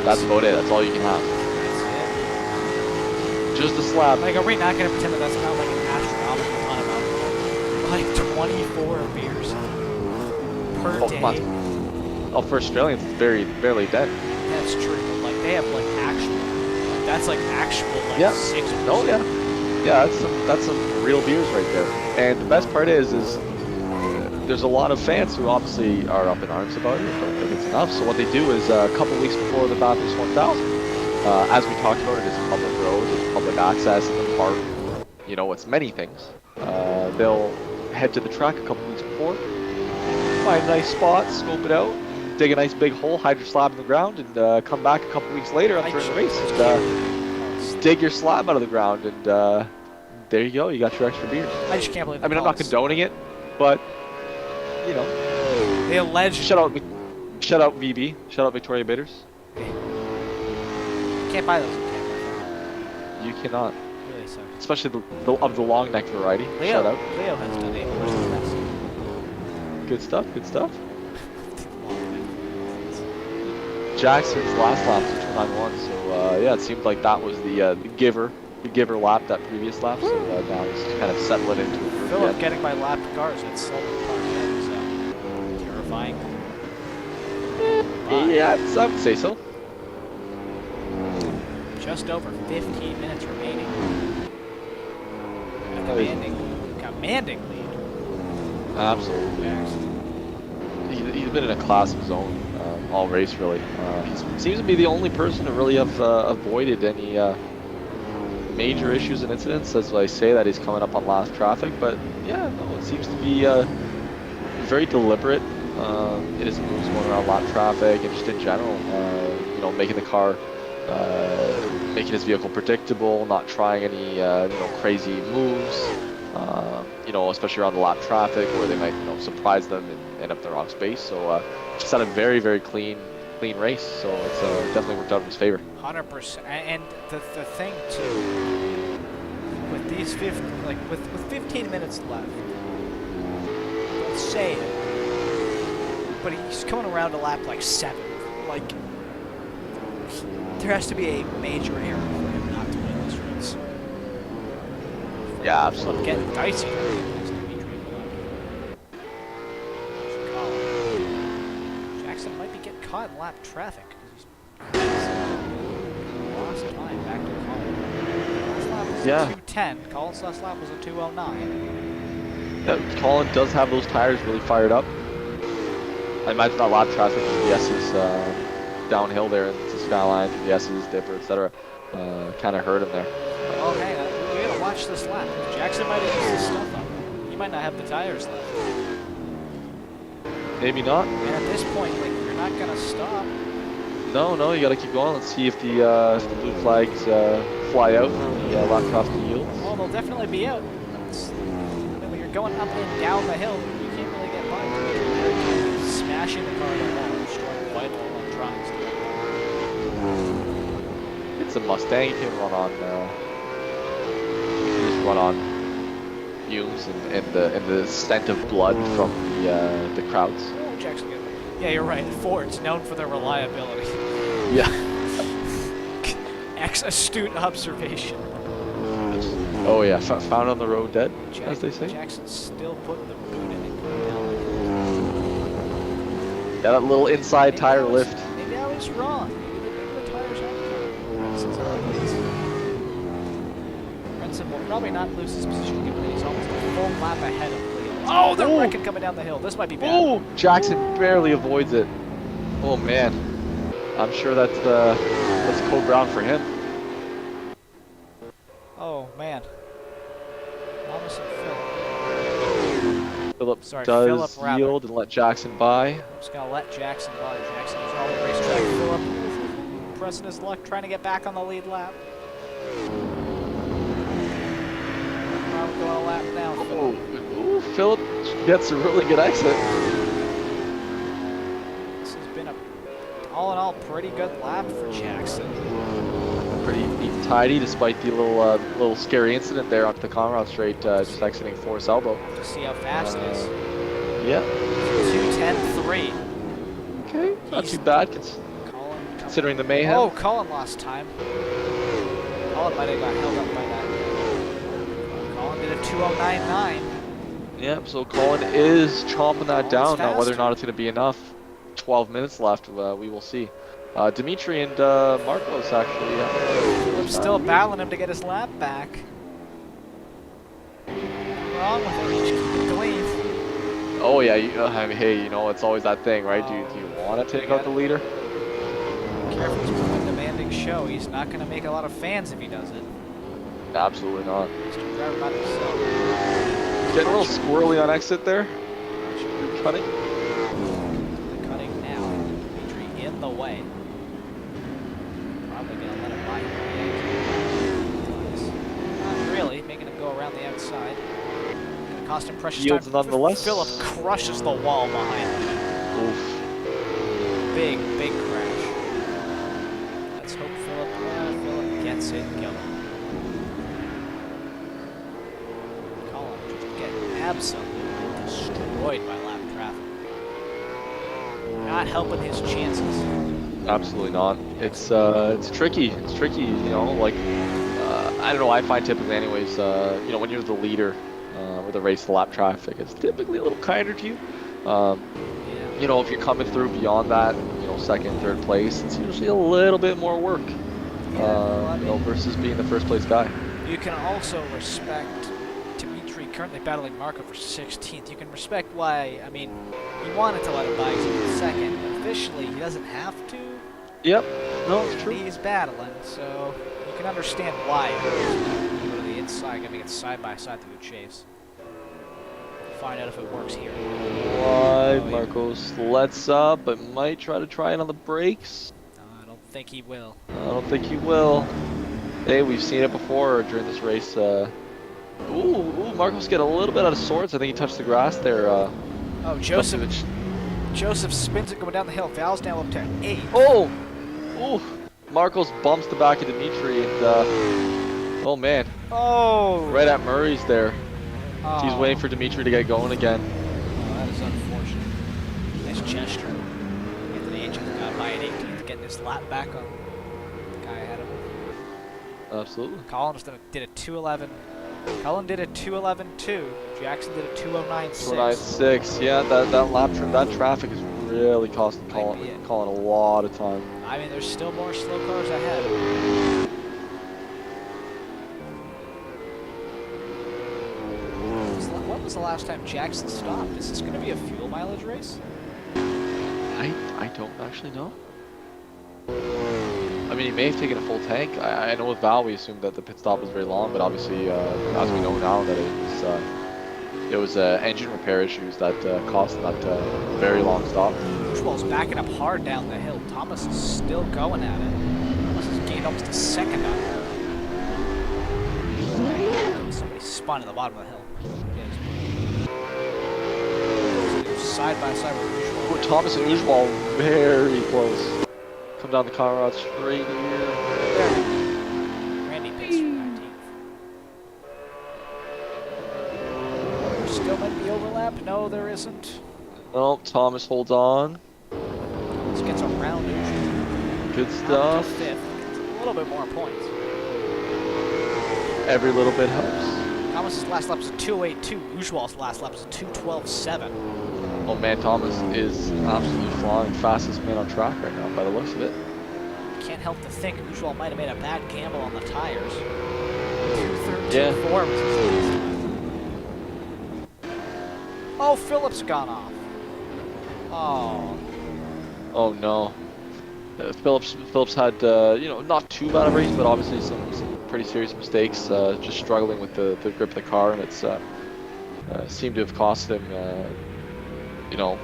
That's about it. That's all you can have. Just a slab. Like, are we not going to pretend that that's not like an astronomical ton of alcohol? Like 24 beers per day. Oh, for Australians, it's barely dead. That's true. But like, they have like actual. That's like actual like 6. Oh yeah. Yeah, that's some real beers right there. And the best part is there's a lot of fans who obviously are up in arms about it and don't think it's enough. So what they do is a couple weeks before the Bathurst 1000, as we talked about, it is a public road, it's public access in the park. It's many things. They'll head to the track a couple weeks before, find a nice spot, scope it out, dig a nice big hole, hide your slab in the ground, and come back a couple weeks later after the race and dig your slab out of the ground, and there you go, you got your extra beers. I just can't believe. I mean, I'm not condoning it, but they allege. Shout out VB. Shout out Victoria Bitters. You can't buy those in Canada. You cannot. Really sucks. Especially of the long neck variety. Leo, Shout out. Leo has done it. Where's the best? Good stuff. Good stuff. Jackson's last lap was 291. So yeah, it seemed like that was the giver lap, that previous lap. So now he's kind of settling into it. Philip getting by lapped cars at Sullivan Park. Terrifying. Yeah, I would say so. Just over 15 minutes remaining. Commanding lead. Absolutely. He's been in a class of his own all race, really. He seems to be the only person to really have avoided any major issues and incidents. As I say that he's coming up on last traffic, but yeah, no, it seems to be very deliberate in his moves going around lap traffic and just in general, making the car, making his vehicle predictable, not trying any crazy moves, especially around the lap traffic where they might surprise them and end up in the wrong space. So just had a very, very clean race, so it's definitely worked out in his favor. 100%. And the thing too, with these 15 minutes left, don't say it, but he's coming around to lap like 7. Like, there has to be a major error for him not to win this race. Yeah, absolutely. So getting dicey. Jackson might be getting caught in lap traffic because he's lost time back to Colin. Last lap was a 2:10. Colin's last lap was a 2:09. Yeah, Colin does have those tires really fired up. I imagine that lap traffic with the S's downhill there into the skyline, the S's, dipper, etc. Kind of hurt him there. Oh, hey, we gotta watch this lap. Jackson might have used his stuff up. He might not have the tires left. Maybe not. And at this point, like, you're not gonna stop. No, you gotta keep going. Let's see if the blue flags fly out and the lap traffic yields. Well, they'll definitely be out. I mean, when you're going up and down the hill, you can't really get by. You're smashing the car in the wall, destroying vital electronics. It's a Mustang. You can run on. You just run on fumes and the scent of blood from the crowds. Oh, Jackson. Yeah, you're right. Ford's known for their reliability. Yeah. Astute observation. Oh yeah, found on the road dead, as they say. Jackson's still putting the boot in it going down. Yeah, that little inside tire lift. Maybe I was wrong. Maybe the tires aren't Renson will probably not lose his position given that he's almost a full lap ahead of Leo. Oh, they're wrecking coming down the hill. This might be bad. Oh, Jackson barely avoids it. Oh man, I'm sure that's code brown for him. Oh man. Thomas and Philip Sorry, does Philip yield and let Jackson by. I'm just gonna let Jackson by. Jackson is all the racetrack. Philip pressing his luck, trying to get back on the lead lap. Probably going a lap now. Ooh, Philip gets a really good exit. This has been all in all, pretty good lap for Jackson. Pretty neat and tidy, despite the little scary incident there onto the Conrad straight, just exiting Forest Elbow. To see how fast it is. Yeah. 2:10.3. Okay, not too bad considering the mayhem. Oh, Colin lost time. Colin might have got held up by that. Colin did a 2:09.9. Yep, so Colin is chomping that down. Now, whether or faster. not it's going to be enough, 12 minutes left, we will see. Dimitri and Marcos actually. I'm still battling him to get his lap back. What's wrong with him? Just keep it clean. Oh yeah, I mean, hey, you know, it's always that thing, right? Do you want to take out the leader? Careful, he's putting a demanding show. He's not going to make a lot of fans if he does it. Absolutely not. Mr. DriverMod himself. Getting a little squirrely on exit there. Cutting. The cutting now. Dimitri in the way. Probably going to let him by him. Not really, making him go around the outside. Going to cost him precious Yields time. nonetheless. Philip crushes the wall behind him. Oof. Big crash. Let's hope Philip gets it going. Colin just getting absolutely destroyed by lap traffic. Not helping his chances. Absolutely not. It's tricky. It's tricky. You know, like I don't know. I find typically, anyways, you know, when you're the leader with a race, the lap traffic is typically a little kinder to you. You know, if you're coming through beyond that, you know, second, third place, it's usually a little bit more work. You know, versus being the first place guy. You can also respect Dimitri currently battling Marco for 16th. You can respect why. I mean, he wanted to let him by second, but officially he doesn't have to. Yep. No, it's true. He's battling, so you can understand why. Go to the inside, gonna get side by side through the chase. Find out if it works here. Wide, Marcos lets up, but might try it on the brakes. No, I don't think he will. I don't think he will. Hey, we've seen it before during this race. Ooh, Marcos get a little bit out of sorts. I think he touched the grass there. Oh, Joseph spins it going down the hill. Val's now up to 8. Oh! Ooh! Marcos bumps the back of Dimitri and, oh man. Oh! Right at Murray's there. Oh. He's waiting for Dimitri to get going again. Oh, that is unfortunate. Nice gesture. Anthony H got by at 18th, getting his lap back on the guy ahead of him. Absolutely. Colin did a 2:11. Cullen did a 2:11.2. Jackson did a 2:09.6. 2:09.6. Yeah, that traffic is really costing Colin a lot of time. I mean, there's still more slow cars ahead. When was the last time Jackson stopped? Is this going to be a fuel mileage race? I don't actually know. I mean, he may have taken a full tank. I know with Val we assumed that the pit stop was very long, but obviously, as we know now, that it was engine repair issues that cost that very long stop. Bushwell's backing up hard down the hill. Thomas is still going at it. Thomas has gained almost a second on her. Somebody spun at the bottom of the hill. Yes. Side by side with Ujwal. Oh, Thomas and Ujwal very close. Come down the Conrad straight here. Randy pits for 19th. There still might be overlap. No, there isn't. Oh, Thomas holds on. This gets around Ujwal. Good stuff. Fifth. Gets a little bit more points. Every little bit helps. Thomas's last lap was a 2:08.2. Ujwal's last lap was a 2:12.7. Oh man, Thomas is absolutely flying. Fastest man on track right now by the looks of it. Can't help to think Ujwal might have made a bad gamble on the tires. 2:13.4 Yeah. was his last lap. Oh, Phillips gone off. Oh. Oh no. Phillips had, you know, not too bad a race, but obviously some pretty serious mistakes. Just struggling with the grip of the car, and it's seemed to have cost him, you know,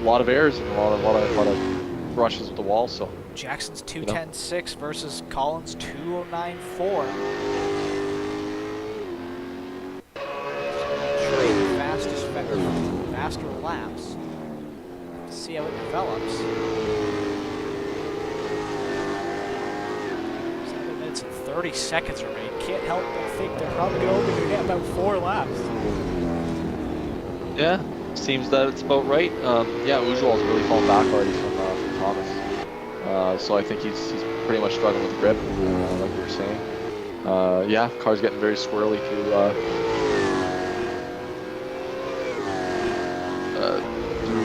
a lot of errors and a lot of brushes with the wall. So Jackson's 2:10.6 versus Collins 2:09.4. Trade faster laps. See how it develops. 7 minutes and 30 seconds remain. Can't help but think they're probably only going to get about 4 laps. yeah, seems that it's about right. Yeah, Ujwal's really fallen back already from Thomas. So I think he's pretty much struggling with the grip, like we were saying. Yeah, car's getting very swirly through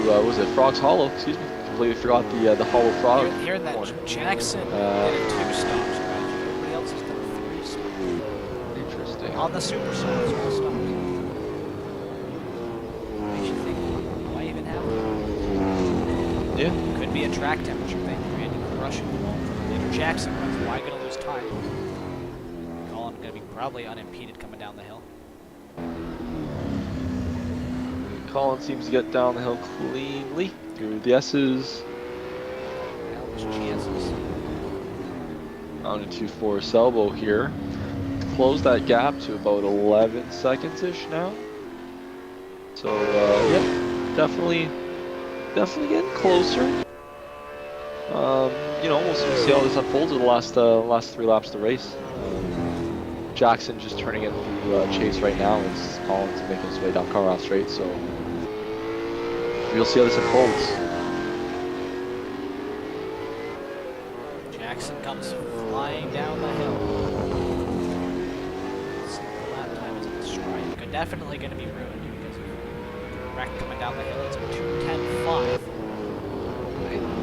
what was it, Frog's Hollow? Excuse me, completely forgot the Hollow Frog. Here in that corner. Jackson did a 2-stop strategy. Everybody else has done a 3-stop. Interesting. On the super soft, no stops. Makes you think, why even have them? Yeah. Could be a track temperature thing. Randy crushing the wall. Later Jackson runs. Why going to lose time? Colin going to be probably unimpeded coming down the hill. Colin seems to get down the hill cleanly through the S's. Elvis chances. On into Forest Elbow here. Close that gap to about 11 seconds-ish now. So, yeah, definitely getting closer. You know, we'll see how this unfolds in the last 3 laps of the race. Jackson just turning in through Chase right now as Collins making his way down Conrad Straight, so we'll see how this unfolds. Jackson comes flying down the hill. Single lap time is in the stride. Definitely going to be ruined because of the wreck coming down the hill. It's a 2:10.5.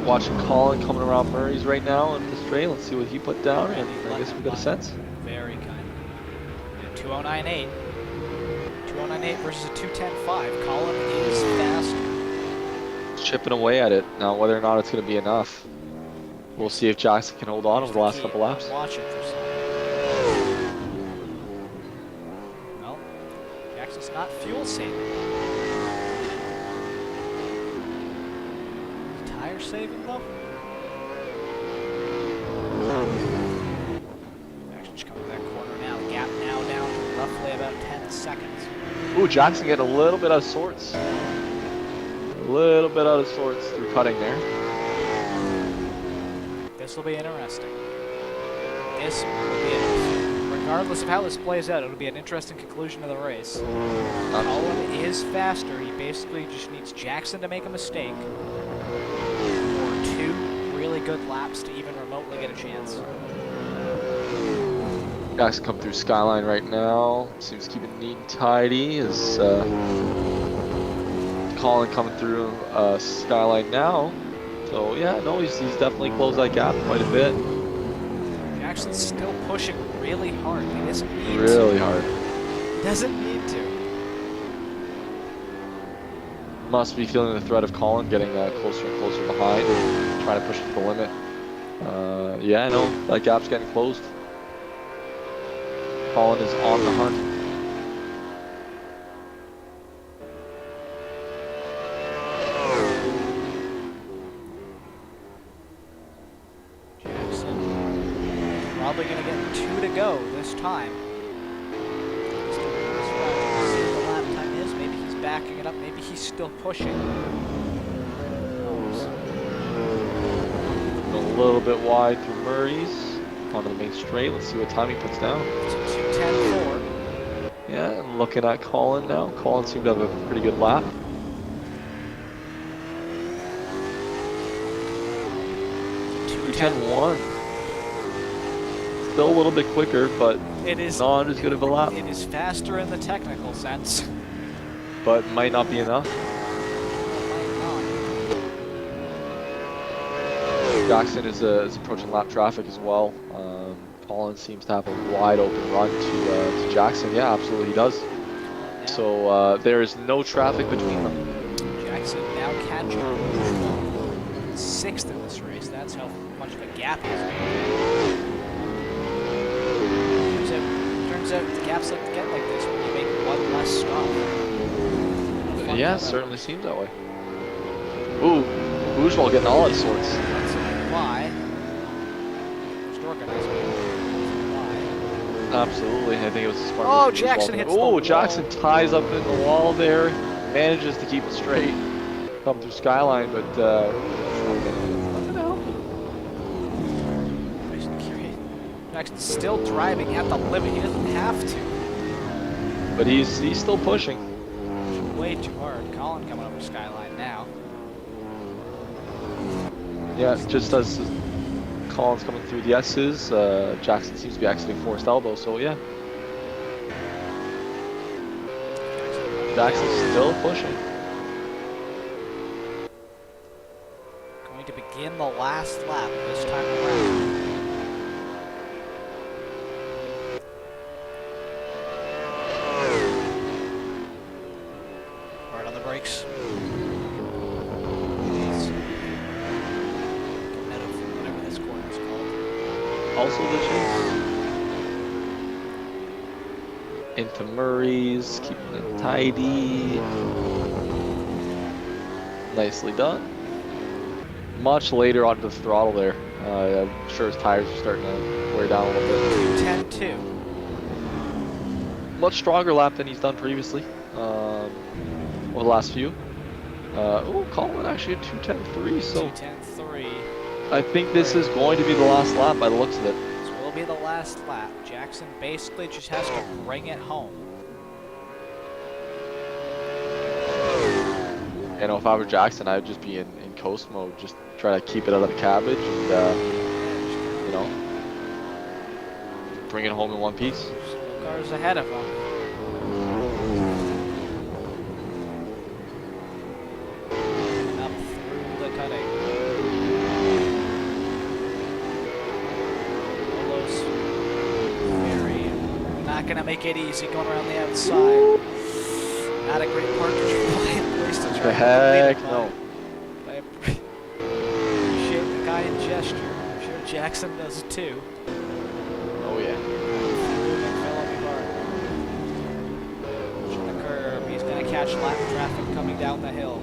Watching Colin coming around Murray's right now in the straight. Let's see what he put down, and I guess we got a sense. Very kind. 2:09.8. 2:09.8 versus a 2:10.5. Colin is faster. Chipping away at it. Now, whether or not it's going to be enough, we'll see if Jackson can hold on over the last couple laps. Watch it for some. Well, Jackson's not fuel saving. Tire saving though? Jackson's coming to that corner now. The gap now down to roughly about 10 seconds. Ooh, Jackson getting a little bit out of sorts. A little bit out of sorts through cutting there. This will be interesting. This will be interesting. Regardless of how this plays out, it'll be an interesting conclusion to the race. Colin is faster. He basically just needs Jackson to make a mistake. Or 2 really good laps to even remotely get a chance. Jackson come through Skyline right now. Seems to keep it neat and tidy. Is Colin coming through Skyline now. So yeah, no, he's definitely closed that gap quite a bit. Jackson's still pushing really hard. He doesn't need Really to. hard. Doesn't need to. Must be feeling the threat of Colin getting closer and closer behind, trying to push it to the limit. Yeah, no, that gap's getting closed. Colin is on the hunt. going to get 2 to go this time. See what the lap time is. Maybe he's backing it up. Maybe he's still pushing. A little bit wide through Murray's onto the main straight. Let's see what time he puts down. It's a 2:10.4. Yeah, and looking at Colin now. Colin seemed to have a pretty good lap. 2:10.1. Still a little bit quicker, but it is not as good of a lap. It is faster in the technical sense. But might not be enough. Jackson is approaching lap traffic as well. Colin seems to have a wide open run to Jackson. Yeah, absolutely he does. Yeah. So there is no traffic between them. Jackson now catching 6th in this race. That's how much of a gap he's made. Turns out the gaps like to get like this when you make one less stop. Yeah, certainly seems that way. Ooh, Bourgeois getting all its sorts. That's why. Absolutely, I think it was a smart. Oh, Jackson hits the wall. Jackson ties up in the wall there, manages to keep it straight, come through Skyline, but what the hell? Jackson's still driving at the limit. He doesn't have to. But he's still pushing. Way too hard. Colin coming over Skyline now. Yeah, just as Colin's coming through the S's, Jackson seems to be exiting Forest Elbow, so yeah. Jackson's still pushing. Going to begin the last lap this time around. Hard on the brakes. Also the chase. Into Murray's, keeping it tidy. Nicely done. Much later onto the throttle there. I'm sure his tires are starting to wear down a little bit. 10-2. Much stronger lap than he's done previously. Over the last few. Oh, Colin actually at 2:10.3, so 2:10.3. I think this is going to be the last lap by the looks of it. This will be the last lap. Jackson basically just has to bring it home. You know, if I were Jackson, I'd just be in coast mode, just try to keep it out of the cabbage and, you know, bring it home in one piece. Cars ahead of him. Up through the cutting. Not gonna make it easy going around the outside. Not a great park to place to try. The heck no. I appreciate the kind gesture. I'm sure Jackson does too. Oh yeah. Pushing the curb. He's gonna catch lap traffic coming down the hill.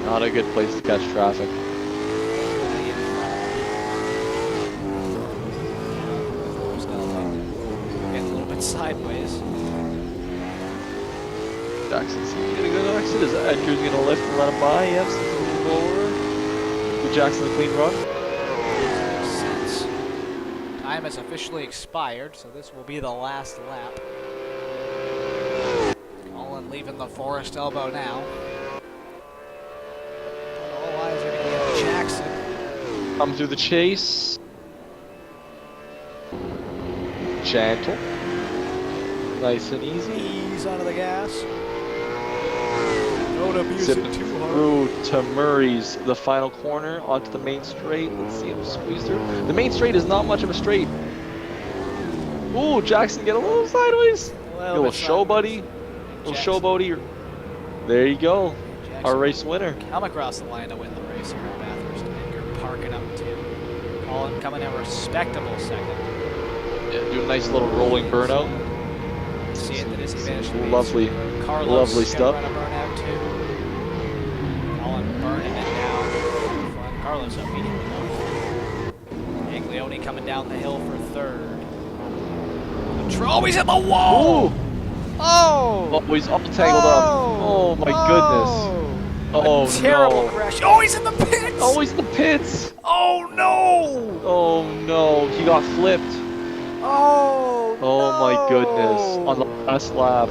Not a good place to catch traffic. Sideways. Jackson's getting a good exit. Is Andrew's gonna lift and let him by? Yes, moving forward. Give Jackson a clean run. Makes sense. Time has officially expired, so this will be the last lap. Colin leaving the Forest Elbow now. All eyes are gonna be on Jackson. Come through the chase. Gentle. Nice and easy. Ease out of the gas. Don't abuse it too hard. Through to Murray's, the final corner, onto the main straight. Let's see him squeeze through. The main straight is not much of a straight. Ooh, Jackson get a little sideways. A little show buddy. Little show buddy. There you go. Jackson, our race winner. Come across the line to win the race here at Bathurst. You're parking up too. Colin coming in a respectable second. Yeah, do a nice little rolling burnout. See it that his advantage. Lovely, lovely stuff. Run a burnout too. Colin burning it down. Carlos blows up immediately. Aglione coming down the hill for third. Oh, he's in the wall! Ooh. Oh! Oh, he's all tangled up. Oh my goodness. Oh a terrible no. crash. Oh, he's in the pits! Oh, he's in the pits. Oh no! Oh no, he got flipped. Oh Oh no! my goodness, on the last lap.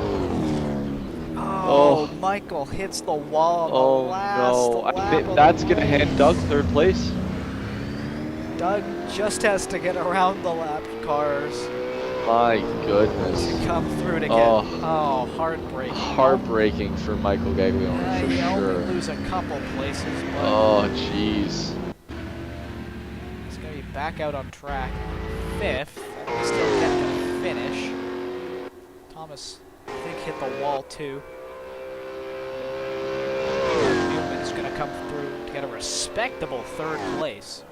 Oh, Michael hits the wall on the last no, lap I think of that's the gonna hand Doug third place. Doug just has to get around the lap cars My goodness. to come through to get. Oh. Heartbreaking. Heartbreaking for Michael Gaglione, for you sure. only lose a couple places, but Oh, jeez. he's going to be back out on track. Fifth, and we still get to finish. Thomas, I think, hit the wall too. Newman's going to come through to get a respectable third place.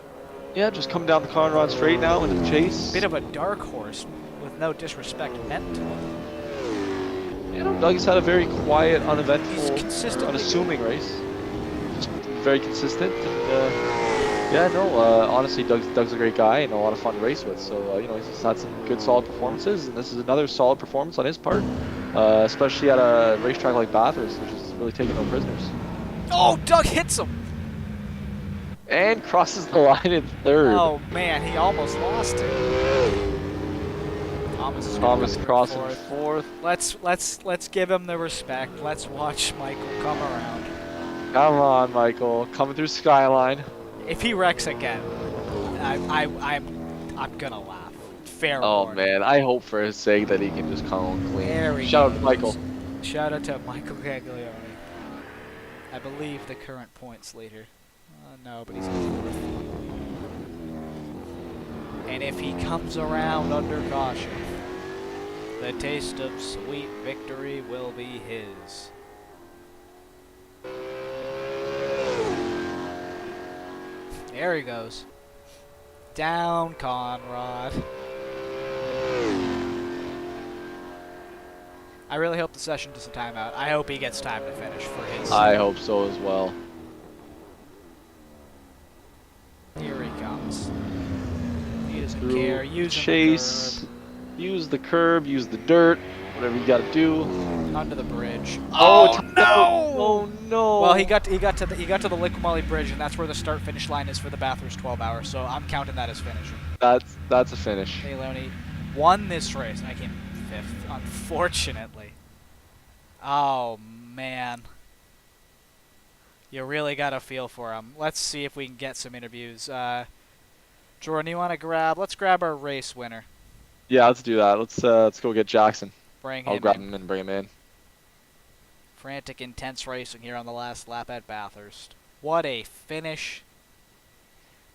Yeah, just come down the Conrad straight now into the chase. Bit of a dark horse, with no disrespect meant to him. You know, Doug's had a very quiet, He's uneventful, consistently unassuming race. Just very consistent, and yeah, no, honestly, Doug's a great guy and a lot of fun to race with. So you know, he's had some good, solid performances, and this is another solid performance on his part, especially at a racetrack like Bathurst, which is really taking no prisoners. Oh, Doug hits him! And crosses the line in third. Oh man, he almost lost it. Thomas crossing fourth. Let's give him the respect. Let's watch Michael come around. Come on, Michael, coming through Skyline. If he wrecks again, I'm gonna laugh. Fair warning. Man, I hope for his sake that he can just come home clean. There he Shout out goes. to Michael. Shout out to Michael Gaglione. I believe the current points leader. No, but he's in fourth. And if he comes around under caution, the taste of sweet victory will be his. There he goes. Down, Conrad. I really hope the session doesn't time out. I hope he gets time to finish for his. I hope so as well. Here he comes. He doesn't Through care. Use chase. Use the curb. Use the dirt. Whatever you got to do. Under the bridge. Oh no! Oh no! Well, he got to the Liqui Bridge, and that's where the start-finish line is for the Bathurst 12-hour. So I'm counting that as finishing. That's a finish. Aglione won this race, and I came fifth, unfortunately. Oh man, you really got to feel for him. Let's see if we can get some interviews. Jordan, you want to grab? Let's grab our race winner. Yeah, let's do that. Let's go get Jackson. I'll grab him and bring him in. Frantic, intense racing here on the last lap at Bathurst. What a finish.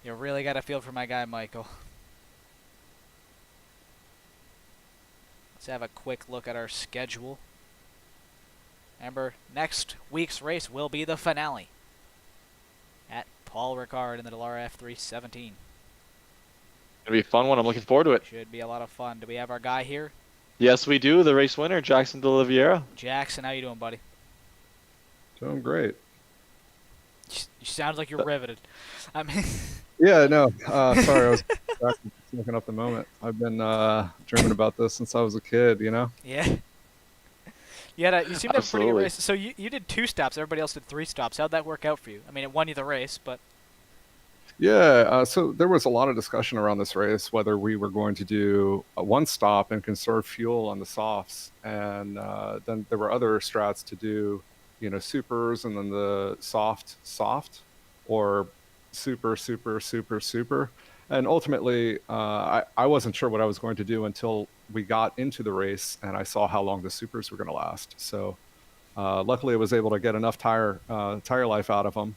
You really got to feel for my guy, Michael. Let's have a quick look at our schedule. Remember, next week's race will be the finale at Paul Ricard in the Dallara F317. It'll be a fun one. I'm looking forward to it. Should be a lot of fun. Do we have our guy here? Yes, we do. The race winner, Jackson De Oliveira. Jackson, how you doing, buddy? Doing great. You sound like you're riveted. I mean, Yeah, no. Sorry, I was looking up the moment. I've been dreaming about this since I was a kid. You know. yeah. You seem to have a pretty good Absolutely. race. So you did 2 stops. Everybody else did 3 stops. How'd that work out for you? I mean, it won you the race, but. Yeah. So there was a lot of discussion around this race whether we were going to do a 1 stop and conserve fuel on the softs, and then there were other strats to do, supers and then the soft, or super, and ultimately I wasn't sure what I was going to do until we got into the race and I saw how long the supers were going to last. So luckily I was able to get enough tire life out of them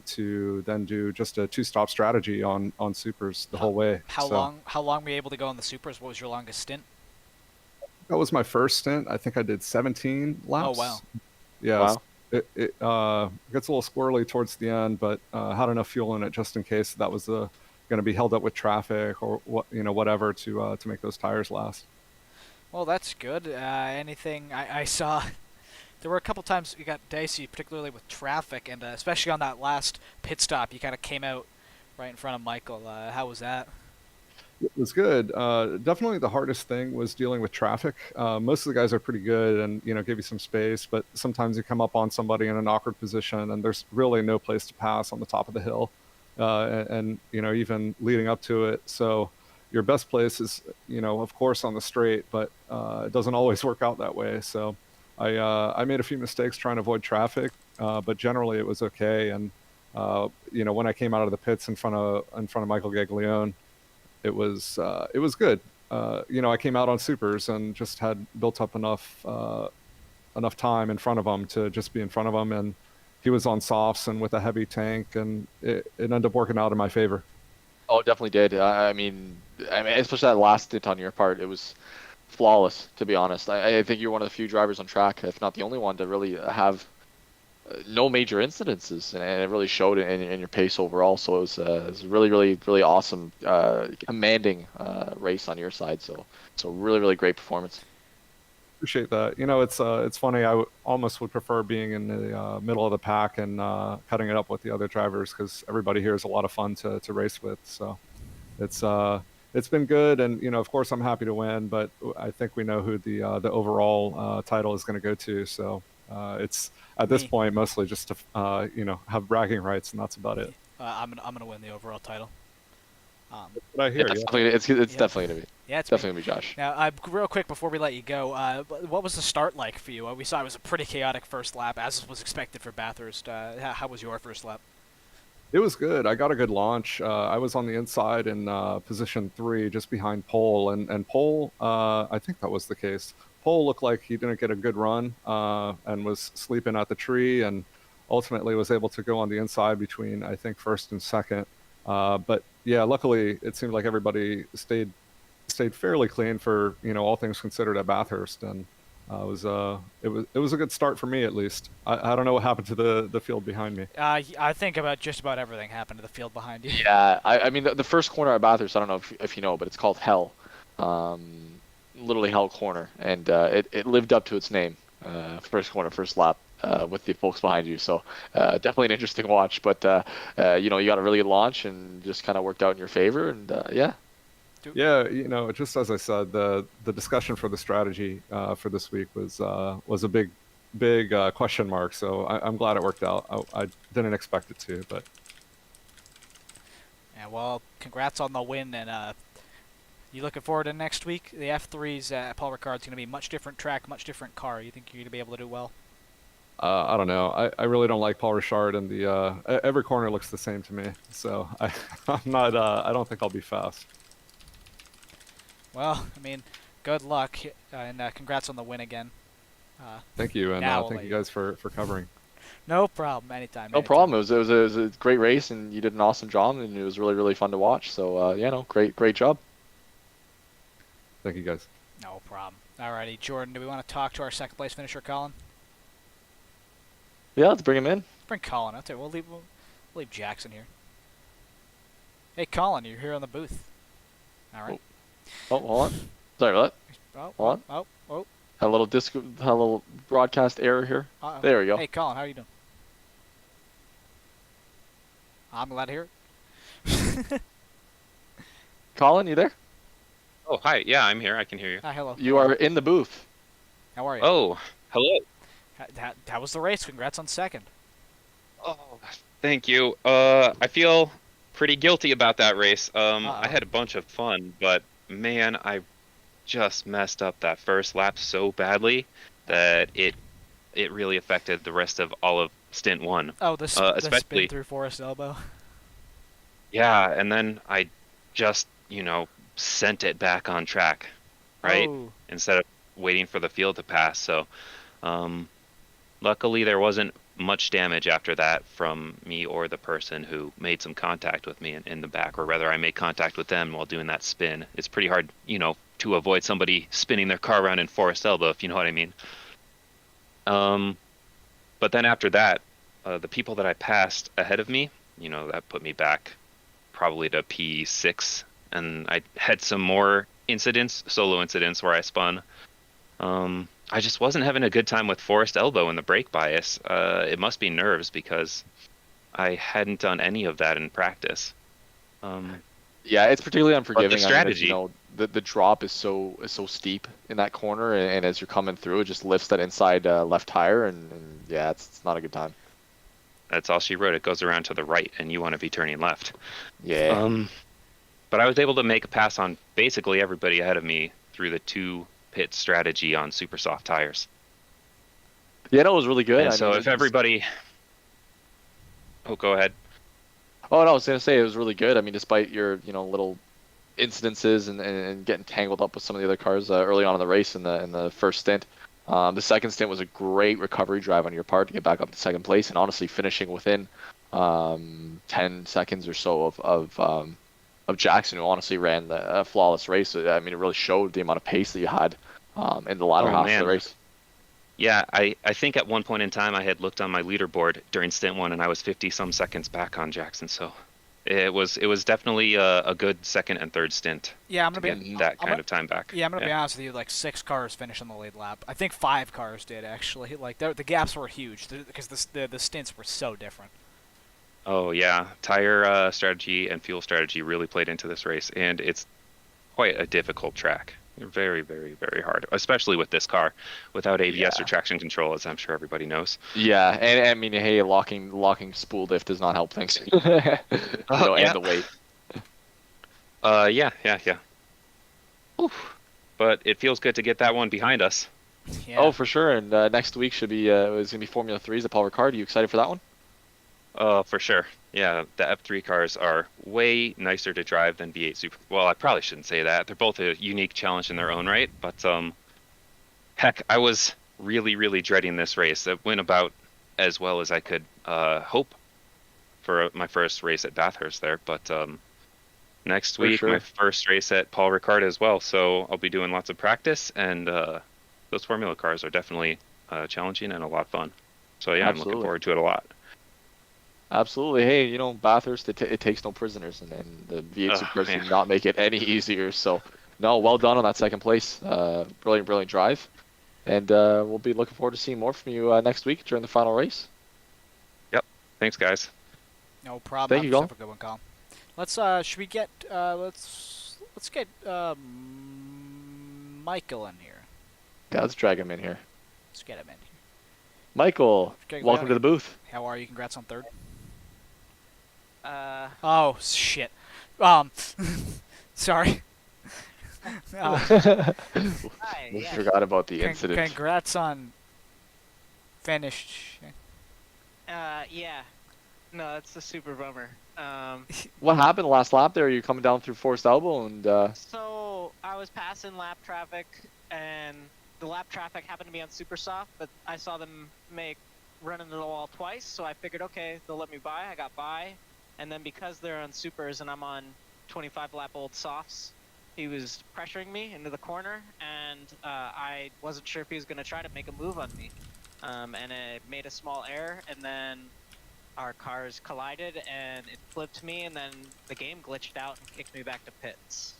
to then do just a 2-stop strategy on supers the whole way. How long were you able to go on the supers? What was your longest stint? That was my first stint. I think I did 17 laps. Oh wow. Yeah. Wow. It gets a little squirrely towards the end, but had enough fuel in it just in case that was going to be held up with traffic or whatever to make those tires last. Well, that's good. Anything I saw, there were a couple times you got dicey, particularly with traffic, and especially on that last pit stop, you kind of came out right in front of Michael. How was that? It was good. Definitely the hardest thing was dealing with traffic. Most of the guys are pretty good and, give you some space, but sometimes you come up on somebody in an awkward position and there's really no place to pass on the top of the hill. And even leading up to it. So your best place is, of course on the straight, but it doesn't always work out that way. So I made a few mistakes trying to avoid traffic, but generally it was okay. And, when I came out of the pits in front of Michael Gaglione, it was good. I came out on supers and just had built up enough time in front of him to just be in front of him, and he was on softs and with a heavy tank, and it ended up working out in my favor. Oh, it definitely did. I mean, especially that last stint on your part, it was flawless, to be honest. I think you're one of the few drivers on track, if not the only one, to really have no major incidences, and it really showed in your pace overall. So it was a really, really, really awesome, commanding race on your side. So really, really great performance. Appreciate that. It's funny. Almost would prefer being in the middle of the pack and cutting it up with the other drivers, because everybody here is a lot of fun to race with. So it's been good, and of course I'm happy to win, but I think we know who the overall title is going to go to. So it's at this point mostly just to have bragging rights, and that's about it. I'm gonna win the overall title. What I hear, it's definitely gonna be. Yeah, it's definitely gonna be Josh. Now, real quick before we let you go, what was the start like for you? We saw it was a pretty chaotic first lap, as was expected for Bathurst. How was your first lap? It was good. I got a good launch. I was on the inside in position 3, just behind Pole, and Pole, I think that was the case. Pole looked like he didn't get a good run and was sleeping at the tree, and ultimately was able to go on the inside between, I think, first and second. But yeah, luckily it seemed like everybody stayed fairly clean for all things considered at Bathurst, and it was a good start for me, at least. I don't know what happened to the field behind me. I think just about everything happened to the field behind you. Yeah, I mean the first corner at Bathurst, I don't know if you know, but it's called Hell, literally Hell Corner, and it lived up to its name. First corner, first lap. With the folks behind you, so definitely an interesting watch. But you got a really good launch and just kind of worked out in your favor, and yeah. Yeah, just as I said, the discussion for the strategy for this week was a big question mark. So I'm glad it worked out. I didn't expect it to, but yeah. Well, congrats on the win, and you looking forward to next week? The F3's Paul Ricard's going to be much different track, much different car. You think you're going to be able to do well? I don't know. I really don't like Paul Ricard, and the every corner looks the same to me. So I'm not. I don't think I'll be fast. Well, I mean, good luck, and congrats on the win again. Thank you, and thank you guys for covering. No problem. Anytime. No problem. It was a great race, and you did an awesome job, and it was really, really fun to watch. So great job. Thank you, guys. No problem. Alrighty, Jordan. Do we want to talk to our second place finisher, Colin? Yeah, let's bring him in. Bring Colin out there. We'll leave Jackson here. Hey, Colin, you're here on the booth. All right. Oh, hold on. Sorry about that. Hold on. Oh. Had a little broadcast error here. There we go. Hey, Colin, how are you doing? I'm glad to hear it. Colin, you there? Oh, hi. Yeah, I'm here. I can hear you. Hi, hello. You are in the booth. How are you? Oh, hello. How was the race? Congrats on second. Oh, thank you. I feel pretty guilty about that race. I had a bunch of fun, but man, I just messed up that first lap so badly that it really affected the rest of all of stint 1. Oh, the especially spin through Forest Elbow. Yeah, and then I just, sent it back on track, right? Oh. Instead of waiting for the field to pass. So, luckily there wasn't much damage after that from me or the person who made some contact with me in the back, or rather I made contact with them while doing that spin. It's pretty hard, to avoid somebody spinning their car around in Forest Elbow, if you know what I mean. But then after that, the people that I passed ahead of me, that put me back probably to P6, and I had some more solo incidents where I spun. I just wasn't having a good time with Forest Elbow and the brake bias. It must be nerves, because I hadn't done any of that in practice. Yeah, it's particularly But unforgiving. the I mean, strategy, the drop is so steep in that corner, and as you're coming through, it just lifts that inside left tire, and yeah, it's not a good time. that's all she wrote. It goes around to the right, and you want to be turning left. Yeah. But I was able to make a pass on basically everybody ahead of me through the 2-pit strategy on super soft tires. Yeah, no, it was really good. And I so mean, if everybody, oh, go ahead. oh no, I was gonna say it was really good. I mean, despite your little incidences and getting tangled up with some of the other cars early on in the race in the first stint. The second stint was a great recovery drive on your part to get back up to second place, and honestly finishing within 10 seconds or so of Jackson, who honestly ran a flawless race. I mean, it really showed the amount of pace that you had in the latter Oh, half of man. the race. Yeah, I think at one point in time I had looked on my leaderboard during stint 1 and I was 50 some seconds back on Jackson. So it was definitely a good second and third stint Yeah, I'm to gonna get be that kind of time back. Yeah, I'm gonna be honest with you. Like 6 cars finished on the lead lap. I think 5 cars did actually. Like the gaps were huge because the stints were so different. Oh yeah, tire strategy and fuel strategy really played into this race, and it's quite a difficult track. Very, very, very hard, especially with this car, without ABS or traction control, as I'm sure everybody knows. Yeah, and I mean, hey, locking spool lift does not help things. Yeah. And the weight. Yeah. Oof. But it feels good to get that one behind us. Yeah. Oh, for sure. And next week should be it's gonna be Formula 3's at Paul Ricard. Are you excited for that one? For sure. Yeah, the F3 cars are way nicer to drive than V8 Super. Well, I probably shouldn't say that. They're both a unique challenge in their own right. But heck, I was really, really dreading this race. It went about as well as I could hope for my first race at Bathurst there. But next For week, sure. my first race at Paul Ricard as well. So I'll be doing lots of practice, and those Formula cars are definitely challenging and a lot of fun. So yeah, I'm looking Absolutely. forward to it a lot. Absolutely. Hey, Bathurst, it takes no prisoners, and the V8 Supers man. did not make it any easier. So, no, well done on that second place. Brilliant, brilliant drive. And we'll be looking forward to seeing more from you next week during the final race. Yep. Thanks, guys. No problem. Thank you, Have Colin. a good one, Colin. Let's should we get let's get Michael in here. Yeah, let's drag him in here. Let's get him in here. Michael, Okay, welcome to the booth. How are you? Congrats on third. Hi, Oh shit. Sorry. We yeah. forgot about the incident. Congrats on finish. Yeah. No, that's a super bummer. What happened last lap there? You coming down through Forest Elbow and So I was passing lap traffic, and the lap traffic happened to be on super soft, but I saw them run into the wall twice, so I figured, okay, they'll let me by. I got by, and then because they're on supers and I'm on 25 lap old softs, he was pressuring me into the corner, and I wasn't sure if he was going to try to make a move on me. And it made a small error, and then our cars collided, and it flipped me, and then the game glitched out and kicked me back to pits.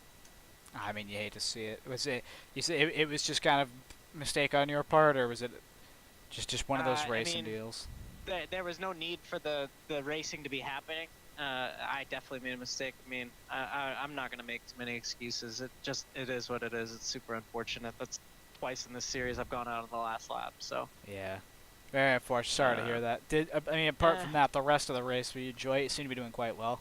I mean, you hate to see it. Was it? You say it was just kind of mistake on your part, or was it just one of those racing deals? There was no need for the racing to be happening. I definitely made a mistake. I mean, I'm not gonna make too many excuses. It is what it is. It's super unfortunate. That's twice in this series I've gone out on the last lap. So Yeah. Very unfortunate. Sorry to hear that. I mean, apart from that, the rest of the race, you enjoy it? You seem to be doing quite well.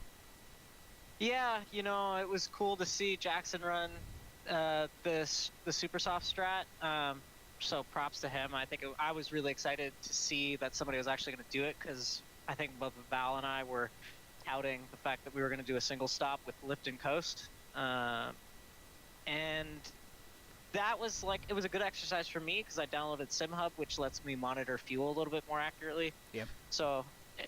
yeah, it was cool to see Jackson run the super soft strat. So props to him. I think I was really excited to see that somebody was actually going to do it, because I think both Val and I were touting the fact that we were going to do a single stop with lift and coast. And that was it was a good exercise for me, because I downloaded SimHub, which lets me monitor fuel a little bit more accurately. Yeah. So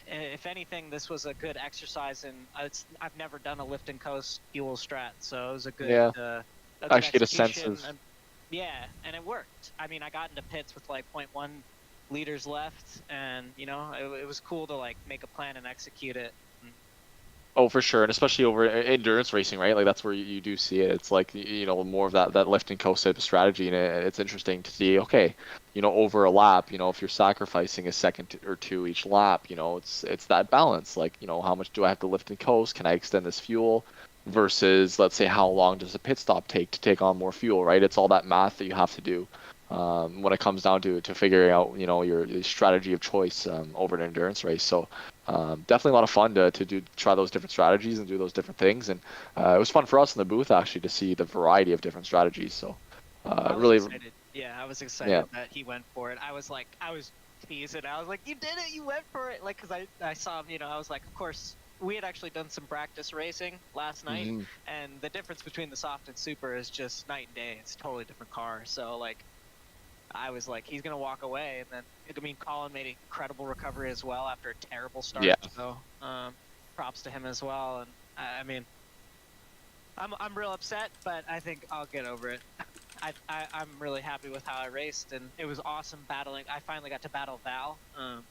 if anything, this was a good exercise, and I've never done a lift and coast fuel strat, so it was a good actually get a sense of. Yeah, and it worked. I mean, I got into pits with 0.1 liters left, and it was cool to make a plan and execute it. Oh, for sure, and especially over endurance racing, right? Like that's where you do see it. It's like more of that lift and coast type of strategy, and it's interesting to see. Okay, over a lap, if you're sacrificing a second or two each lap, it's that balance. Like how much do I have to lift and coast? Can I extend this fuel? Versus, let's say, how long does a pit stop take to take on more fuel, right? It's all that math that you have to do when it comes down to figuring out, your strategy of choice over an endurance race. So. Definitely a lot of fun to try those different strategies and do those different things, and it was fun for us in the booth actually to see the variety of different strategies. So I was really, excited. Yeah, I was excited Yeah. that he went for it. I was teasing. I was like, you did it, you went for it. Like, cause I saw him, I was like, of course, we had actually done some practice racing last night, Mhm. and the difference between the soft and super is just night and day. It's a totally different car. So like, I was like, he's gonna walk away, and then Colin made an incredible recovery as well after a terrible start. Yeah. So props to him as well. And I'm real upset, but I think I'll get over it. I'm really happy with how I raced, and it was awesome battling. I finally got to battle Val. And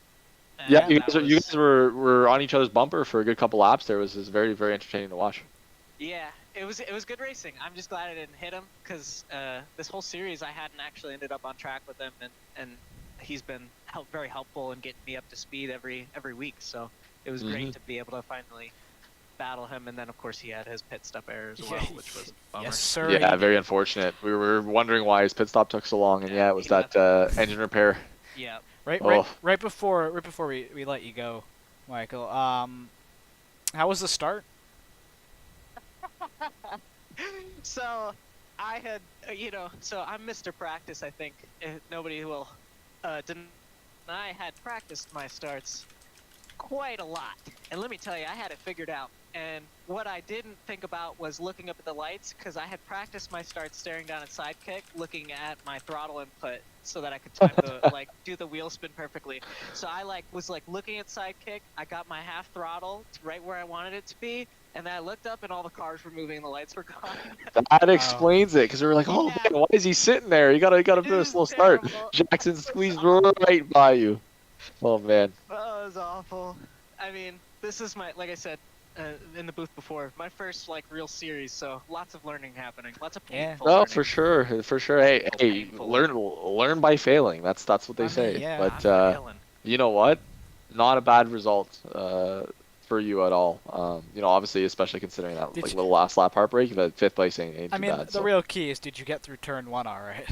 yeah, you that guys, you guys were on each other's bumper for a good couple laps there. It was very, very entertaining to watch. Yeah, it was good racing. I'm just glad I didn't hit him, because this whole series I hadn't actually ended up on track with him, and he's been very helpful in getting me up to speed every week. So it was great to be able to finally battle him, and then of course he had his pit stop error as well, which was a bummer. Yes, sir. Yeah, very unfortunate. We were wondering why his pit stop took so long, and yeah, it was that engine repair. Yeah. Right before we let you go, Michael. How was the start? So I had, so I'm Mr. Practice, I think. Nobody will deny I had practiced my starts quite a lot. And let me tell you, I had it figured out. And what I didn't think about was looking up at the lights, because I had practiced my starts staring down at Sidekick, looking at my throttle input so that I could time the, do the wheel spin perfectly. So I was looking at Sidekick, I got my half throttle to right where I wanted it to be, and then I looked up and all the cars were moving and the lights were gone. That explains it, because we were like, oh man, why is he sitting there? You gotta do a slow start. Jackson squeezed right by you. Oh man. Oh, it was awful. I mean, this is like I said in the booth before, my first real series, so lots of learning happening, lots of painful No, learning. for sure. Hey, learn by failing. That's what they say. yeah, but you know what? Not a bad result for you at all. Obviously, especially considering that little last lap heartbreak, but fifth place ain't too bad. The real key is, did you get through turn 1 all right?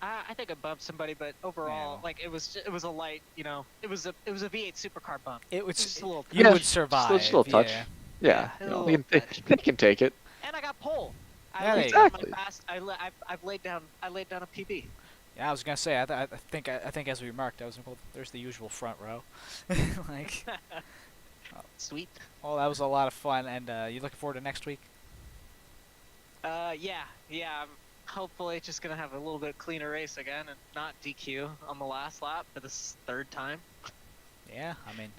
I think I bumped somebody, but overall, it was a light, it was a V8 supercar bump. It was just a little. You would survive. Just a little touch. Yeah, they can take it. And I got pole. Exactly. I've laid down a PB. Yeah, I was gonna say. I think as we remarked, there's the usual front row. Sweet. Well, that was a lot of fun, and you looking forward to next week? Yeah. I'm hopefully just gonna have a little bit cleaner race again, and not DQ on the last lap for this third time. Yeah, I mean,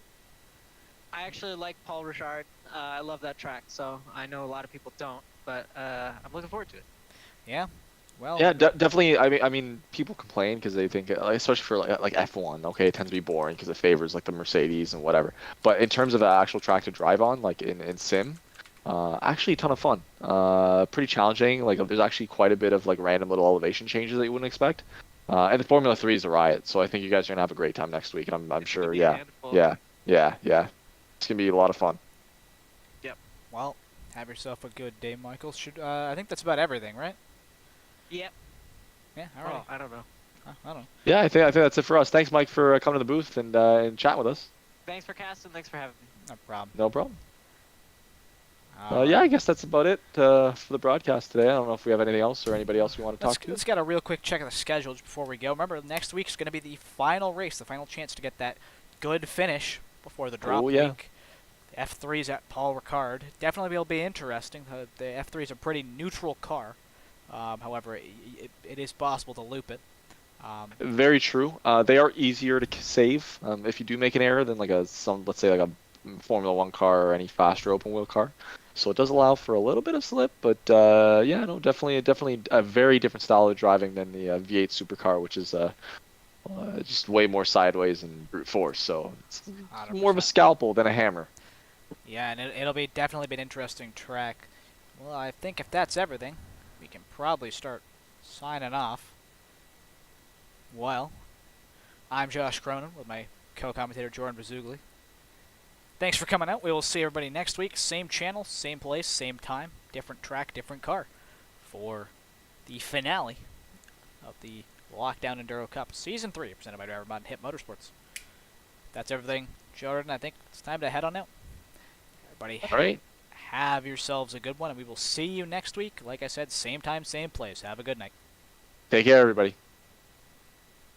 I actually like Paul Ricard. I love that track, so I know a lot of people don't, but I'm looking forward to it. Yeah. Well. Yeah, definitely. I mean, people complain because they think, especially for like F1, okay, it tends to be boring because it favors the Mercedes and whatever. But in terms of the actual track to drive on, in sim, actually a ton of fun. Pretty challenging. There's actually quite a bit of random little elevation changes that you wouldn't expect. And the Formula 3 is a riot, so I think you guys are gonna have a great time next week. And I'm sure. Yeah. It's gonna be a lot of fun. Yep. Well, have yourself a good day, Michael. I think that's about everything, right? Yep. Yeah. All right. Oh, I don't know. I don't know. Yeah, I think that's it for us. Thanks, Mike, for coming to the booth and chatting with us. Thanks for casting. Thanks for having me. No problem. No problem. Yeah, I guess that's about it for the broadcast today. I don't know if we have anything else or anybody else we want to talk to. Let's get a real quick check of the schedules before we go. Remember, next week's going to be the final race, the final chance to get that good finish before the drop week. The F3's at Paul Ricard. Definitely will be interesting. The F3 is a pretty neutral car. However, it is possible to loop it. Very true. They are easier to save if you do make an error than let's say a Formula 1 car or any faster open wheel car. So it does allow for a little bit of slip, but definitely a very different style of driving than the V8 supercar, which is just way more sideways and brute force. So it's more of a scalpel than a hammer. Yeah, and it'll be definitely be an interesting track. Well, I think if that's everything, we can probably start signing off. Well, I'm Josh Cronin with my co-commentator Jordan Bazugli. Thanks for coming out. We will see everybody next week. Same channel, same place, same time, different track, different car for the finale of the Lockdown Enduro Cup Season 3, presented by DriverMod and Hit Motorsports. That's everything, Jordan. I think it's time to head on out. Everybody, All right. have yourselves a good one, and we will see you next week. Like I said, same time, same place. Have a good night. Take care, everybody.